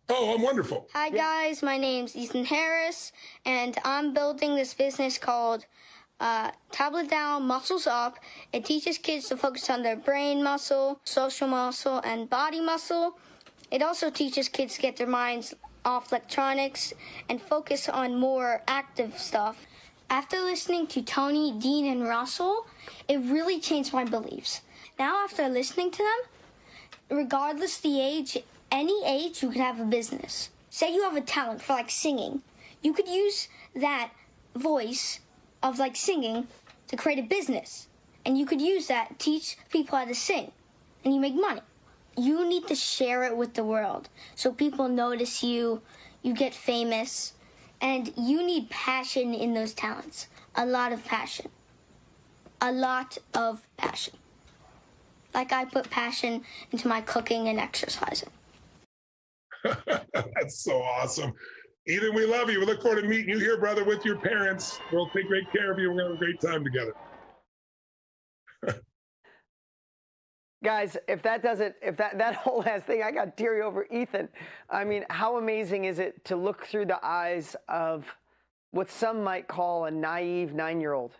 Oh, I'm wonderful. Hi guys, my name's Ethan Harris, and I'm building this business called Tablet Down, Muscles Up. It teaches kids to focus on their brain muscle, social muscle, and body muscle. It also teaches kids to get their minds off electronics and focus on more active stuff. After listening to Tony, Dean, and Russell, it really changed my beliefs. Now, after listening to them, regardless the age, any age, you could have a business. Say you have a talent for like singing. You could use that voice of like singing to create a business. And you could use that to teach people how to sing. And you make money. You need to share it with the world so people notice you, you get famous, and you need passion in those talents. A lot of passion. A lot of passion. Like I put passion into my cooking and exercising. That's so awesome. Ethan, we love you. We look forward to meeting you here, brother, with your parents. We'll take great care of you. We're going to have a great time together. Guys, if that whole last thing, I got teary over Ethan. I mean, how amazing is it to look through the eyes of what some might call a naive 9-year-old?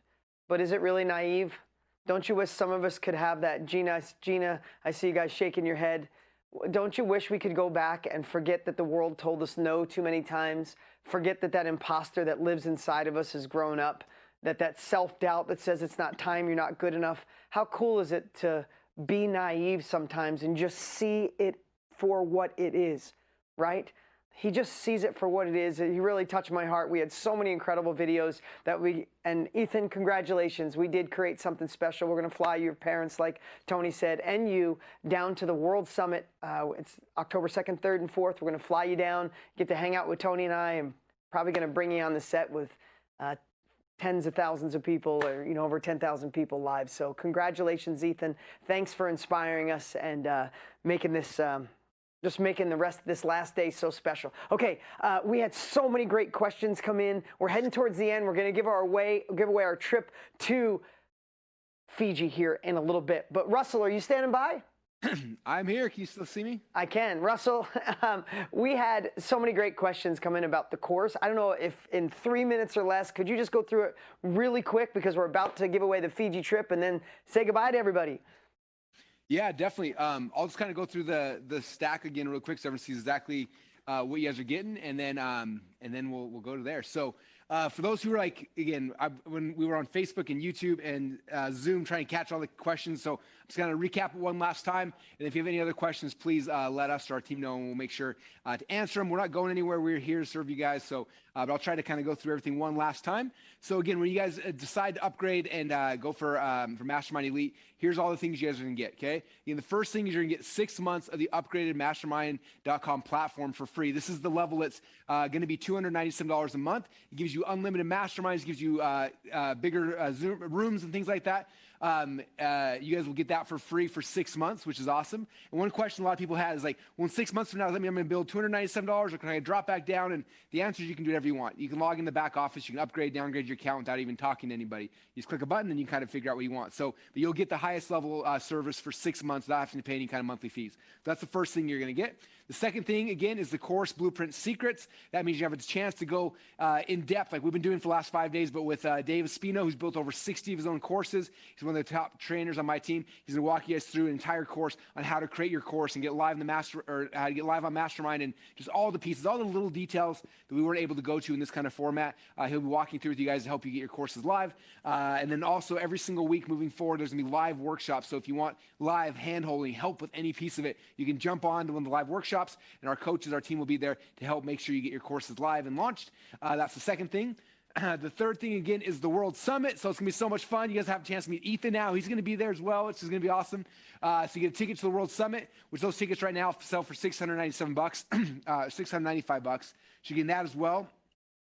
But is it really naive? Don't you wish some of us could have that? Gina, I see you guys shaking your head. Don't you wish we could go back and forget that the world told us no too many times? Forget that imposter that lives inside of us has grown up, that self-doubt that says it's not time, you're not good enough. How cool is it to be naive sometimes and just see it for what it is, right? He just sees it for what it is. He really touched my heart. We had so many incredible videos and Ethan, congratulations. We did create something special. We're going to fly your parents, like Tony said, and you down to the World Summit. It's October 2nd, 3rd, and 4th. We're going to fly you down, get to hang out with Tony and I, and probably going to bring you on the set with tens of thousands of people, or over 10,000 people live. So congratulations, Ethan. Thanks for inspiring us and making this, just making the rest of this last day so special. Okay, we had so many great questions come in. We're heading towards the end. We're going to give away our trip to Fiji here in a little bit. But Russell, are you standing by? I'm here. Can you still see me? I can. Russell, we had so many great questions come in about the course. I don't know if in 3 minutes or less, could you just go through it really quick, because we're about to give away the Fiji trip, and then say goodbye to everybody. Yeah, definitely. I'll just kind of go through the stack again real quick so everyone sees exactly what you guys are getting, and then we'll go to there. So for those who are like, again, when we were on Facebook and YouTube and Zoom trying to catch all the questions, so I'm just going to recap it one last time. And if you have any other questions, please let us or our team know, and we'll make sure to answer them. We're not going anywhere. We're here to serve you guys. So, but I'll try to kind of go through everything one last time. So again, when you guys decide to upgrade and go for Mastermind Elite, here's all the things you guys are going to get, okay? Again, the first thing is you're going to get 6 months of the upgraded mastermind.com platform for free. This is the level that's going to be $297 a month. It gives you unlimited masterminds, gives you bigger Zoom rooms and things like that. You guys will get that for free for 6 months, which is awesome. And one question a lot of people have is like, well, in 6 months from now, does that mean I'm going to build $297, or can I drop back down? And the answer is you can do whatever you want. You can log in the back office, you can upgrade, downgrade your account without even talking to anybody. You just click a button and you kind of figure out what you want. So, but you'll get the highest level service for 6 months without having to pay any kind of monthly fees. That's the first thing you're going to get. The second thing, again, is the course Blueprint Secrets. That means you have a chance to go in depth, like we've been doing for the last 5 days, but with Dave Espino, who's built over 60 of his own courses. He's one of the top trainers on my team. He's going to walk you guys through an entire course on how to create your course and get live in how to get live on Mastermind, and just all the pieces, all the little details that we weren't able to go to in this kind of format. He'll be walking through with you guys to help you get your courses live. And then also every single week moving forward, there's going to be live workshops. So if you want live hand-holding, help with any piece of it, you can jump on to one of the live workshops, and our coaches, our team will be there to help make sure you get your courses live and launched. That's the second thing. The third thing, again, is the World Summit. So it's going to be so much fun. You guys have a chance to meet Ethan now. He's going to be there as well, which is going to be awesome. So you get a ticket to the World Summit, which those tickets right now sell for $697, $695. So you're getting that as well,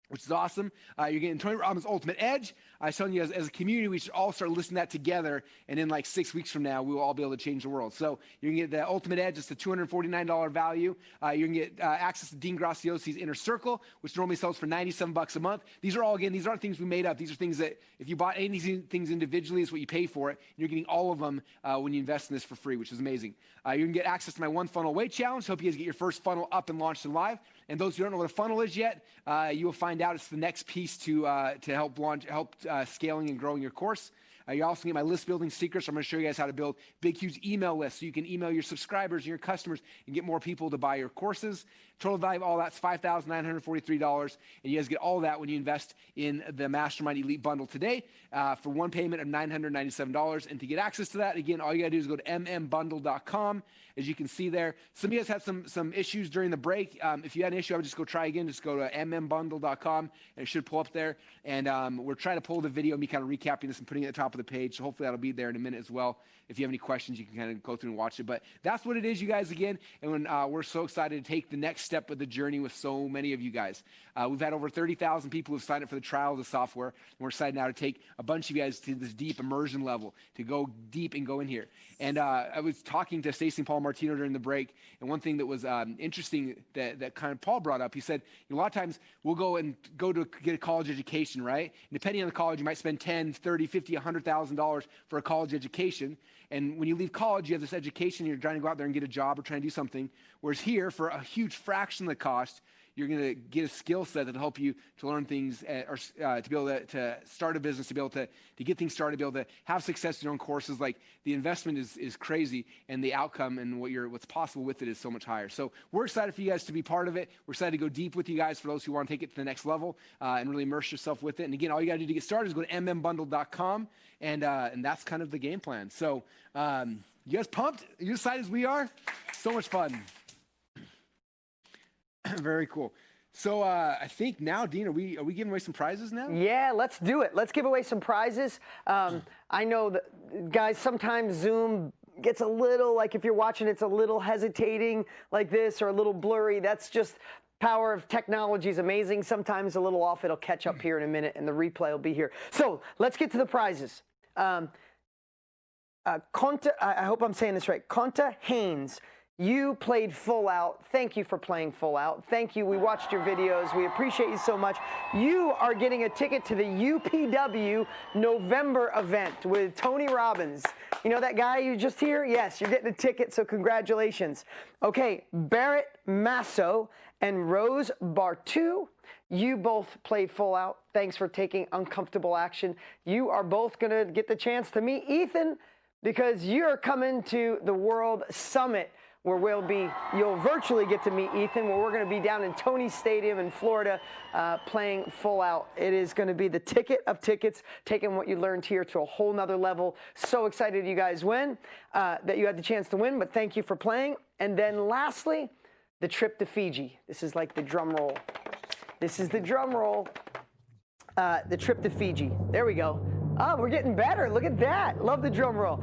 which is awesome. You're getting Tony Robbins' Ultimate Edge. I was telling you, as a community, we should all start listening to that together, and in like 6 weeks from now, we will all be able to change the world. So you're going to get the Ultimate Edge. It's a $249 value. You're going to get access to Dean Graciosi's Inner Circle, which normally sells for $97 a month. These are all, again, these aren't things we made up. These are things that if you bought any of these things individually, it's what you pay for it. And you're getting all of them when you invest in this for free, which is amazing. You're going to get access to my One Funnel Away Challenge. Hope you guys get your first funnel up and launched and live. And those who don't know what a funnel is yet, you will find out it's the next piece to help scaling and growing your course. You also get my list building secrets. I'm going to show you guys how to build big, huge email lists so you can email your subscribers and your customers and get more people to buy your courses. Total value of all that's $5,943, and you guys get all that when you invest in the Mastermind Elite Bundle today for one payment of $997. And to get access to that, again, all you got to do is go to mmbundle.com. As you can see there, some of you guys had some issues during the break. If you had an issue, I would just go try again. Just go to mmbundle.com, and it should pull up there. And we're trying to pull the video, me kind of recapping this and putting it at the top of the page. So hopefully that'll be there in a minute as well. If you have any questions, you can kind of go through and watch it. But that's what it is, you guys, again. And when, we're so excited to take the next step of the journey with so many of you guys. We've had over 30,000 people who've signed up for the trial of the software. And we're excited now to take a bunch of you guys to this deep immersion level, to go deep and go in here. And I was talking to Stacey and Paul Martino during the break. And one thing that was interesting that kind of Paul brought up, he said, a lot of times we'll go to get a college education, right? And depending on the college, you might spend $10, $30, $50, $100,000 for a college education. And when you leave college, you have this education, you're trying to go out there and get a job or trying to do something. Whereas here, for a huge fraction of the cost, you're going to get a skill set that'll help you to learn things or to be able to start a business, to be able to get things started, to be able to have success in your own courses. Like, the investment is crazy, and the outcome and what's possible with it is so much higher. So we're excited for you guys to be part of it. We're excited to go deep with you guys for those who want to take it to the next level and really immerse yourself with it. And again, all you got to do to get started is go to mmbundle.com, and that's kind of the game plan. So you guys pumped? You excited as we are? So much fun. Very cool. So I think now, Dean, are we giving away some prizes now? Yeah, let's do it. Let's give away some prizes. I know that, guys, sometimes Zoom gets a little, like if you're watching, it's a little hesitating like this or a little blurry. That's just power of technology is amazing. Sometimes a little off. It'll catch up here in a minute, and the replay will be here. So let's get to the prizes. Conta, I hope I'm saying this right. Conta Haynes. You played full out. Thank you for playing full out. Thank you. We watched your videos. We appreciate you so much. You are getting a ticket to the UPW November event with Tony Robbins. You know that guy you just hear? Yes, you're getting a ticket, so congratulations. Okay, Barrett Masso and Rose Bartu, you both played full out. Thanks for taking uncomfortable action. You are both going to get the chance to meet Ethan because you're coming to the World Summit, where you'll virtually get to meet Ethan, where we're going to be down in Tony Stadium in Florida playing full out. It is going to be the ticket of tickets, taking what you learned here to a whole nother level. So excited you guys win, that you had the chance to win, but thank you for playing. And then lastly, the trip to Fiji. This is like the drum roll. This is the drum roll. The trip to Fiji. There we go. Oh, we're getting better. Look at that. Love the drum roll.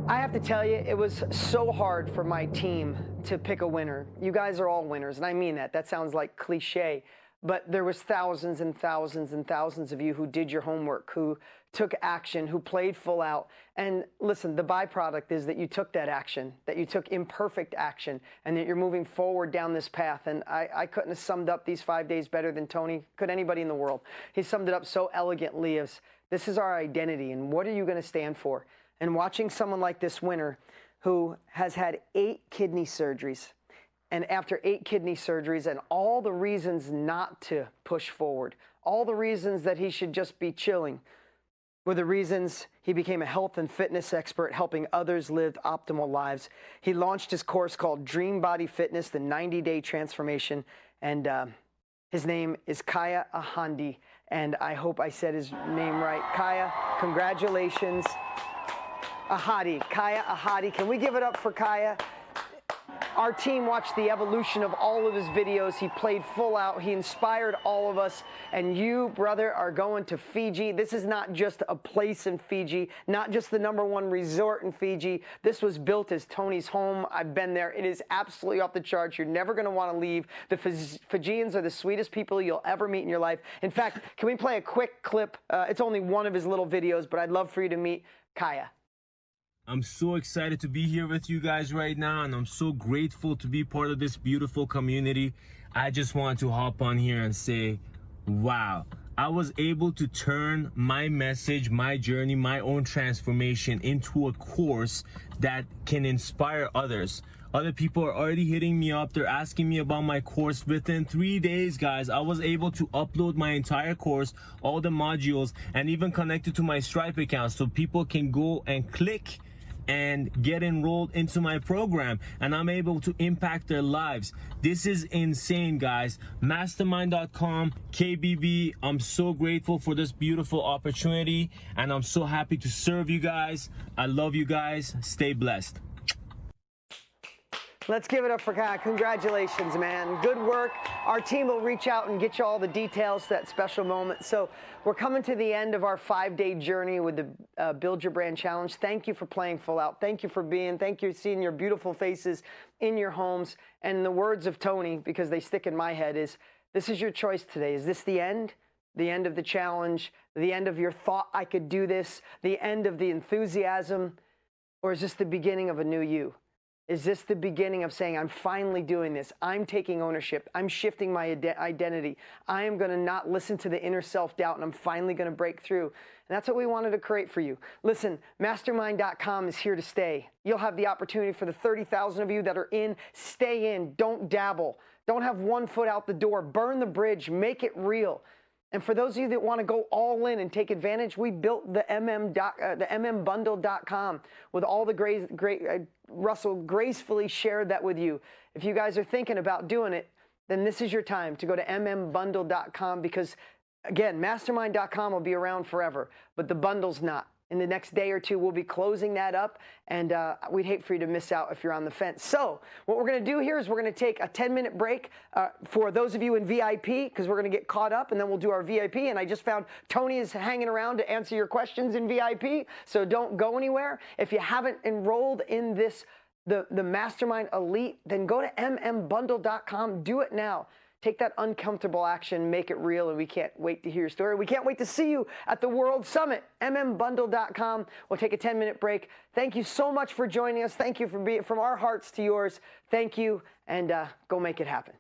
I have to tell you, it was so hard for my team to pick a winner. You guys are all winners, and I mean that. That sounds like cliche, but there was thousands and thousands and thousands of you who did your homework, who took action, who played full out. And listen, the byproduct is that you took that action, that you took imperfect action, and that you're moving forward down this path. And I couldn't have summed up these 5 days better than Tony, could anybody in the world. He summed it up so elegantly as, this is our identity, and what are you going to stand for? And watching someone like this winner who has had 8 kidney surgeries, and after 8 kidney surgeries and all the reasons not to push forward, all the reasons that he should just be chilling, were the reasons he became a health and fitness expert, helping others live optimal lives. He launched his course called Dream Body Fitness, the 90-day transformation, and his name is Kaya Ahandi, and I hope I said his name right. Kaya, congratulations. Ahadi, Kaya Ahadi. Can we give it up for Kaya? Our team watched the evolution of all of his videos. He played full out. He inspired all of us. And you, brother, are going to Fiji. This is not just a place in Fiji, not just the #1 resort in Fiji. This was built as Tony's home. I've been there. It is absolutely off the charts. You're never going to want to leave. The Fijians are the sweetest people you'll ever meet in your life. In fact, can we play a quick clip? It's only one of his little videos, but I'd love for you to meet Kaya. I'm so excited to be here with you guys right now, and I'm so grateful to be part of this beautiful community. I just want to hop on here and say, wow, I was able to turn my message, my journey, my own transformation into a course that can inspire others. Other people are already hitting me up. They're asking me about my course. Within 3 days, guys, I was able to upload my entire course, all the modules, and even connect it to my Stripe account so people can go and click and get enrolled into my program, and I'm able to impact their lives. This is insane, guys. Mastermind.com, KBB. I'm so grateful for this beautiful opportunity, and I'm so happy to serve you guys. I love you guys. Stay blessed. Let's give it up for Kai. Congratulations, man. Good work. Our team will reach out and get you all the details to that special moment. So we're coming to the end of our 5-day journey with the Build Your Brand Challenge. Thank you for playing full out. Thank you for seeing your beautiful faces in your homes. And the words of Tony, because they stick in my head, is this is your choice today. Is this the end? The end of the challenge? The end of your thought, I could do this? The end of the enthusiasm? Or is this the beginning of a new you? Is this the beginning of saying, I'm finally doing this. I'm taking ownership. I'm shifting my identity. I am going to not listen to the inner self-doubt, and I'm finally going to break through. And that's what we wanted to create for you. Listen, mastermind.com is here to stay. You'll have the opportunity for the 30,000 of you that are in, stay in. Don't dabble. Don't have one foot out the door. Burn the bridge. Make it real. And for those of you that want to go all in and take advantage, we built the MMBundle.com with all the great Russell gracefully shared that with you. If you guys are thinking about doing it, then this is your time to go to MMBundle.com, because, again, Mastermind.com will be around forever, but the bundle's not. In the next day or two, we'll be closing that up, and we'd hate for you to miss out if you're on the fence. So what we're going to do here is we're going to take a 10-minute break for those of you in VIP, because we're going to get caught up, and then we'll do our VIP. And I just found Tony is hanging around to answer your questions in VIP, so don't go anywhere. If you haven't enrolled in this, the Mastermind Elite, then go to MMBundle.com. Do it now. Take that uncomfortable action, make it real, and we can't wait to hear your story. We can't wait to see you at the World Summit, MMBundle.com. We'll take a 10-minute break. Thank you so much for joining us. Thank you for being from our hearts to yours. Thank you, and go make it happen.